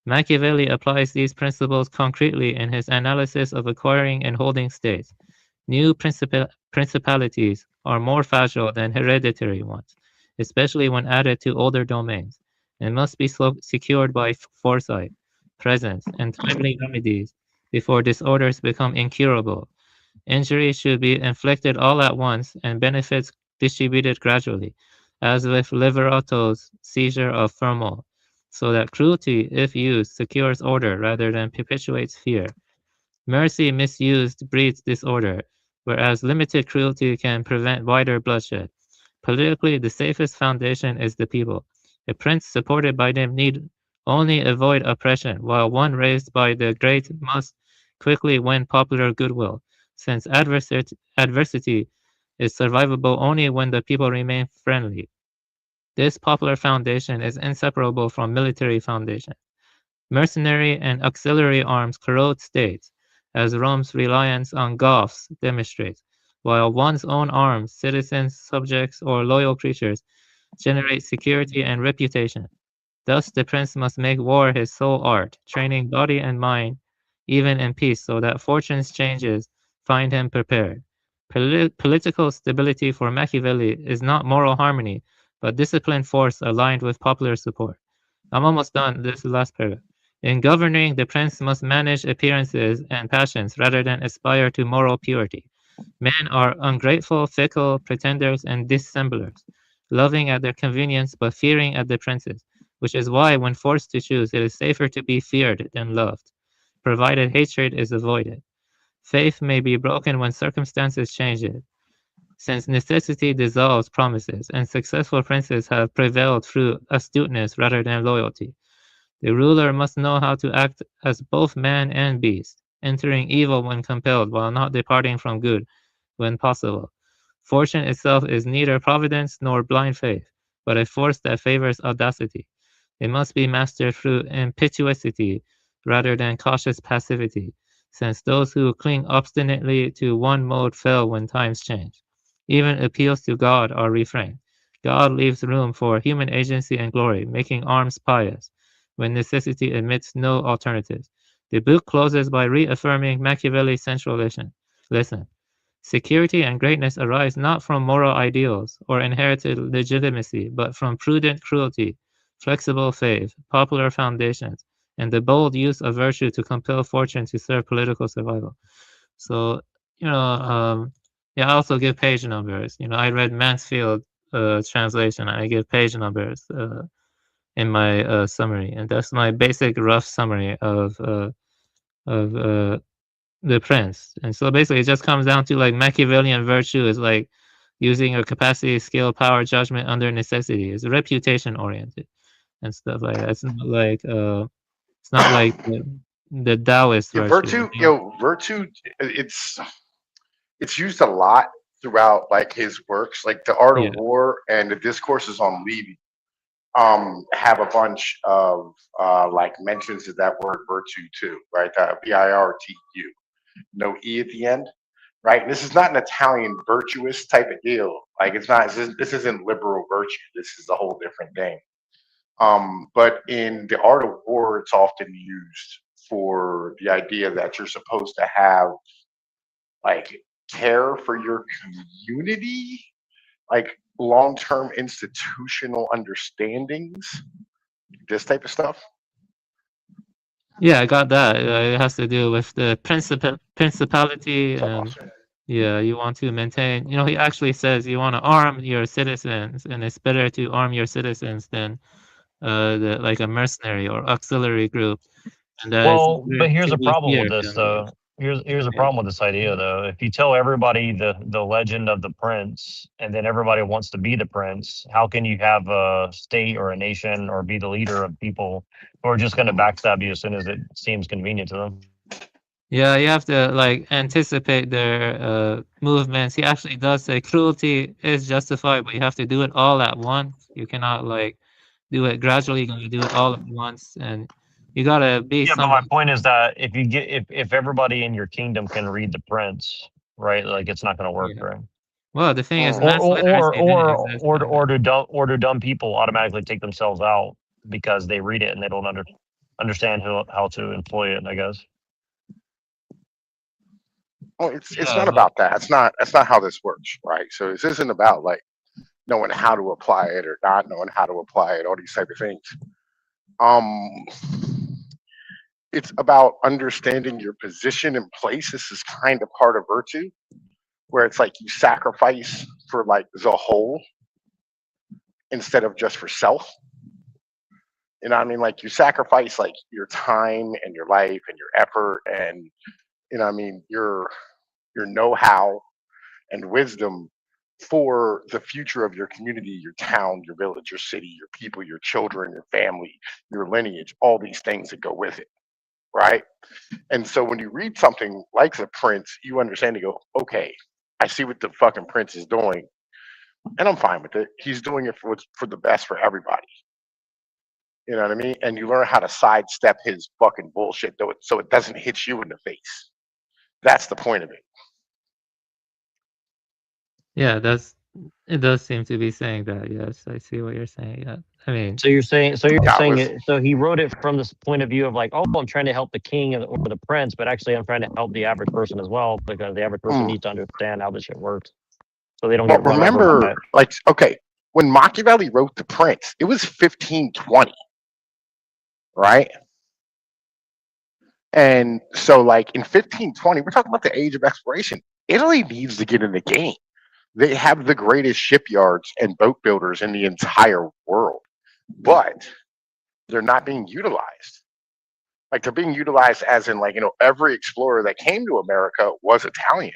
Machiavelli applies these principles concretely in his analysis of acquiring and holding states. New principalities are more fragile than hereditary ones, especially when added to older domains, and must be secured by foresight, presence, and timely remedies before disorders become incurable. Injury should be inflicted all at once and benefits distributed gradually, as with Liverato's seizure of Fermol, so that cruelty, if used, secures order rather than perpetuates fear. Mercy misused breeds disorder, whereas limited cruelty can prevent wider bloodshed. Politically, the safest foundation is the people. A prince supported by them need only avoid oppression, while one raised by the great must quickly win popular goodwill, since adversity is survivable only when the people remain friendly. This popular foundation is inseparable from military foundation. Mercenary and auxiliary arms corrode states, as Rome's reliance on Goths demonstrates, while one's own arms, citizens, subjects, or loyal creatures, generate security and reputation. Thus the prince must make war his sole art, training body and mind, even in peace, so that fortune's changes find him prepared. Political stability for Machiavelli is not moral harmony, but disciplined force aligned with popular support. I'm almost done. This is the last paragraph. In governing, the prince must manage appearances and passions rather than aspire to moral purity. Men are ungrateful, fickle, pretenders, and dissemblers, loving at their convenience but fearing at the prince's, which is why when forced to choose, it is safer to be feared than loved, provided hatred is avoided. Faith may be broken when circumstances change it, since necessity dissolves promises, and successful princes have prevailed through astuteness rather than loyalty. The ruler must know how to act as both man and beast, entering evil when compelled while not departing from good when possible. Fortune itself is neither providence nor blind faith, but a force that favors audacity. It must be mastered through impetuosity rather than cautious passivity, since those who cling obstinately to one mode fail when times change. Even appeals to God are refrained. God leaves room for human agency and glory, making arms pious, when necessity admits no alternatives. The book closes by reaffirming Machiavelli's central lesson. Security and greatness arise not from moral ideals or inherited legitimacy, but from prudent cruelty, flexible faith, popular foundations, and the bold use of virtue to compel fortune to serve political survival. So, yeah, I also give page numbers. I read Mansfield translation. I give page numbers in my summary, and that's my basic rough summary of the prince. And so basically it just comes down to like Machiavellian virtue is like using your capacity, skill, power, judgment under necessity. It's reputation oriented and stuff like that. It's not like the Taoist virtue. Virtue, it's used a lot throughout like his works, like the Art of War and the discourses on leaving. have a bunch of like mentions of that word virtue too, right? virtu, no e at the end, right? And this is not an Italian virtuous type of deal. Like it's not. This isn't liberal virtue. This is a whole different thing. But in the art of war, it's often used for the idea that you're supposed to have like care for your community, like long-term institutional understandings, this type of stuff. Yeah, I got that. It has to do with the principality, and yeah, you want to maintain. You know, he actually says you want to arm your citizens, and it's better to arm your citizens than like a mercenary or auxiliary group. And it's Well, better but here's to a be problem with here. this though. Here's a Yeah. problem with this idea though. If you tell everybody the legend of the prince, and then everybody wants to be the prince, how can you have a state or a nation or be the leader of people who are just going to backstab you as soon as it seems convenient to them? Yeah, you have to like anticipate their movements. He actually does say cruelty is justified, but you have to do it all at once. You cannot like do it gradually. You gotta do it all at once, and you gotta be Yeah, but my someone. point is that if you get if everybody in your kingdom can read the prince, right? Like it's not going to work, Yeah. right? Well, the thing is, Or mass or or literacy didn't or exist or back then. or do dumb people automatically take themselves out because they read it and they don't understand how to employ it, I guess. Well, it's Yeah, not but about that. That's not how this works, right? So this isn't about like knowing how to apply it or not knowing how to apply it, all these type of things. Um, it's about understanding your position and place. This is kind of part of virtue, where it's like you sacrifice for like the whole instead of just for self. You know what I mean? Like you sacrifice like your time and your life and your effort and you know what I mean your know-how and wisdom for the future of your community, your town, your village, your city, your people, your children, your family, your lineage, all these things that go with it, right? And so when you read something like The Prince, you understand to go, okay, I see what the fucking Prince is doing, and I'm fine with it. He's doing it for the best for everybody. You know what I mean? And you learn how to sidestep his fucking bullshit, though, so it doesn't hit you in the face. That's the point of it. yeah, it does seem to be saying that. Yes, I see what you're saying. Yeah, I mean, So you're saying Yeah, listen. it, so he wrote it from this point of view of like, oh, I'm trying to help the king or the prince, but actually I'm trying to help the average person as well because the average person Mm. needs to understand how this shit works so they don't Well, get run over by remember, it. like, okay, when Machiavelli wrote The Prince, it was 1520, right? And so, like, in 1520, we're talking about the age of exploration. Italy needs to get in the game. They have the greatest shipyards and boat builders in the entire world, but they're not being utilized. Like, they're being utilized as in, like, every explorer that came to America was Italian,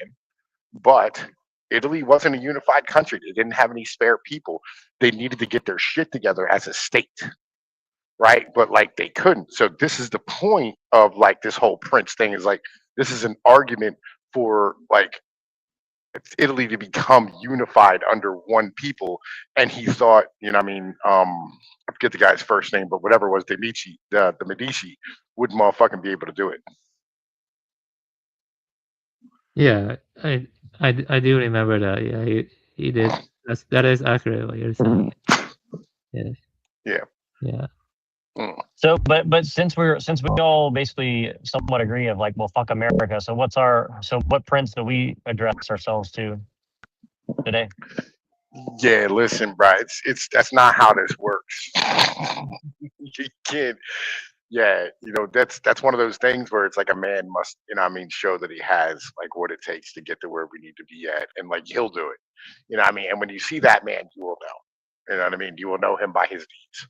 but Italy wasn't a unified country. They didn't have any spare people. They needed to get their shit together as a state, right? But like they couldn't. So this is the point of like this whole Prince thing is like this is an argument for like Italy to become unified under one people. And he thought, I mean, I forget the guy's first name, but whatever it was, the Medici would motherfucking be able to do it. yeah, I do remember that. Yeah, he did. That is accurate what you're saying. Yeah. Yeah. Yeah. So, but since we all basically somewhat agree of like, well, fuck America. So what prince do we address ourselves to today? Yeah, listen, bro, it's that's not how this works. You can't. Yeah, that's one of those things where it's like a man must, I mean, show that he has like what it takes to get to where we need to be at, and like he'll do it. You know what I mean? And when you see that man, you will know. You know what I mean? You will know him by his deeds.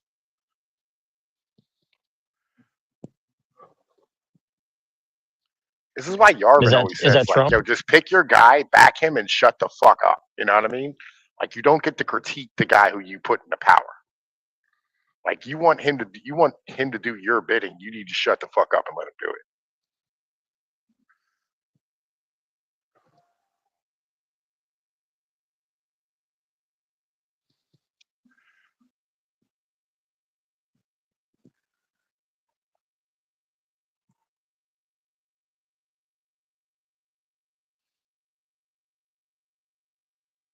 This is why Yarvin always Is says, that like, Trump? yo, just pick your guy, back him, and shut the fuck up. You know what I mean? Like, you don't get to critique the guy who you put in the power. Like, you want him to do your bidding. You need to shut the fuck up and let him do it.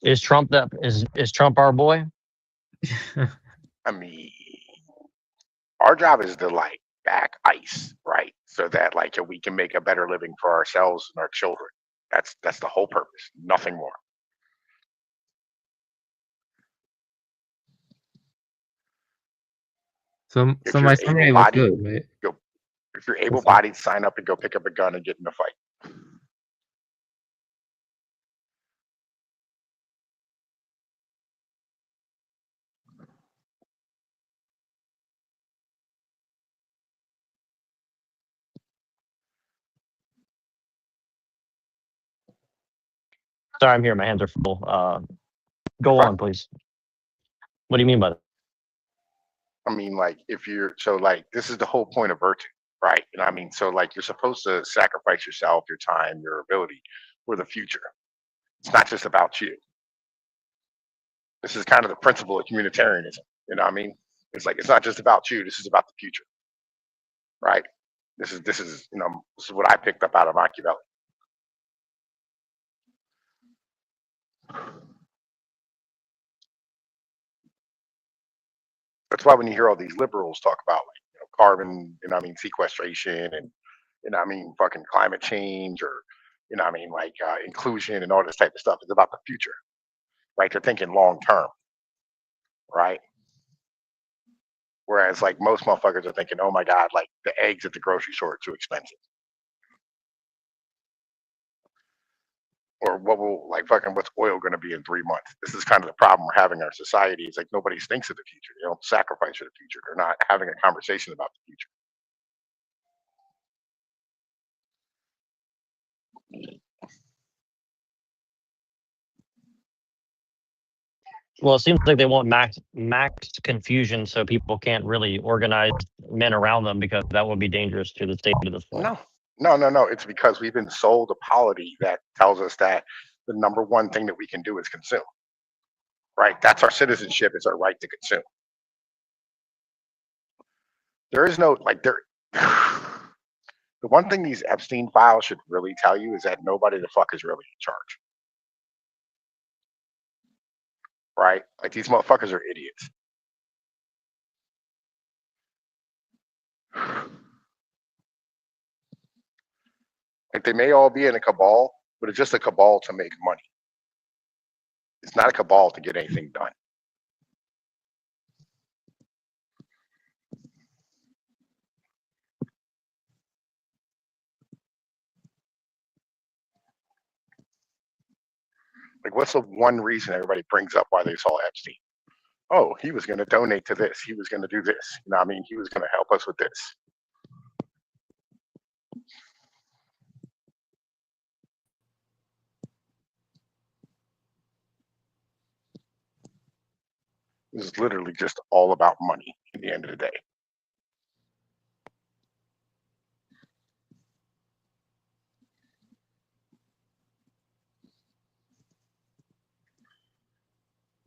Is Trump is Trump our boy? I mean, our job is to like back ICE, right? So that like we can make a better living for ourselves and our children. That's the whole purpose. Nothing more. So If my you're summary was able-bodied, good, right? go. If you're able-bodied, sign up and go pick up a gun and get in a fight. Sorry, I'm here. My hands are full. Go on, please. What do you mean by that? I mean, like, if you're so like, this is the whole point of virtue, right? And I mean, so like, you're supposed to sacrifice yourself, your time, your ability for the future. It's not just about you. This is kind of the principle of communitarianism. You know what I mean? It's like, it's not just about you. This is about the future, right? This is this is what I picked up out of Machiavelli. That's why when you hear all these liberals talk about like carbon, sequestration, and fucking climate change, or like inclusion and all this type of stuff, it's about the future, right? They're thinking long term, right? Whereas like most motherfuckers are thinking, oh my god, like the eggs at the grocery store are too expensive, or what's oil going to be in 3 months? This is kind of the problem we're having in our society. It's like nobody thinks of the future. They don't sacrifice for the future. They're not having a conversation about the future. Well, it seems like they want max confusion so people can't really organize men around them, because that would be dangerous to the state at this point. No. It's because we've been sold a polity that tells us that the number one thing that we can do is consume. Right? That's our citizenship. It's our right to consume. There is no the one thing these Epstein files should really tell you is that nobody the fuck is really in charge. Right? Like these motherfuckers are idiots. Like they may all be in a cabal, but it's just a cabal to make money. It's not a cabal to get anything done. Like, what's the one reason everybody brings up why they saw Epstein? Oh, he was going to donate to this. He was going to do this. You know what I mean? He was going to help us with this. This is literally just all about money at the end of the day.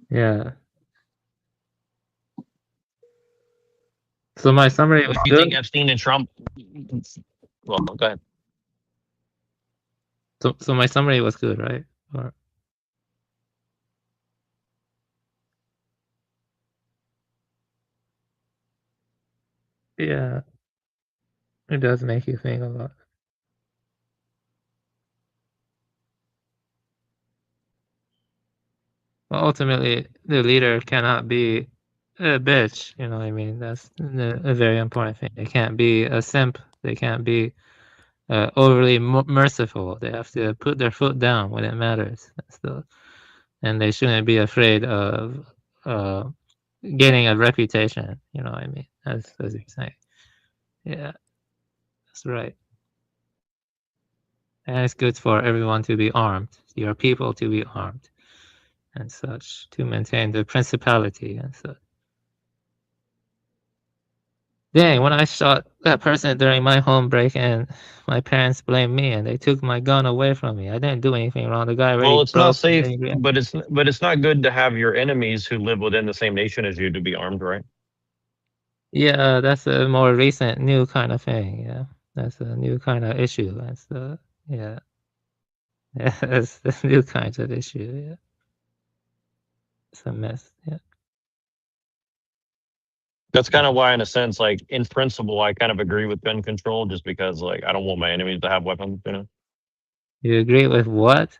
Yeah. So my summary was Do you think good. Epstein and Trump? Well, go ahead. So my summary was good, right? Or... Yeah. It does make you think a lot. Well, ultimately, the leader cannot be a bitch. You know what I mean? That's a very important thing. They can't be a simp. They can't be overly merciful. They have to put their foot down when it matters. And they shouldn't be afraid of getting a reputation. You know what I mean? As you're saying. Yeah, that's right. And it's good for everyone to be armed. Your people to be armed. And such, to maintain the principality and such. Dang, when I shot that person during my home break-in, my parents blamed me and they took my gun away from me. I didn't do anything wrong. The guy already Well, it's not broke. safe, but it's not good to have your enemies who live within the same nation as you to be armed, right? Yeah, that's a more recent, new kind of thing. Yeah, that's a new kind of issue. That's yeah, yeah, that's the new kind of issue. Yeah. it's a mess. Yeah. That's kind of why, in a sense, like in principle, I kind of agree with gun control, just because like I don't want my enemies to have weapons. You know, You agree with what?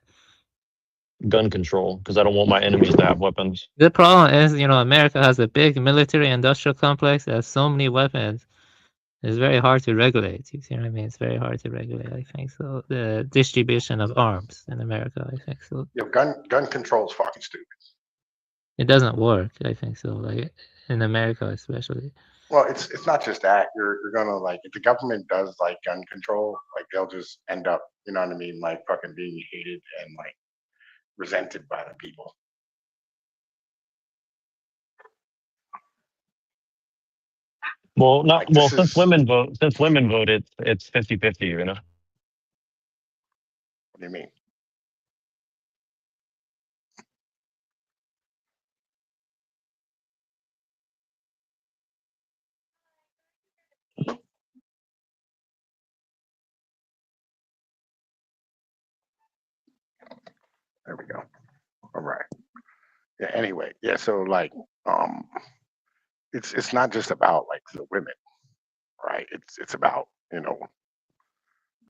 gun control, because I don't want my enemies to have weapons. The problem is, America has a big military industrial complex that has so many weapons. It's very hard to regulate. You see what I mean? It's very hard to regulate, I think so. The distribution of arms in America, I think so. Gun control is fucking stupid. It doesn't work, I think so. Like in America, especially. Well, it's not just that. You're gonna like if the government does like gun control, like they'll just end up, you know what I mean, like fucking being hated and like resented by the people. Well, not Like, this since is- women vote. Since women vote, it's 50-50, you know. What do you mean? There we go. All right. Yeah. Anyway, yeah. So like, it's not just about like the women, right? It's about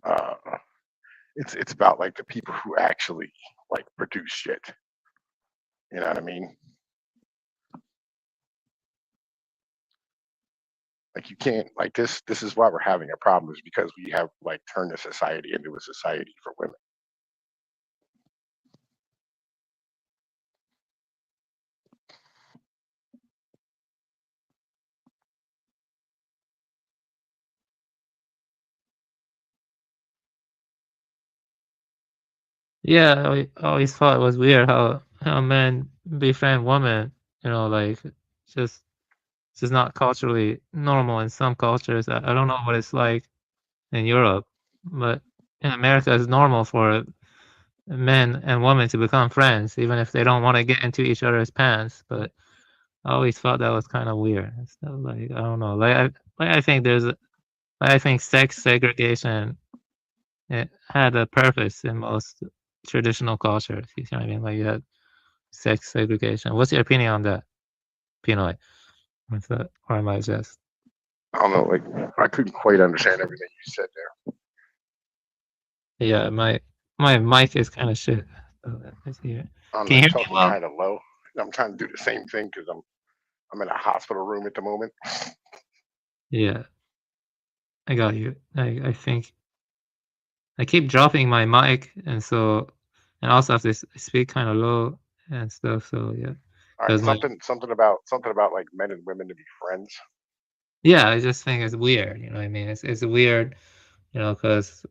uh, it's about like the people who actually like produce shit. You know what I mean? Like you can't like this. This is why we're having a problem is because we have like turned the society into a society for women. Yeah, I always thought it was weird how men befriend women. Like just it's just not culturally normal in some cultures. I don't know what it's like in Europe, but in America, it's normal for men and women to become friends, even if they don't want to get into each other's pants. But I always thought that was kind of weird. So, like, I don't know. I think I think sex segregation it had a purpose in most traditional cultures. You see what I mean? Like you had sex segregation. What's your opinion on that, Pinoy? What's that? Or am I just? I don't know. Like I couldn't quite understand everything you said there. Yeah, my mic is kind of shit. So let's see it. I'm Can you like hear me talking well? kind of low. I'm trying to do the same thing because I'm in a hospital room at the moment. Yeah, I got you. I think I keep dropping my mic, and also have to speak kind of low and stuff. So yeah, All right, because something about like men and women to be friends. yeah, I just think it's weird. You know what I mean? It's weird. Because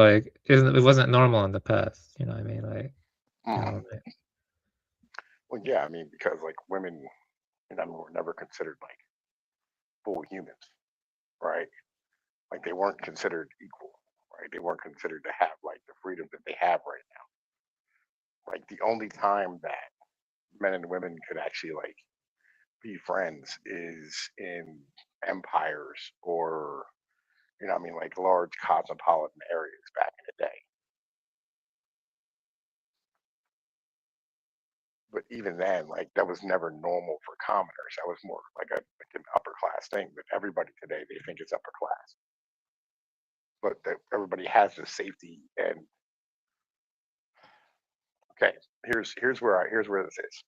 like it wasn't normal in the past. You know what I mean? Like like, Well, yeah, I mean because like women, were never considered like full humans, right? Like they weren't considered equal, right? They weren't considered to have like the freedom that they have right now. Like the only time that men and women could actually like be friends is in empires or like large cosmopolitan areas back in the day. But even then, like that was never normal for commoners. That was more like an upper class thing. But everybody today they think it's upper class. But everybody has the safety and okay. Here's where this is.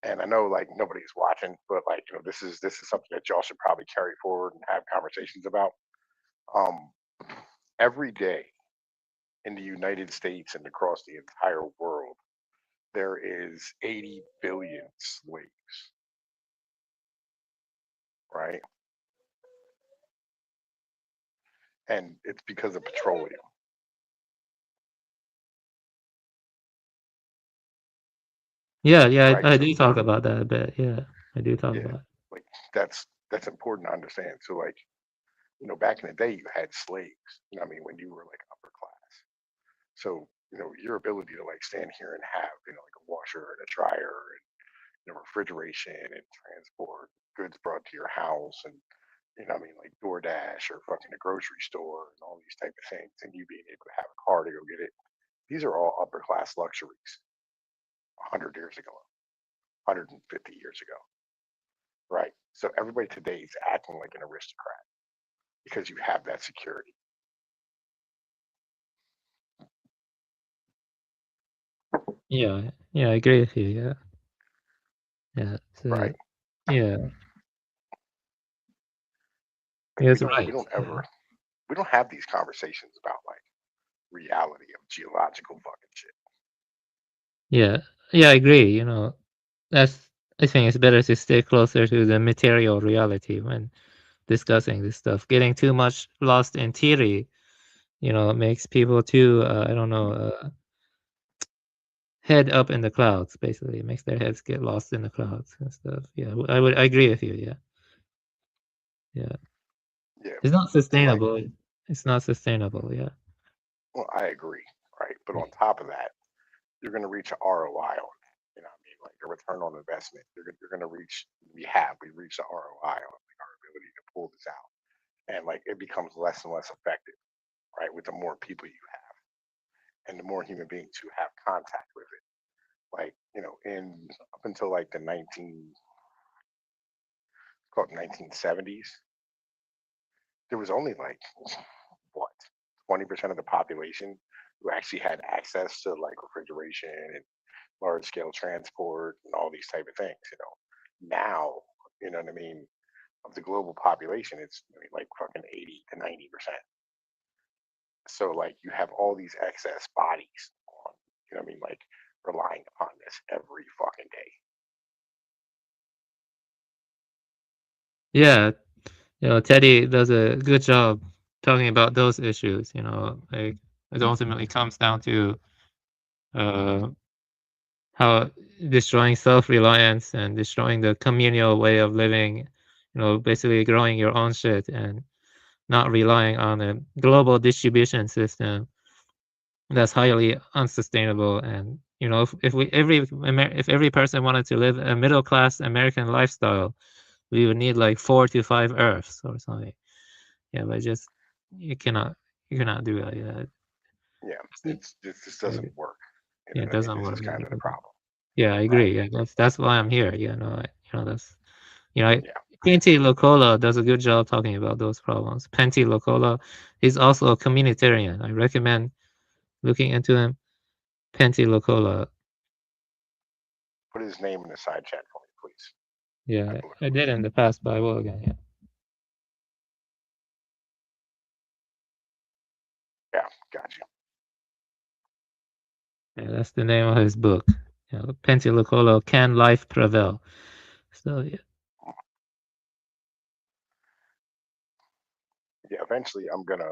And I know like nobody's watching, but like this is something that y'all should probably carry forward and have conversations about. Um, every day in the United States and across the entire world, there is 80 billion slaves, right? And it's because of petroleum. yeah, Right. I So do talk about that a bit. Yeah, I do talk yeah, about it. like that's important to understand. So like, back in the day you had slaves, when you were like upper class. So, your ability to like stand here and have, like a washer and a dryer and refrigeration and transport goods brought to your house and like DoorDash or fucking a grocery store and all these type of things and you being able to have a car to go get it. These are all upper class luxuries 100 years ago. 150 years ago, right? So everybody today is acting like an aristocrat because you have that security. Yeah, I agree with you. Yeah, yeah, right. Yeah, Like that's right. we don't have these conversations about like reality of geological fucking shit. Yeah, I agree. I think it's better to stay closer to the material reality when discussing this stuff. Getting too much lost in theory, makes people too, I don't know, head up in the clouds, basically. It makes their heads get lost in the clouds and stuff. Yeah, I agree with you. Yeah. Yeah. It's not So like, sustainable. It's not sustainable. Yeah. well, I agree, right? But on top of that, you're going to reach an ROI on that. You know what I mean? Like a return on investment. You're going to reach. We reached the ROI on like our ability to pull this out, and like it becomes less and less effective, right? With the more people you have, and the more human beings who have contact with it. Like in up until like the 1970s, there was only like what 20% of the population who actually had access to like refrigeration and large scale transport and all these type of things. Now, you know what I mean, of the global population, it's like fucking 80 to 90%. So like you have all these excess bodies on, you know what I mean, like relying upon this every fucking day. Yeah. Teddy does a good job talking about those issues. Like it ultimately comes down to how destroying self-reliance and destroying the communal way of living, basically growing your own shit and not relying on a global distribution system that's highly unsustainable. And if every person wanted to live a middle class American lifestyle, we would need like 4 to 5 Earths or something. Yeah, but just you cannot do that. Yeah, Yeah, this doesn't work. Yeah, it doesn't This work. is kind of the problem. Yeah, I agree. Yeah, that's why I'm here. That's Penty Locola does a good job talking about those problems. Penty Locola, he's also a communitarian. I recommend looking into him. Penty Locola. Put his name in the side chat for me, please. Yeah, I did in the past, but I will again. Yeah. Yeah, got you. Yeah, that's the name of his book. Penty Locola, Can Life Prevail? So yeah. Yeah, eventually I'm gonna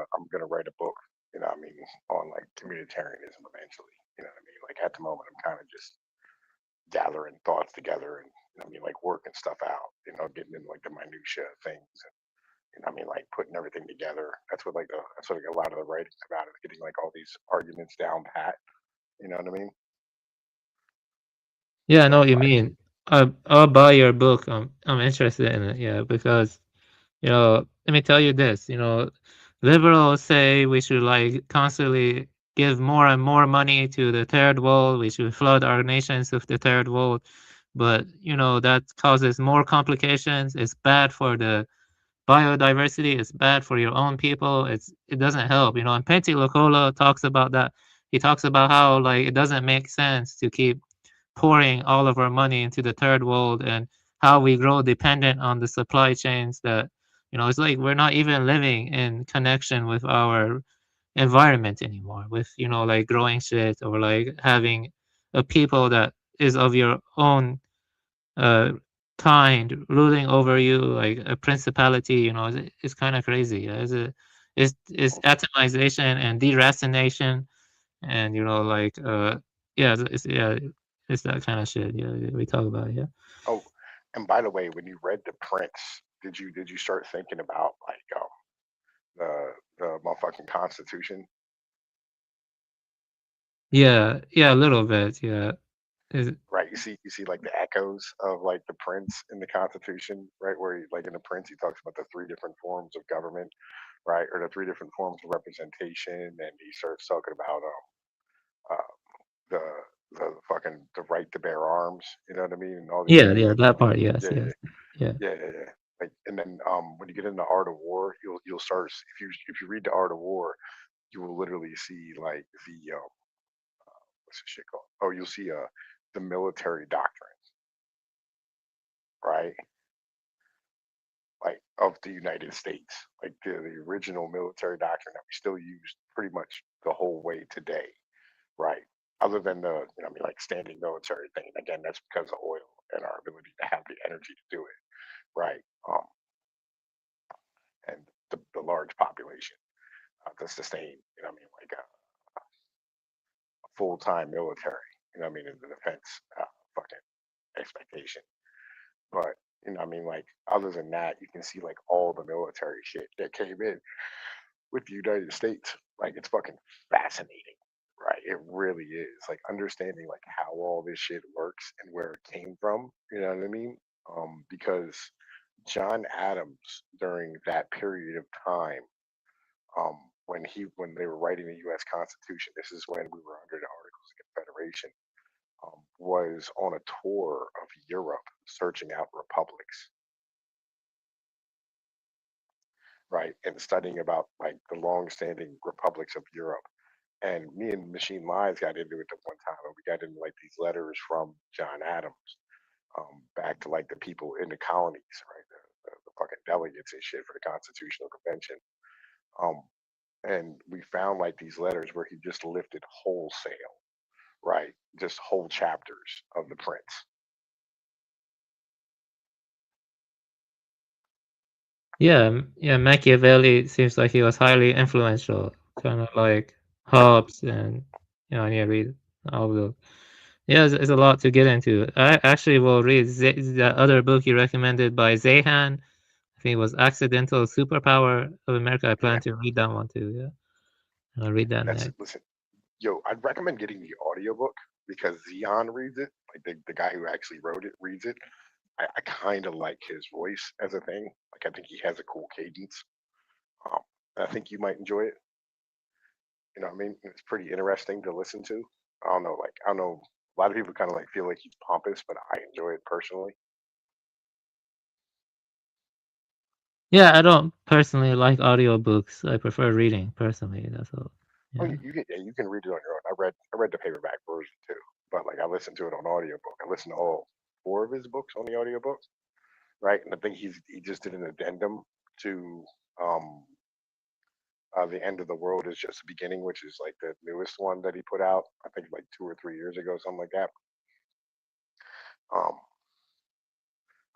write a book, you know what I mean, on like communitarianism eventually. You know what I mean? Like at the moment I'm kind of just gathering thoughts together and you know what I mean, like working stuff out, getting into like the minutia of things and you know what I mean, like putting everything together. That's what like a lot of the writing's about is getting like all these arguments down pat. You know what I mean? Yeah, I know what you mean. I'll buy your book. I'm interested in it. Yeah, because let me tell you this. Liberals say we should like constantly give more and more money to the third world. We should flood our nations with the third world, but that causes more complications. It's bad for the biodiversity. It's bad for your own people. It doesn't help. And Penty Locola talks about that. He talks about how like it doesn't make sense to keep pouring all of our money into the third world and how we grow dependent on the supply chains that it's like we're not even living in connection with our environment anymore with like growing shit or like having a people that is of your own uh kind ruling over you like a principality. It's kind of crazy. It's atomization and deracination and like yeah it's that kind of shit. Yeah, we talk about it. Yeah. Oh, and by the way, when you read The Prince, did you start thinking about like the motherfucking Constitution? Yeah, a little bit. Yeah. Right. You see like the echoes of like the Prince in the Constitution, right? Where like in the Prince he talks about the three different forms of government, right? Or the three different forms of representation, and he starts talking about the the fucking fucking the right to bear arms. You know what I mean? And all these Yeah, things. yeah, You know that what I mean? part, yes, Yeah, yes, yeah. yeah. Like, and then when you get into Art of War, you'll start if you read the Art of War, you will literally see like the what's this shit called? Oh, you'll see the military doctrine, right? Like of the United States, like the original military doctrine that we still use pretty much the whole way today, right? Other than the, I mean, like standing military thing. Again, that's because of oil and our ability to have the energy to do it, right? And the large population to sustain, I mean, like a full-time military, I mean, in the defense fucking expectation. But I mean, like other than that, you can see like all the military shit that came in with the United States. Like it's fucking fascinating, right? It really is. Like understanding like how all this shit works and where it came from. You know what I mean? Because John Adams during that period of time, when they were writing the U.S. Constitution, this is when we were under the Articles of Confederation. Was on a tour of Europe searching out republics, right? And studying about like the long-standing republics of Europe. And me and Machine Lives got into it at one time, and we got into like these letters from John Adams back to like the people in the colonies, right? The fucking delegates and shit for the Constitutional Convention. And we found like these letters where he just lifted wholesale, right? Just whole chapters of the Prince. Yeah, yeah, Machiavelli seems like he was highly influential, kind of like Hobbes, and yeah, read all of those. Yeah, it's a lot to get into. I actually will read the other book you recommended by Zehan. I think it was Accidental Superpower of America. I plan to read that one too. Yeah, I'll read that That's next. listen, yo, I'd recommend getting the audiobook because Zion reads it, like the guy who actually wrote it reads it. I kind of like his voice as a thing. Like I think he has a cool cadence. Um, and I think you might enjoy it. You know what I mean? It's pretty interesting to listen to. I don't know, like I don't know. A lot of people kind of like feel like he's pompous, but I enjoy it personally. Yeah, I don't personally like audiobooks. I prefer reading personally. That's all. Oh, Yeah. you can read it on your own. I read the paperback version too, but like I listened to it on audiobook. I listened to all four of his books on the audiobook, right? And I think he just did an addendum to um the end of the world is just the beginning, which is like the newest one that he put out. I think like 2 or 3 years ago, something like that. Um,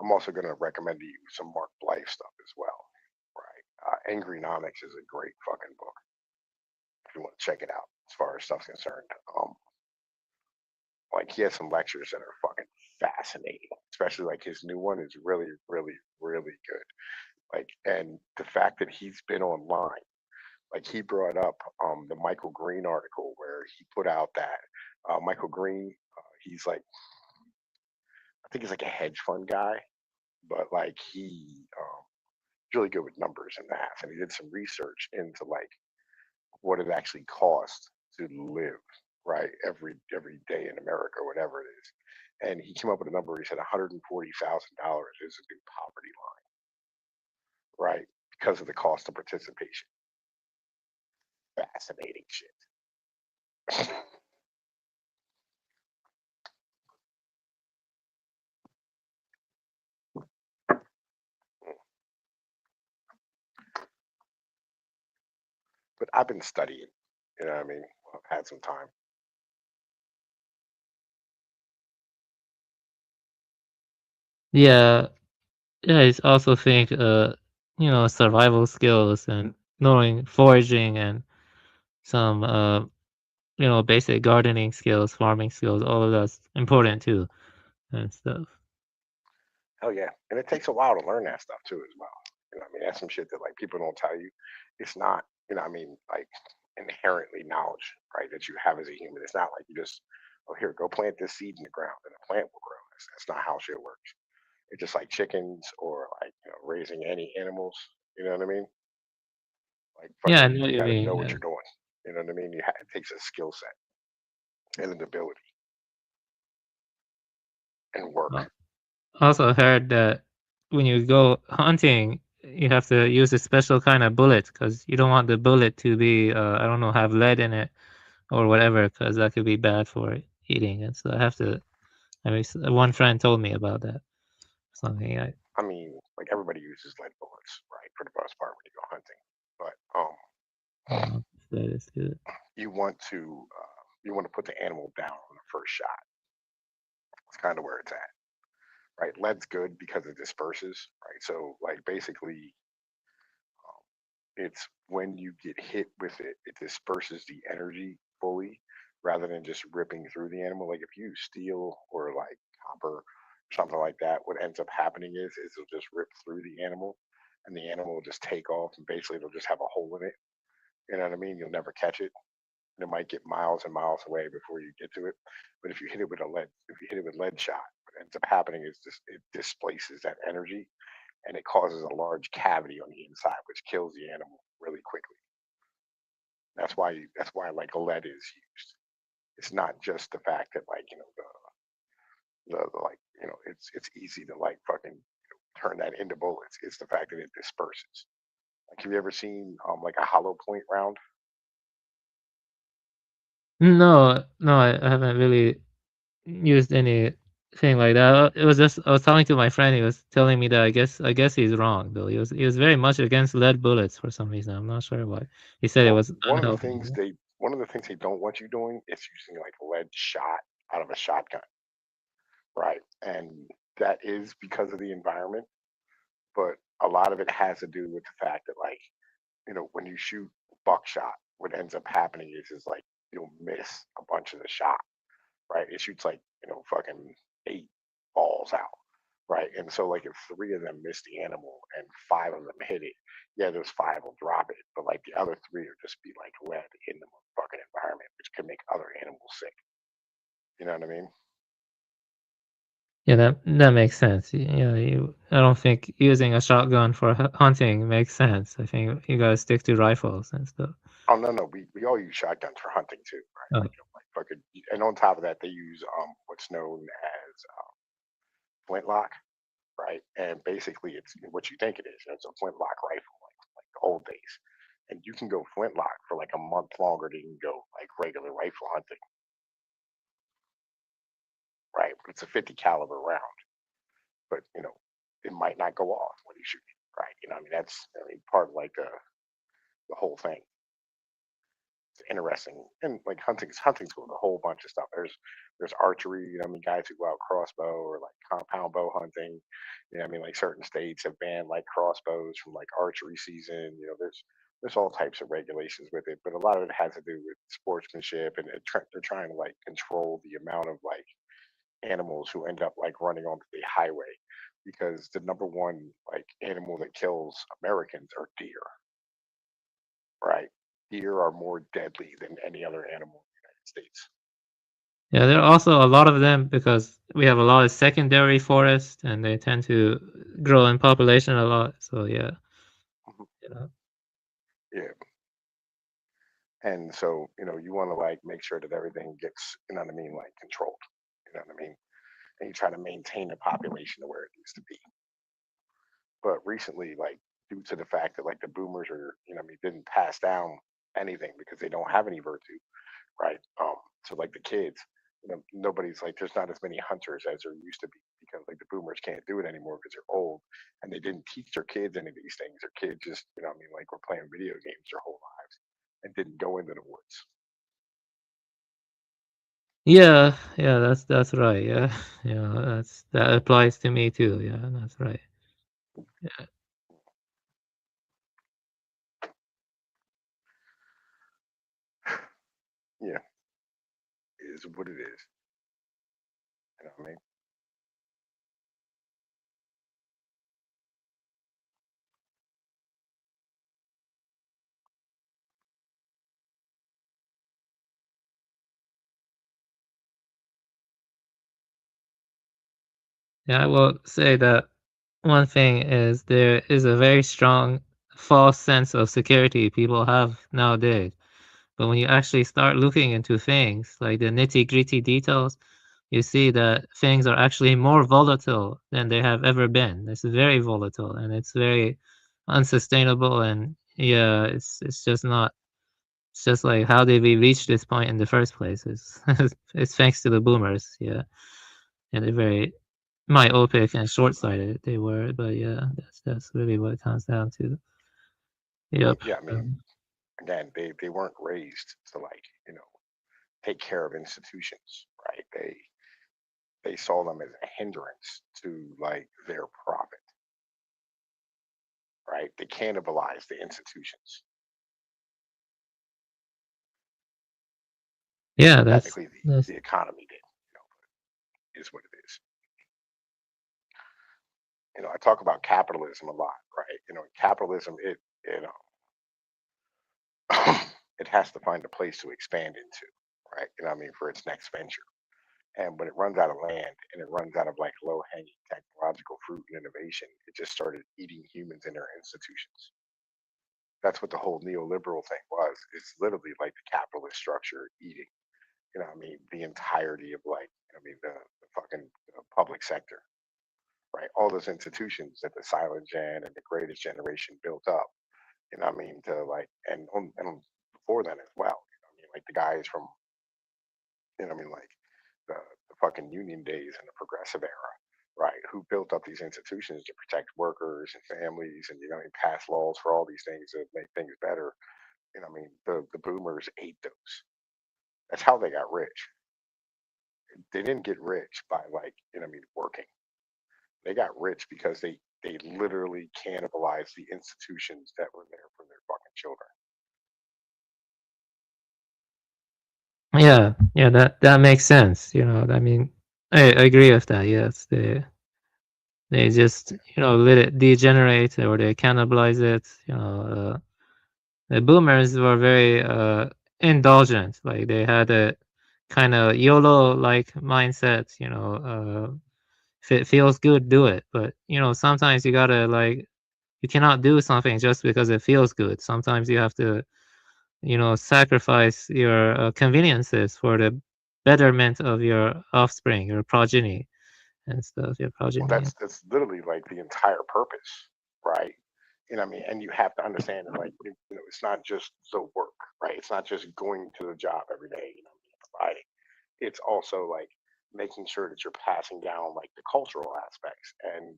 I'm also going to recommend to you some Mark Blythe stuff as well, right? Angrynomics is a great fucking book if you want to check it out as far as stuff's concerned. Like he has some lectures that are fucking fascinating, especially like his new one is really, really, really good. Like, and the fact that he's been online, like he brought up the Michael Green article where he put out that Michael Green, he's like, I think he's like a hedge fund guy, but like he's really good with numbers and math, and he did some research into like what it actually costs to live right every day in America, or whatever it is. And he came up with a number. He said $140,000 is a new poverty line, right? Because of the cost of participation. Fascinating shit. But I've been studying, you know what I mean? I've had some time. Yeah, yeah. I also think survival skills and knowing foraging and some basic gardening skills, farming skills. All of that's important too, and stuff. Hell yeah. And it takes a while to learn that stuff too as well. You know what I mean? That's some shit that like people don't tell you. It's not, you know what I mean, like inherently knowledge, right, that you have as a human. It's not like you just, oh here, go plant this seed in the ground and a plant will grow. That's not how shit works. It's just like chickens or like, raising any animals, you know what I mean? Like Yeah, I fucking know what you you gotta mean. know what Yeah. you're doing. You know what I mean? It takes a skill set and an ability. and work. Also heard that when you go hunting, you have to use a special kind of bullet because you don't want the bullet to be, I don't know, have lead in it or whatever, because that could be bad for eating. And so I have to. I mean, one friend told me about that. Something I mean, like everybody uses lead bullets, right, for the most part when you go hunting. But that is good. you want to put the animal down on the first shot. It's kind of where it's at, right? Lead's good because it disperses, right? So like basically, it's when you get hit with it, it disperses the energy fully rather than just ripping through the animal. Like if you steel or like copper, something like that, what ends up happening is it'll just rip through the animal and the animal will just take off and basically it'll just have a hole in it. You know what I mean? You'll never catch it. And it might get miles and miles away before you get to it. But if you hit it with lead shot, what ends up happening is just it displaces that energy and it causes a large cavity on the inside, which kills the animal really quickly. That's why like lead is used. It's not just the fact that like the like it's easy to like fucking turn that into bullets. It's the fact that it disperses. Like have you ever seen like a hollow point round? No, I haven't really used anything like that. It was just I was talking to my friend. He was telling me that I guess he's wrong though. He was very much against lead bullets for some reason. I'm not sure why. He said it was One of the unhealthy. things they don't want you doing is using like lead shot out of a shotgun, right? And that is because of the environment, but a lot of it has to do with the fact that like when you shoot buckshot, what ends up happening is like you'll miss a bunch of the shot, right? It shoots like fucking 8 balls out, right? And so like if 3 of them miss the animal and 5 of them hit it, yeah, those 5 will drop it, but like the other 3 will just be like lead in the fucking environment, which could make other animals sick. You know what I mean? Yeah, that makes sense. I don't think using a shotgun for hunting makes sense. I think you gotta stick to rifles and stuff. Oh no, we all use shotguns for hunting too, right? Oh. Like fucking, and on top of that, they use what's known as flintlock, right? And basically, it's what you think it is. It's a flintlock rifle, like the old days. And you can go flintlock for like a month longer than you can go like regular rifle hunting, right? But it's a 50 caliber round, but it might not go off when you shoot it, right? I mean that's part of like the whole thing. It's interesting, and like hunting's with a whole bunch of stuff. There's archery. I mean, guys who go out crossbow or like compound bow hunting. I mean, like certain states have banned like crossbows from like archery season. There's all types of regulations with it, but a lot of it has to do with sportsmanship, and they're trying to like control the amount of like animals who end up like running onto the highway, because the number one like animal that kills Americans are deer, right? Deer are more deadly than any other animal in the United States. Yeah, there are also a lot of them because we have a lot of secondary forest and they tend to grow in population a lot. So yeah. Yeah. And so, you want to like make sure that everything gets, like controlled. You know what I mean? And you try to maintain the population to where it needs to be. But recently, like due to the fact that like the boomers are, didn't pass down anything because they don't have any virtue, right? So like the kids, nobody's like there's not as many hunters as there used to be because like the boomers can't do it anymore because they're old and they didn't teach their kids any of these things. Their kids just, like were playing video games their whole lives and didn't go into the woods. Yeah, that's right. Yeah, that applies to me too. Yeah, that's right. Yeah. Yeah, it is what it is. You know what I mean? Yeah, I will say that one thing is there is a very strong false sense of security people have nowadays. But when you actually start looking into things like the nitty-gritty details, you see that things are actually more volatile than they have ever been. It's very volatile and it's very unsustainable. And yeah, it's just not. It's just like, how did we reach this point in the first place? It's thanks to the boomers, yeah, and they're very myopic and short-sighted they were. But yeah, that's really what it comes down to. Yep. Yeah, I mean, again, they weren't raised to, like, you know, take care of institutions, right? They saw them as a hindrance to, like, their profit, right? They cannibalized the institutions. Yeah, that's Technically, that's the economy did, you know, but it is what it is. You know, I talk about capitalism a lot, right? You know, capitalism, you know, it has to find a place to expand into, right? You know what I mean, for its next venture. And when it runs out of land and it runs out of, like, low hanging technological fruit and innovation, it just started eating humans in their institutions. That's what the whole neoliberal thing was. It's literally like the capitalist structure eating, you know what I mean, the entirety of, like, you know what I mean, the fucking public sector, right? All those institutions that the Silent Gen and the Greatest Generation built up, you know what I mean, to, like, and before then as well, you know what I mean, like the guys from, you know what I mean, like the fucking union days and the progressive era, right? Who built up these institutions to protect workers and families and, you know, and pass laws for all these things that make things better. You know what I mean? The boomers ate those. That's how they got rich. They didn't get rich by, like, you know what I mean, working. They got rich because they literally cannibalized the institutions that were there for their fucking children. Yeah, yeah, that makes sense. You know, I mean, I agree with that. Yes, they just, you know, let it degenerate or they cannibalize it. You know, the boomers were very indulgent. Like they had a kind of YOLO like mindset. You know, if it feels good, do it. But you know, sometimes you gotta, like, you cannot do something just because it feels good. Sometimes you have to, you know, sacrifice your conveniences for the betterment of your offspring, your progeny, and stuff. Your progeny. Well, that's literally like the entire purpose, right? You know what I mean? And you have to understand that, like, you know, it's not just the work, right? It's not just going to the job every day, you know, providing. It's also like making sure that you're passing down, like, the cultural aspects. And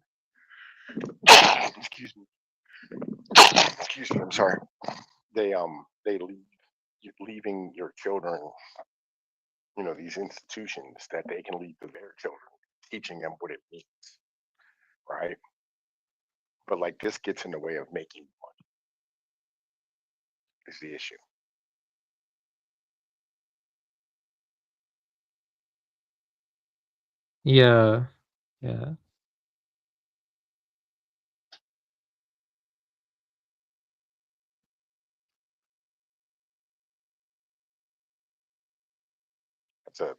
excuse me, I'm sorry. They leaving your children, you know, these institutions that they can leave to their children, teaching them what it means, right? But, like, this gets in the way of making money is the issue. Yeah, yeah.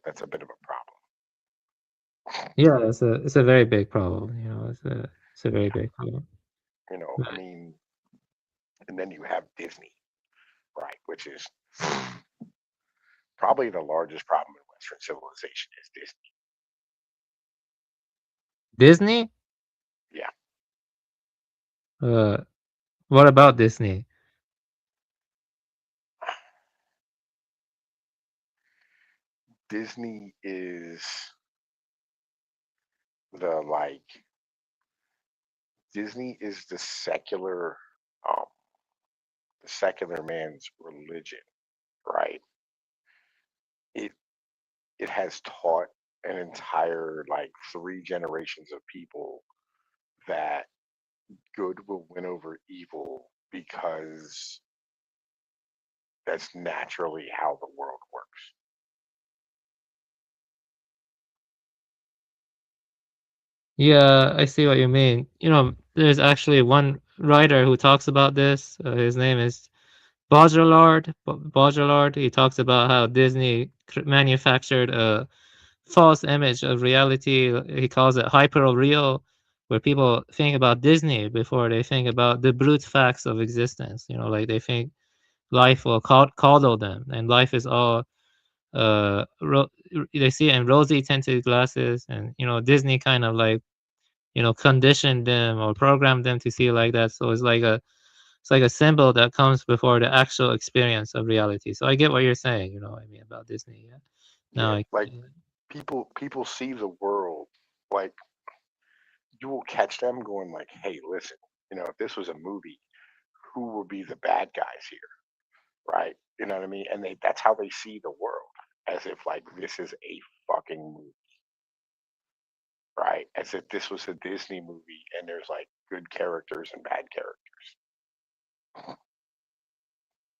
That's a bit of a problem. Yeah, it's a very big problem. You know, it's a very big problem. You know, I mean, and then you have Disney, right, which is probably the largest problem in Western civilization is Disney. Disney? Yeah. What about Disney? Disney is the, like, Disney is the secular man's religion, right? It it has taught an entire, like, 3 generations of people that good will win over evil because that's naturally how the world works. Yeah, I see what you mean. You know, there's actually one writer who talks about this. His name is Baudrillard. Baudrillard. He talks about how Disney manufactured a false image of reality. He calls it hyper-real, where people think about Disney before they think about the brute facts of existence. You know, like they think life will coddle them, and life is all they see it in rosy tinted glasses, and Disney kind of like conditioned them or programmed them to see it like that. So it's like a symbol that comes before the actual experience of reality. So I get what you're saying, I mean, about Disney. Yeah. Now Yeah, like people see the world like you will catch them going like, hey, listen, if this was a movie, who would be the bad guys here, right? You know what I mean? And that's how they see the world, as if like this is a fucking movie, right? As if this was a Disney movie and there's like good characters and bad characters.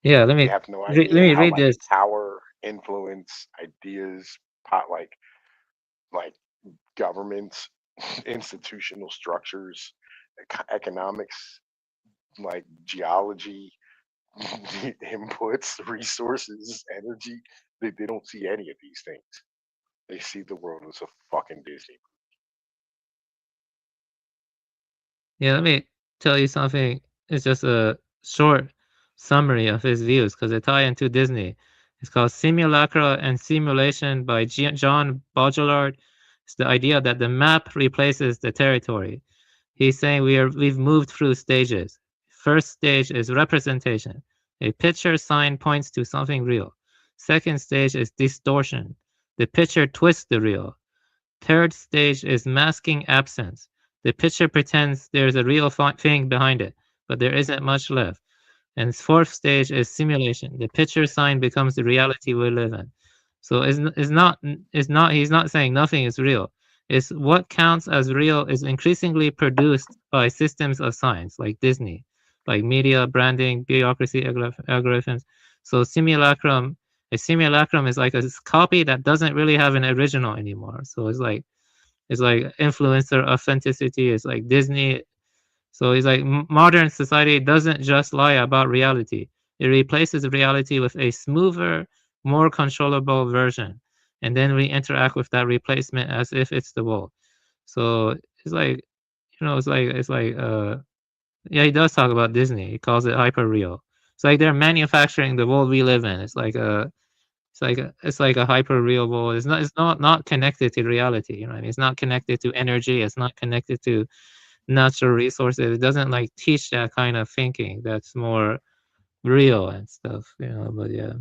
Yeah, let You me have no let idea me how read like this. power, influence, ideas, like governments, institutional structures, economics, like geology, inputs, resources, energy. They don't see any of these things. They see the world as a fucking Disney. Yeah, let me tell you something. It's just a short summary of his views because they tie into Disney. It's called Simulacra and Simulation by John Baudrillard. It's the idea that the map replaces the territory. He's saying we've moved through stages. First stage is representation. A picture sign points to something real. Second stage is distortion. The picture twists the real. Third stage is masking absence. The picture pretends there's a real thing behind it, but there isn't much left. And fourth stage is simulation. The picture sign becomes the reality we live in. So he's not saying nothing is real. It's what counts as real is increasingly produced by systems of science like Disney, like media, branding, bureaucracy, algorithms. So a simulacrum is like a copy that doesn't really have an original anymore. So it's like influencer authenticity. It's like Disney. So it's like modern society doesn't just lie about reality. It replaces reality with a smoother, more controllable version. And then we interact with that replacement as if it's the world. So it's like, yeah, he does talk about Disney. He calls it hyper real. It's like they're manufacturing the world we live in. It's like a hyper real world. It's not connected to reality. You know what I mean? It's not connected to energy. It's not connected to natural resources. It doesn't like teach that kind of thinking that's more real and stuff, but yeah.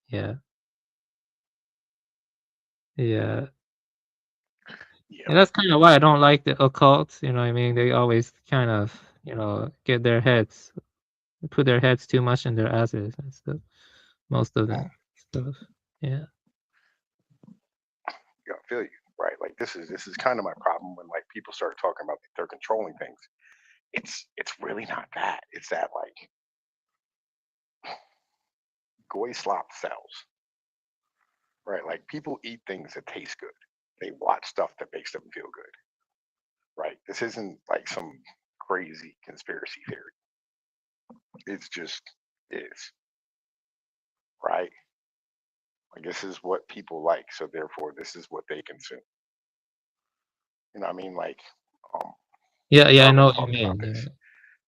Yeah. Yeah. And that's kind of why I don't like the occult, you know what I mean? They always kind of, put their heads too much in their asses and stuff. Most of them stuff. Yeah. Yeah, I feel you, right? Like this is kind of my problem when like people start talking about they're controlling things. It's really not that. It's that like goy slop sells, right? Like people eat things that taste good. They watch stuff that makes them feel good, right? This isn't like some crazy conspiracy theory. It's just is, right? Like this is what people like, so therefore this is what they consume. You know what I mean? Like, Yeah, I Yarvin know what you talked about mean. this. Yeah.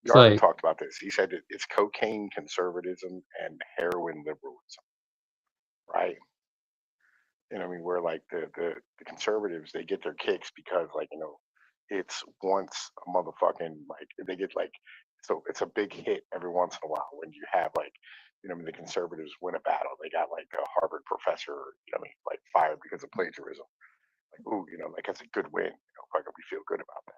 It's Yarvin like, talked about this. He said that it's cocaine conservatism and heroin liberalism, right? You know what I mean? Where like the conservatives, they get their kicks because like, it's once a motherfucking like they get like so it's a big hit every once in a while when you have like the conservatives win a battle. They got like a Harvard professor, like fired because of plagiarism. Like, ooh, like that's a good win. Fucking we feel good about that.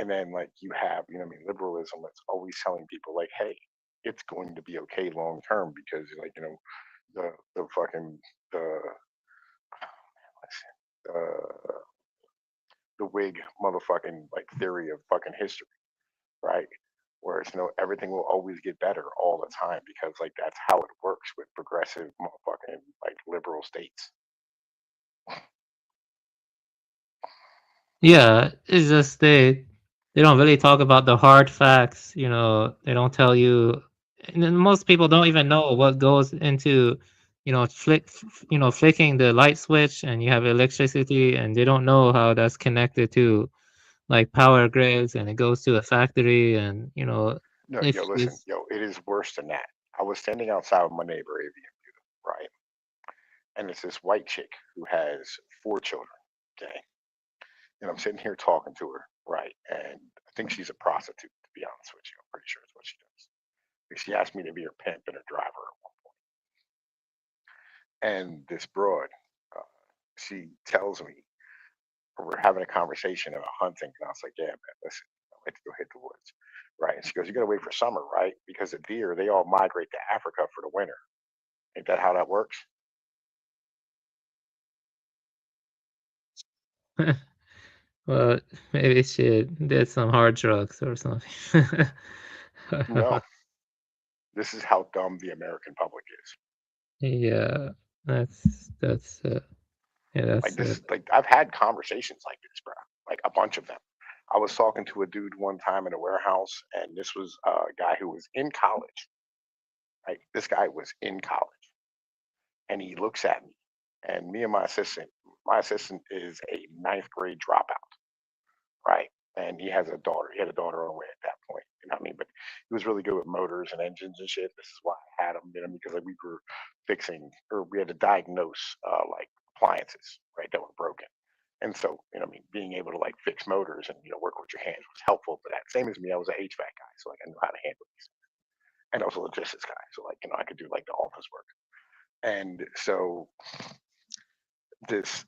And then like you have, liberalism that's always telling people like, hey, it's going to be okay long term because like, the fucking the uh, the Whig motherfucking like theory of fucking history, right? Whereas everything will always get better all the time because like that's how it works with progressive motherfucking like liberal states. yeah, it's just they don't really talk about the hard facts, they don't tell you, and then most people don't even know what goes into, flicking the light switch and you have electricity, and they don't know how that's connected to like power grids and it goes to a factory, and No, if yo, listen, it's yo, it is worse than that. I was standing outside with my neighbor, AV, right? and it's this white chick who has 4 children. Okay, and I'm sitting here talking to her, right? And I think she's a prostitute, to be honest with you. I'm pretty sure it's what she does. She asked me to be her pimp and her driver at one point. And this broad, she tells me, we're having a conversation about hunting, and I was like, yeah, man, listen, I like to go hit the woods, right? And she goes, you got to wait for summer, right? Because the deer, they all migrate to Africa for the winter. Ain't that how that works? Well, maybe she did some hard drugs or something. No. This is how dumb the American public is. Yeah, that's yeah, Like that's this, like I've had conversations like this, bro. Like a bunch of them. I was talking to a dude one time in a warehouse, and this was a guy who was in college. Like this guy was in college, and he looks at me, and me and my assistant. My assistant is a 9th grade dropout, right? And he has a daughter. He had a daughter on the way at that point. You know what I mean? But he was really good with motors and engines and shit. This is why I had him, you know, because like we were fixing, or we had to diagnose like appliances, right, that were broken. And so, you know, what I mean, being able to like fix motors and work with your hands was helpful. But that same as me, I was an HVAC guy, so like I knew how to handle these, and I was a logistics guy, so like I could do like the office work. And so this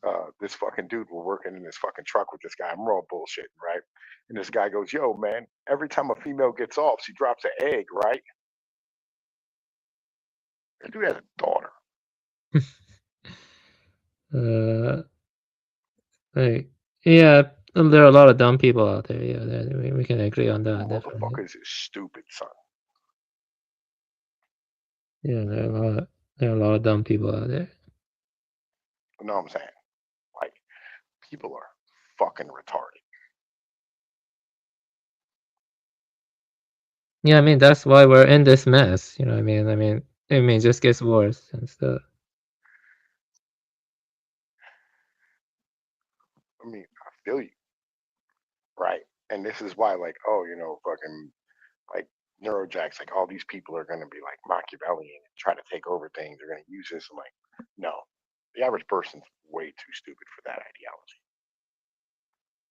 fucking dude, we're working in this fucking truck with this guy. I'm all bullshitting, right? And this guy goes, yo, man, every time a female gets off, she drops an egg, right? The dude has a daughter. Like, yeah, there are a lot of dumb people out there. Yeah, we can agree on that. Definitely. Motherfuckers is stupid, son. Yeah, there are a lot of dumb people out there. You know what I'm saying? Like, people are fucking retarded. Yeah, I mean that's why we're in this mess. You know what I mean? It just gets worse and stuff. I mean, I feel you, right? And this is why, like, oh, fucking, like, Neurojacks, like, all these people are going to be, like, Machiavellian and try to take over things. They're going to use this. I'm like, no. The average person's way too stupid for that ideology.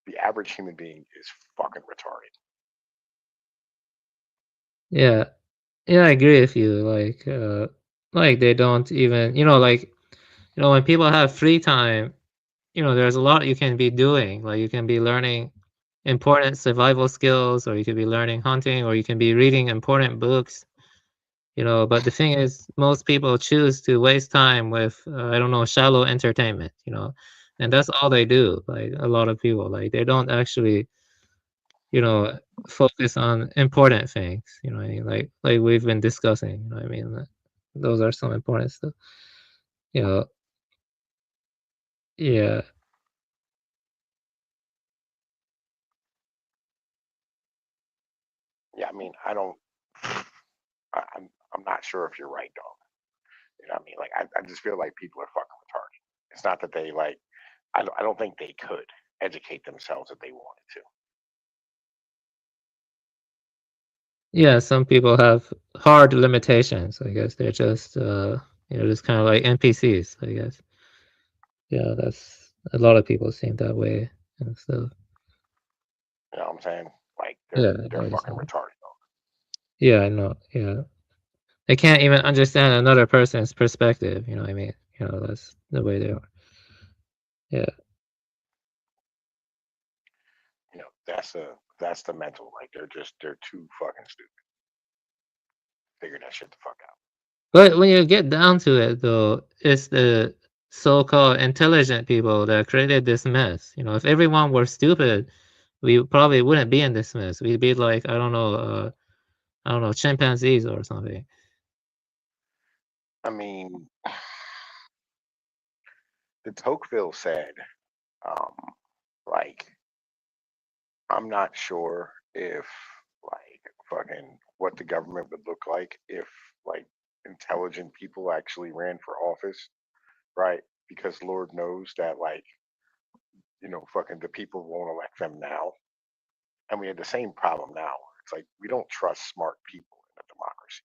The average human being is fucking retarded. Yeah, I agree with you. Like they don't even, when people have free time, there's a lot you can be doing. Like you can be learning important survival skills, or you could be learning hunting, or you can be reading important books. But the thing is, most people choose to waste time with, I don't know, shallow entertainment, and that's all they do. Like a lot of people, like they don't actually, focus on important things. You know what I mean? Like we've been discussing. You know what I mean? Those are some important stuff. You know, yeah. Yeah, I mean, I'm not sure if you're right, dog. You know what I mean? Like, I just feel like people are fucking retarded. It's not that they, like, I don't think they could educate themselves if they wanted to. Yeah, some people have hard limitations. I guess they're just, just kind of like NPCs. I guess. Yeah, that's a lot of people seem that way and stuff. You know what I'm saying? Like, Yeah, they're fucking retarded. Yeah, I know. Yeah, they can't even understand another person's perspective. You know what I mean? That's the way they are. Yeah. That's the mental. Like, they're too fucking stupid. Figure that shit the fuck out. But when you get down to it, though, it's the so-called intelligent people that created this mess. If everyone were stupid, we probably wouldn't be in this mess. We'd be like, I don't know, chimpanzees or something. I mean, the Tocqueville said, like, I'm not sure if, like, fucking what the government would look like if, like, intelligent people actually ran for office, right? Because Lord knows that, like, fucking the people won't elect them now. And we had the same problem now. It's like we don't trust smart people in a democracy,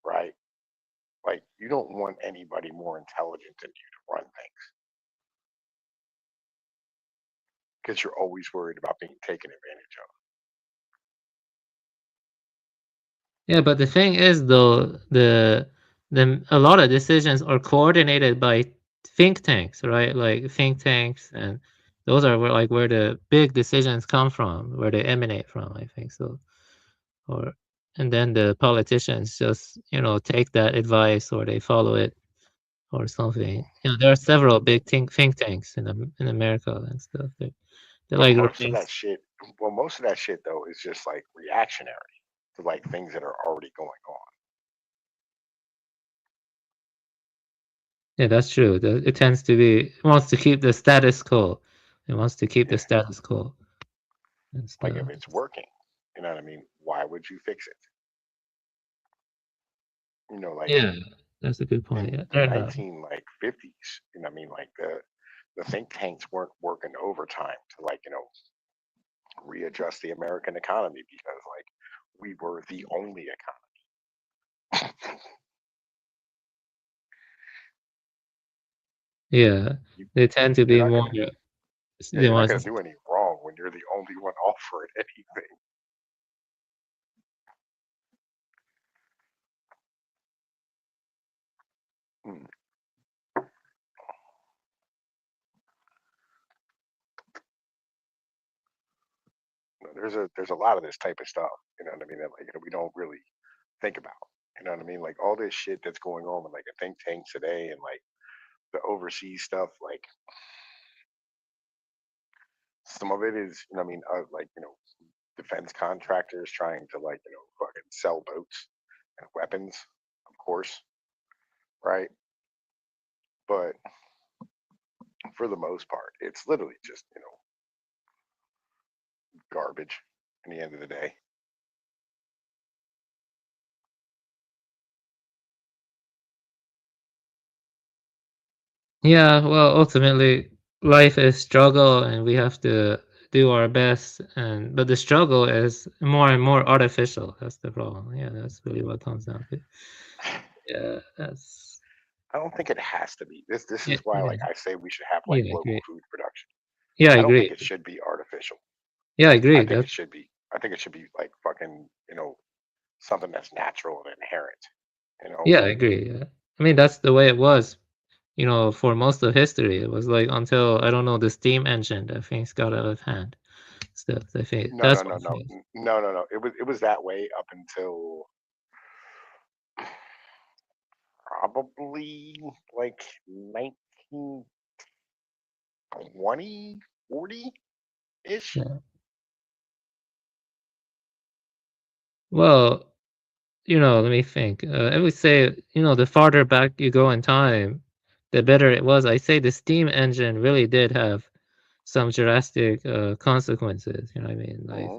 right? Like, you don't want anybody more intelligent than you to run things, because you're always worried about being taken advantage of. Yeah, but the thing is, though, a lot of decisions are coordinated by think tanks, right? Like think tanks, and those are where the big decisions come from, where they emanate from. I think so, and then the politicians just take that advice or they follow it or something. There are several big think tanks in America and stuff. They're But like most of that shit, though, is just like reactionary to like things that are already going on. Yeah, that's true. It tends to be, it wants to keep the status quo. It wants to keep the status quo. And Like, stuff. if it's working, you know what I mean? Why would you fix it? Like, Yeah, that's a good point. in Yeah, the fair enough. 1950s, you know what I mean? Like, the think tanks weren't working overtime to like readjust the American economy, because like we were the only economy. Yeah, they tend to be You're not more. gonna, They you're not want gonna do any wrong when you're the only one offering anything. Hmm. There's a lot of this type of stuff, you know what I mean, that like we don't really think about. You know what I mean? Like, all this shit that's going on with like the think tanks today and like the overseas stuff, like some of it is, you know what I mean, like, defense contractors trying to like, fucking sell boats and weapons, of course, right? But for the most part, it's literally just, garbage in the end of the day. Yeah, well, ultimately, life is struggle, and we have to do our best. But the struggle is more and more artificial. That's the problem. Yeah, that's really what comes down to. Yeah, that's. I don't think it has to be. This Yeah, is why, yeah, like, I say we should have like yeah, I local agree. food production. Yeah, I I don't think agree. it should be artificial. Yeah, I I agree. think That's. it should be. I think it should be like fucking, something that's natural and inherent. Yeah, I agree. Yeah. I mean, that's the way it was, for most of history. It was like until, I don't know, the steam engine that things got out of hand. Stuff. I think No, that's no, no, what no, it is. no. It was that way up until probably like 1920, 40 ish. Yeah. Well, let me think. I would say, the farther back you go in time, the better it was. I say the steam engine really did have some drastic consequences. You know what I mean? Like,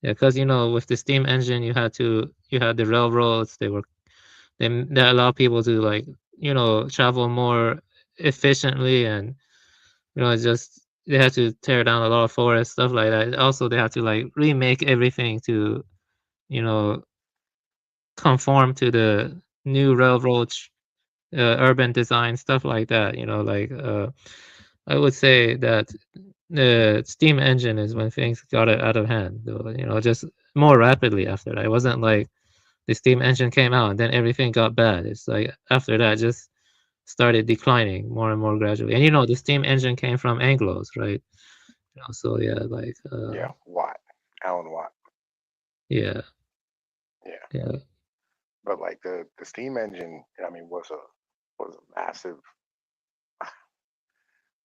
yeah, because with the steam engine, you had the railroads. They allow people to like travel more efficiently, and just they had to tear down a lot of forests, stuff like that. Also, they had to like remake everything to you know conform to the new railroads, urban design, stuff like that. I would say that the steam engine is when things got out of hand. Just more rapidly after that. It wasn't like the steam engine came out and then everything got bad. It's like after that, just started declining more and more gradually. And the steam engine came from Anglos, right? So yeah, like Yeah, Alan Watt. yeah, Yeah. yeah. But like the steam engine, I mean, was a massive.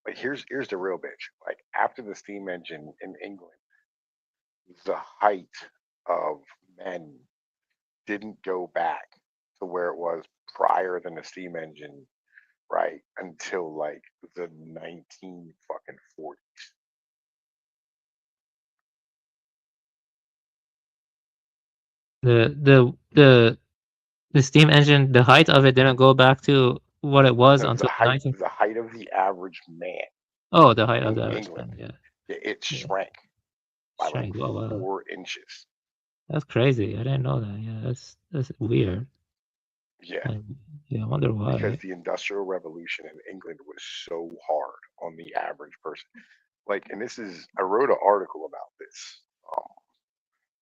Like, here's the real bitch. Like, after the steam engine in England, the height of men didn't go back to where it was prior than the steam engine, right? Until like the 19 fucking 40s. The steam engine, the height of it didn't go back to what it was No, until the 19. the height of the average man Oh, the height of in the average England, man, yeah. it shrank by like Shrank. Oh, wow. 4 inches. That's crazy. I didn't know that. Yeah, that's weird. Yeah, Yeah, I wonder why. because the Industrial Revolution in England was so hard on the average person. Like, and this is, I wrote an article about this, um,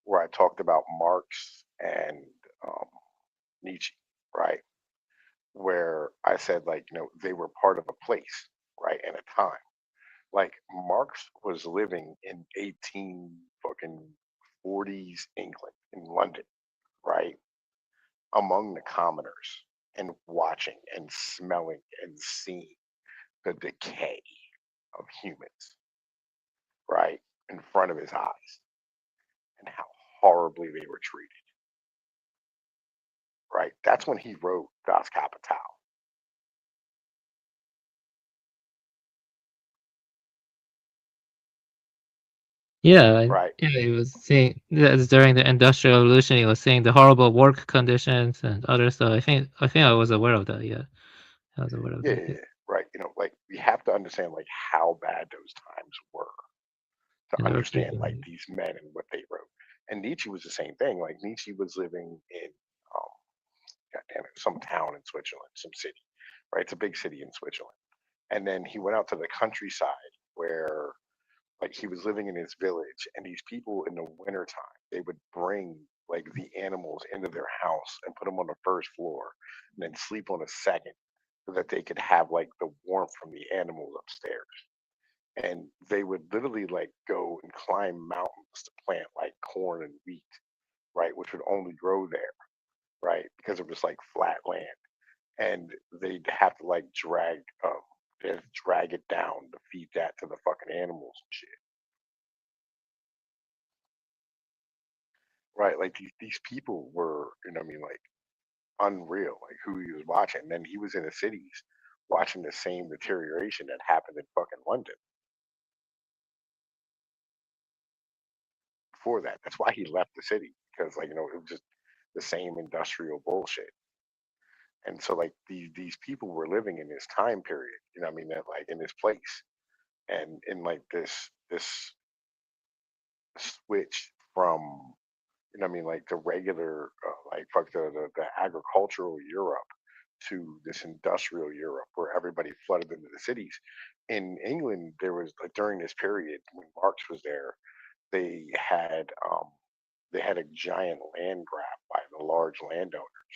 where I talked about Marx and um, Nietzsche, right? Where I said, like, they were part of a place, right, at a time. Like, Marx was living in 18 fucking 40s England, in London, right, among the commoners, and watching and smelling and seeing the decay of humans, right, in front of his eyes, and how horribly they were treated, right? That's when he wrote Das Kapital. Yeah, Right. yeah, he was seeing that's during the Industrial Revolution. He was seeing the horrible work conditions and other stuff. I think I was aware of that. Yeah, I was aware of Yeah, that. yeah, Yeah. yeah. Right. Like, we have to understand, like, how bad those times were to And they were understand, like, pretty. these men and what they wrote. And Nietzsche was the same thing. Like, Nietzsche was living in, um, goddamn it, some town in Switzerland, some city, right? It's a big city in Switzerland. And then he went out to the countryside where, like, he was living in his village, and these people in the wintertime, they would bring, like, the animals into their house and put them on the first floor and then sleep on the second, so that they could have, like, the warmth from the animals upstairs. And they would literally, like, go and climb mountains to plant, like, corn and wheat, right, which would only grow there, right, because it was like flat land. And they'd have to, like, they'd drag it down to feed that to the fucking animals and shit. Right, like, these people were, what I mean, like, unreal, like, who he was watching. And then he was in the cities watching the same deterioration that happened in fucking London before that. That's why he left the city, because, like, it was just the same industrial bullshit. And so, like, these people were living in this time period, what I mean, that, like, in this place, and in, like, this switch from, what I mean, like, the regular, like, fuck the agricultural Europe to this industrial Europe where everybody flooded into the cities. In England, there was, like, during this period when Marx was there, they had um, they had a giant land grab by the large landowners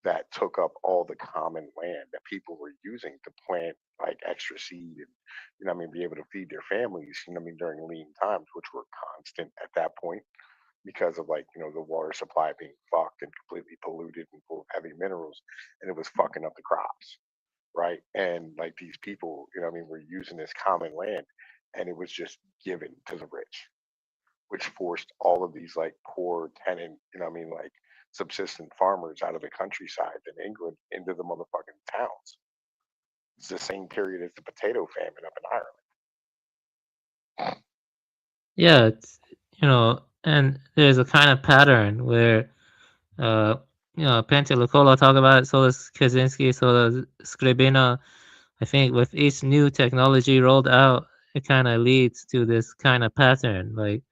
that took up all the common land that people were using to plant, like, extra seed, and, what I mean, be able to feed their families, what I mean, during lean times, which were constant at that point because of, like, the water supply being fucked and completely polluted and full of heavy minerals, and it was fucking up the crops, right? And, like, these people, what I mean, were using this common land, and it was just given to the rich, which forced all of these, like, poor tenant, what I mean, like, subsistent farmers out of the countryside in England into the motherfucking towns. It's the same period as the potato famine up in Ireland. Yeah, it's and there's a kind of pattern where Pentelocola talk about it, so does Kaczynski, so does Scribina. I think with each new technology rolled out, it kind of leads to this kind of pattern. Like,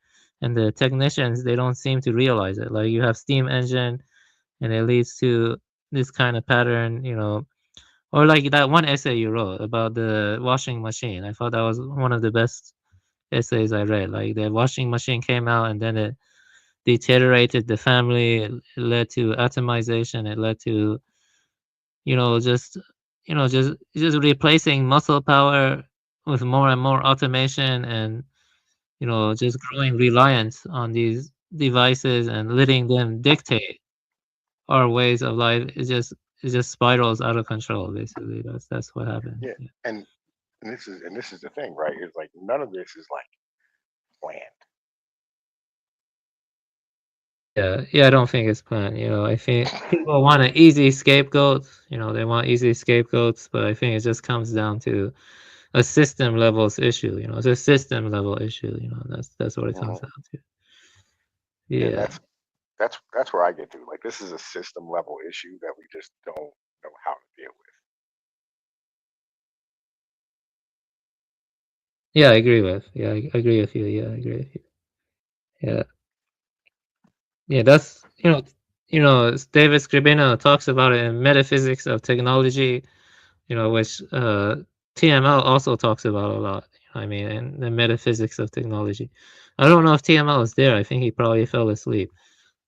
and the technicians, they don't seem to realize it. Like, you have steam engine, and it leads to this kind of pattern. Or like that one essay you wrote about the washing machine. I thought that was one of the best essays I read. Like, the washing machine came out, and then it deteriorated the family. It led to atomization. It led to just just replacing muscle power with more and more automation, and just growing reliance on these devices and letting them dictate our ways of life. It just spirals out of control. Basically, that's what happened. Yeah, and this is the thing, right? It's like none of this is, like, planned. Yeah, I don't think it's planned. I think people want an easy scapegoat. They want easy scapegoats, but I think it just comes down to a system levels issue. It's a system level issue. That's what it comes Mhm. down to. Yeah, Yeah. that's where I get to. Like, this is a system level issue that we just don't know how to deal with. Yeah, I agree with. Yeah, I agree with you. Yeah, I agree with you. Yeah. Yeah, that's David Scribino talks about it in Metaphysics of Technology, which TML also talks about a lot. I mean, in the metaphysics of technology. I don't know if TML is there. I think he probably fell asleep.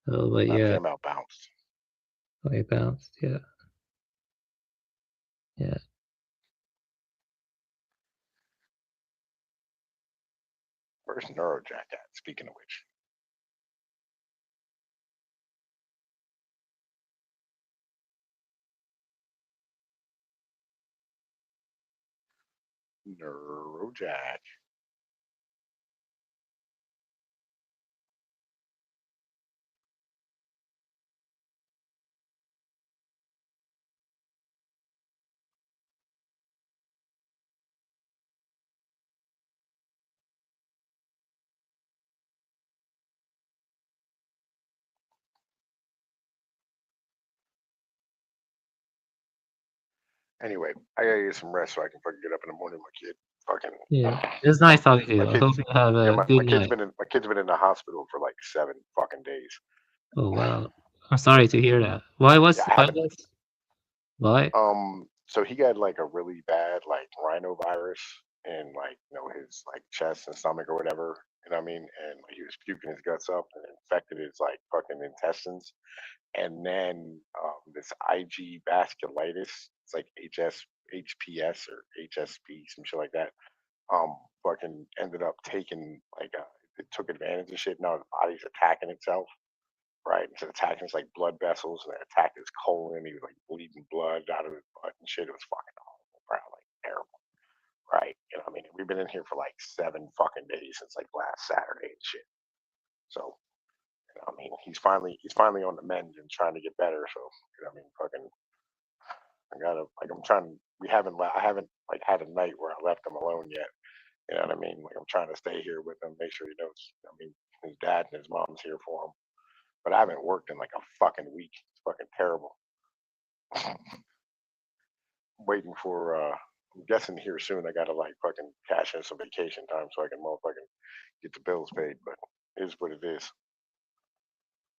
But yeah, TML bounced. oh, he bounced. Yeah, yeah. Where's Neurojack at? Speaking of which. Neurojack. Anyway, I gotta get some rest so I can fucking get up in the morning. My kid, fucking. Yeah, it's nice talking to you. I hope you have a my good kid's night. been in the hospital for like 7 fucking days. Oh wow, I'm sorry to hear that. Why was? Yeah, I haven't. Why? So he got like a really bad like rhinovirus in like his like chest and stomach or whatever. You know what I mean? And like, he was puking his guts up and infected his like fucking intestines. And then this IG vasculitis, it's like HPS or HSP, some shit like that. Fucking ended up taking like it took advantage of shit. Now his body's attacking itself, right? It's attacking his like blood vessels and it attacked his colon. He was like bleeding blood out of his butt and shit. It was fucking horrible, bro. Like terrible, right? You know, what I mean, we've been in here for like 7 fucking days since like last Saturday and shit. So, you know, what I mean, he's finally on the mend and trying to get better. So, you know, what I mean, fucking, I gotta like I'm trying. I haven't like had a night where I left him alone yet. You know what I mean? Like I'm trying to stay here with him, make sure he knows. I mean, his dad and his mom's here for him. But I haven't worked in like a fucking week. It's fucking terrible. Waiting for I'm guessing here soon I gotta like fucking cash in some vacation time so I can motherfucking get the bills paid, but it is what it is.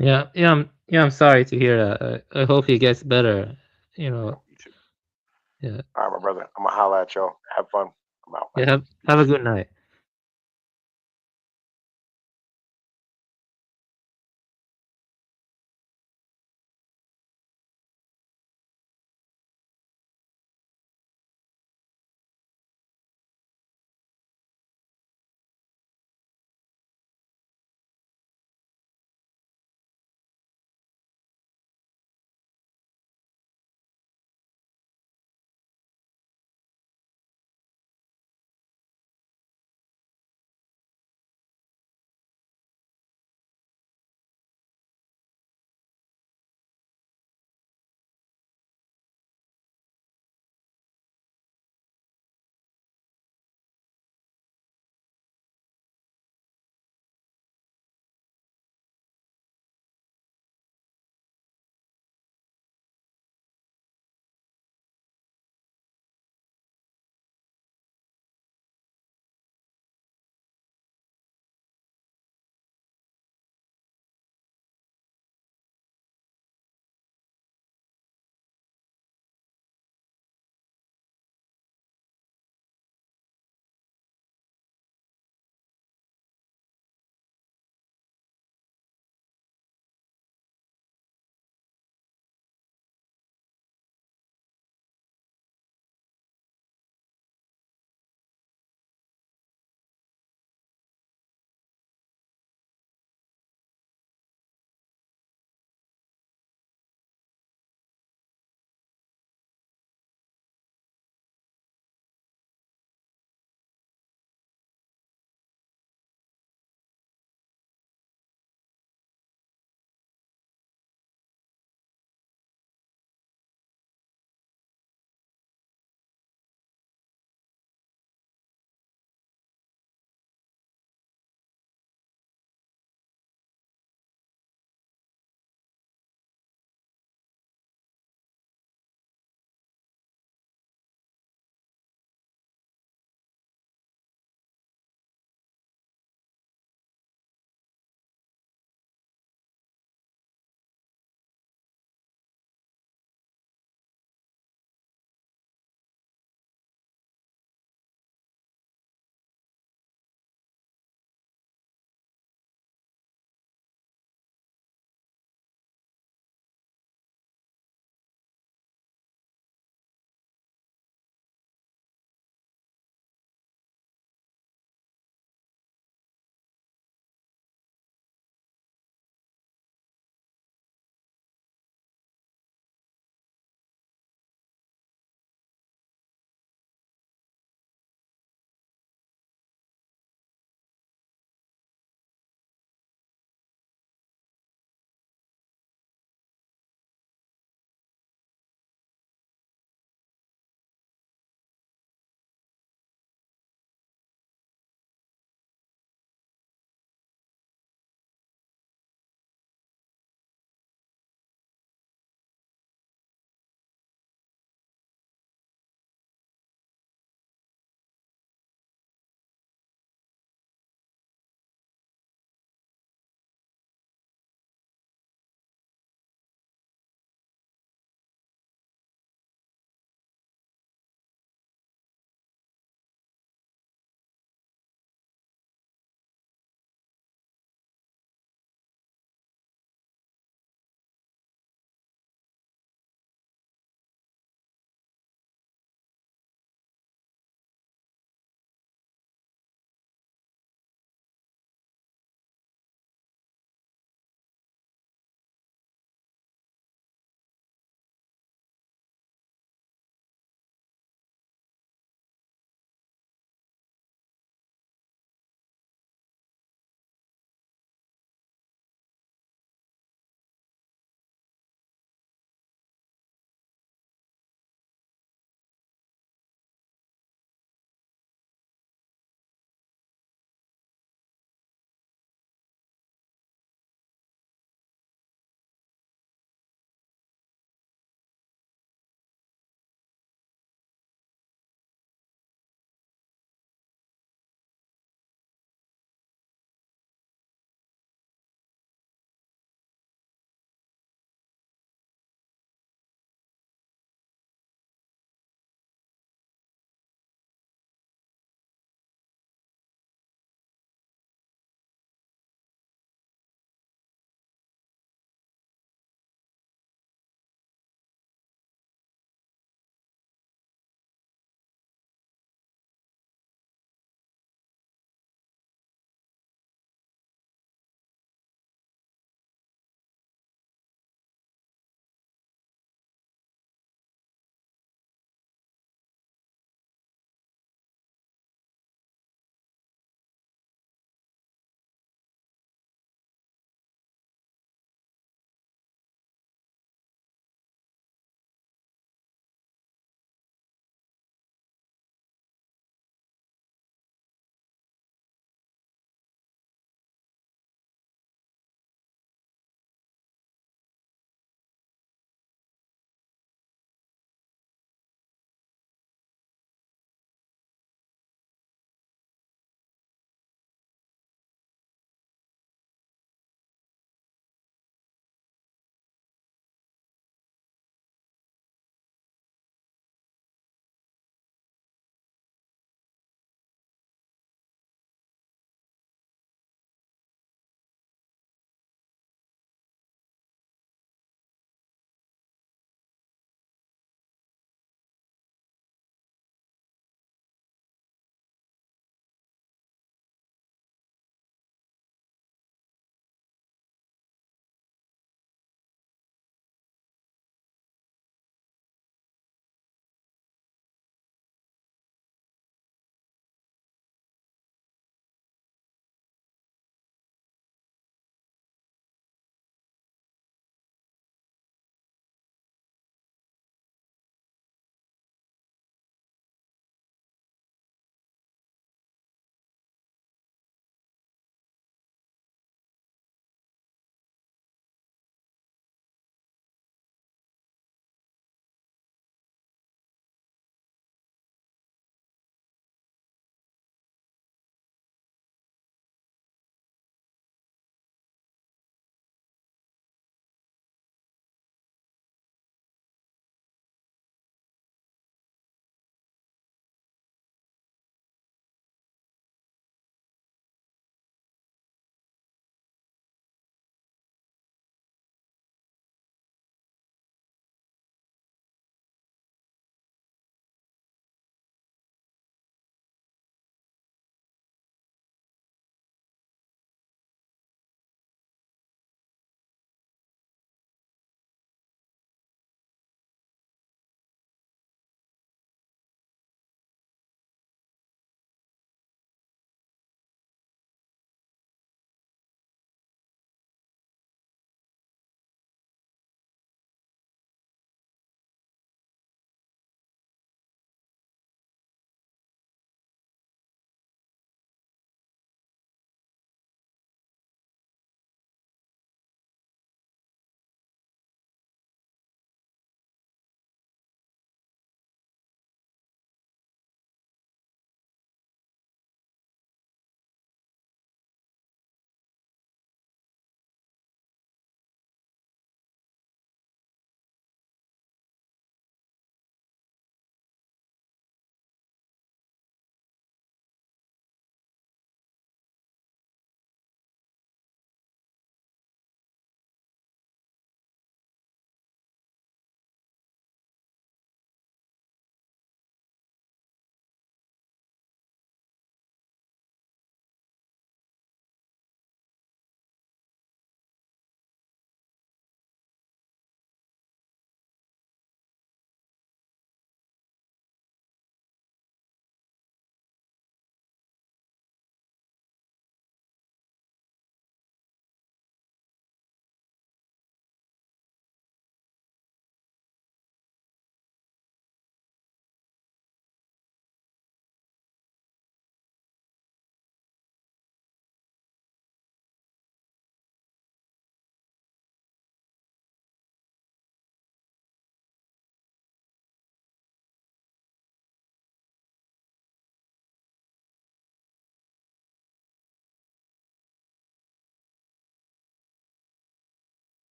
I'm sorry to hear that. I hope he gets better. You know. Yeah. All right, my brother. I'm gonna holla at y'all. Have fun. I'm out. Yeah. Have a good night.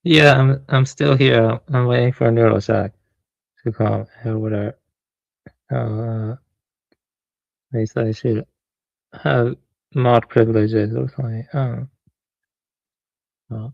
Yeah, I'm still here. I'm waiting for Neuroshock to come over there. At least I should have mod privileges or something. Oh.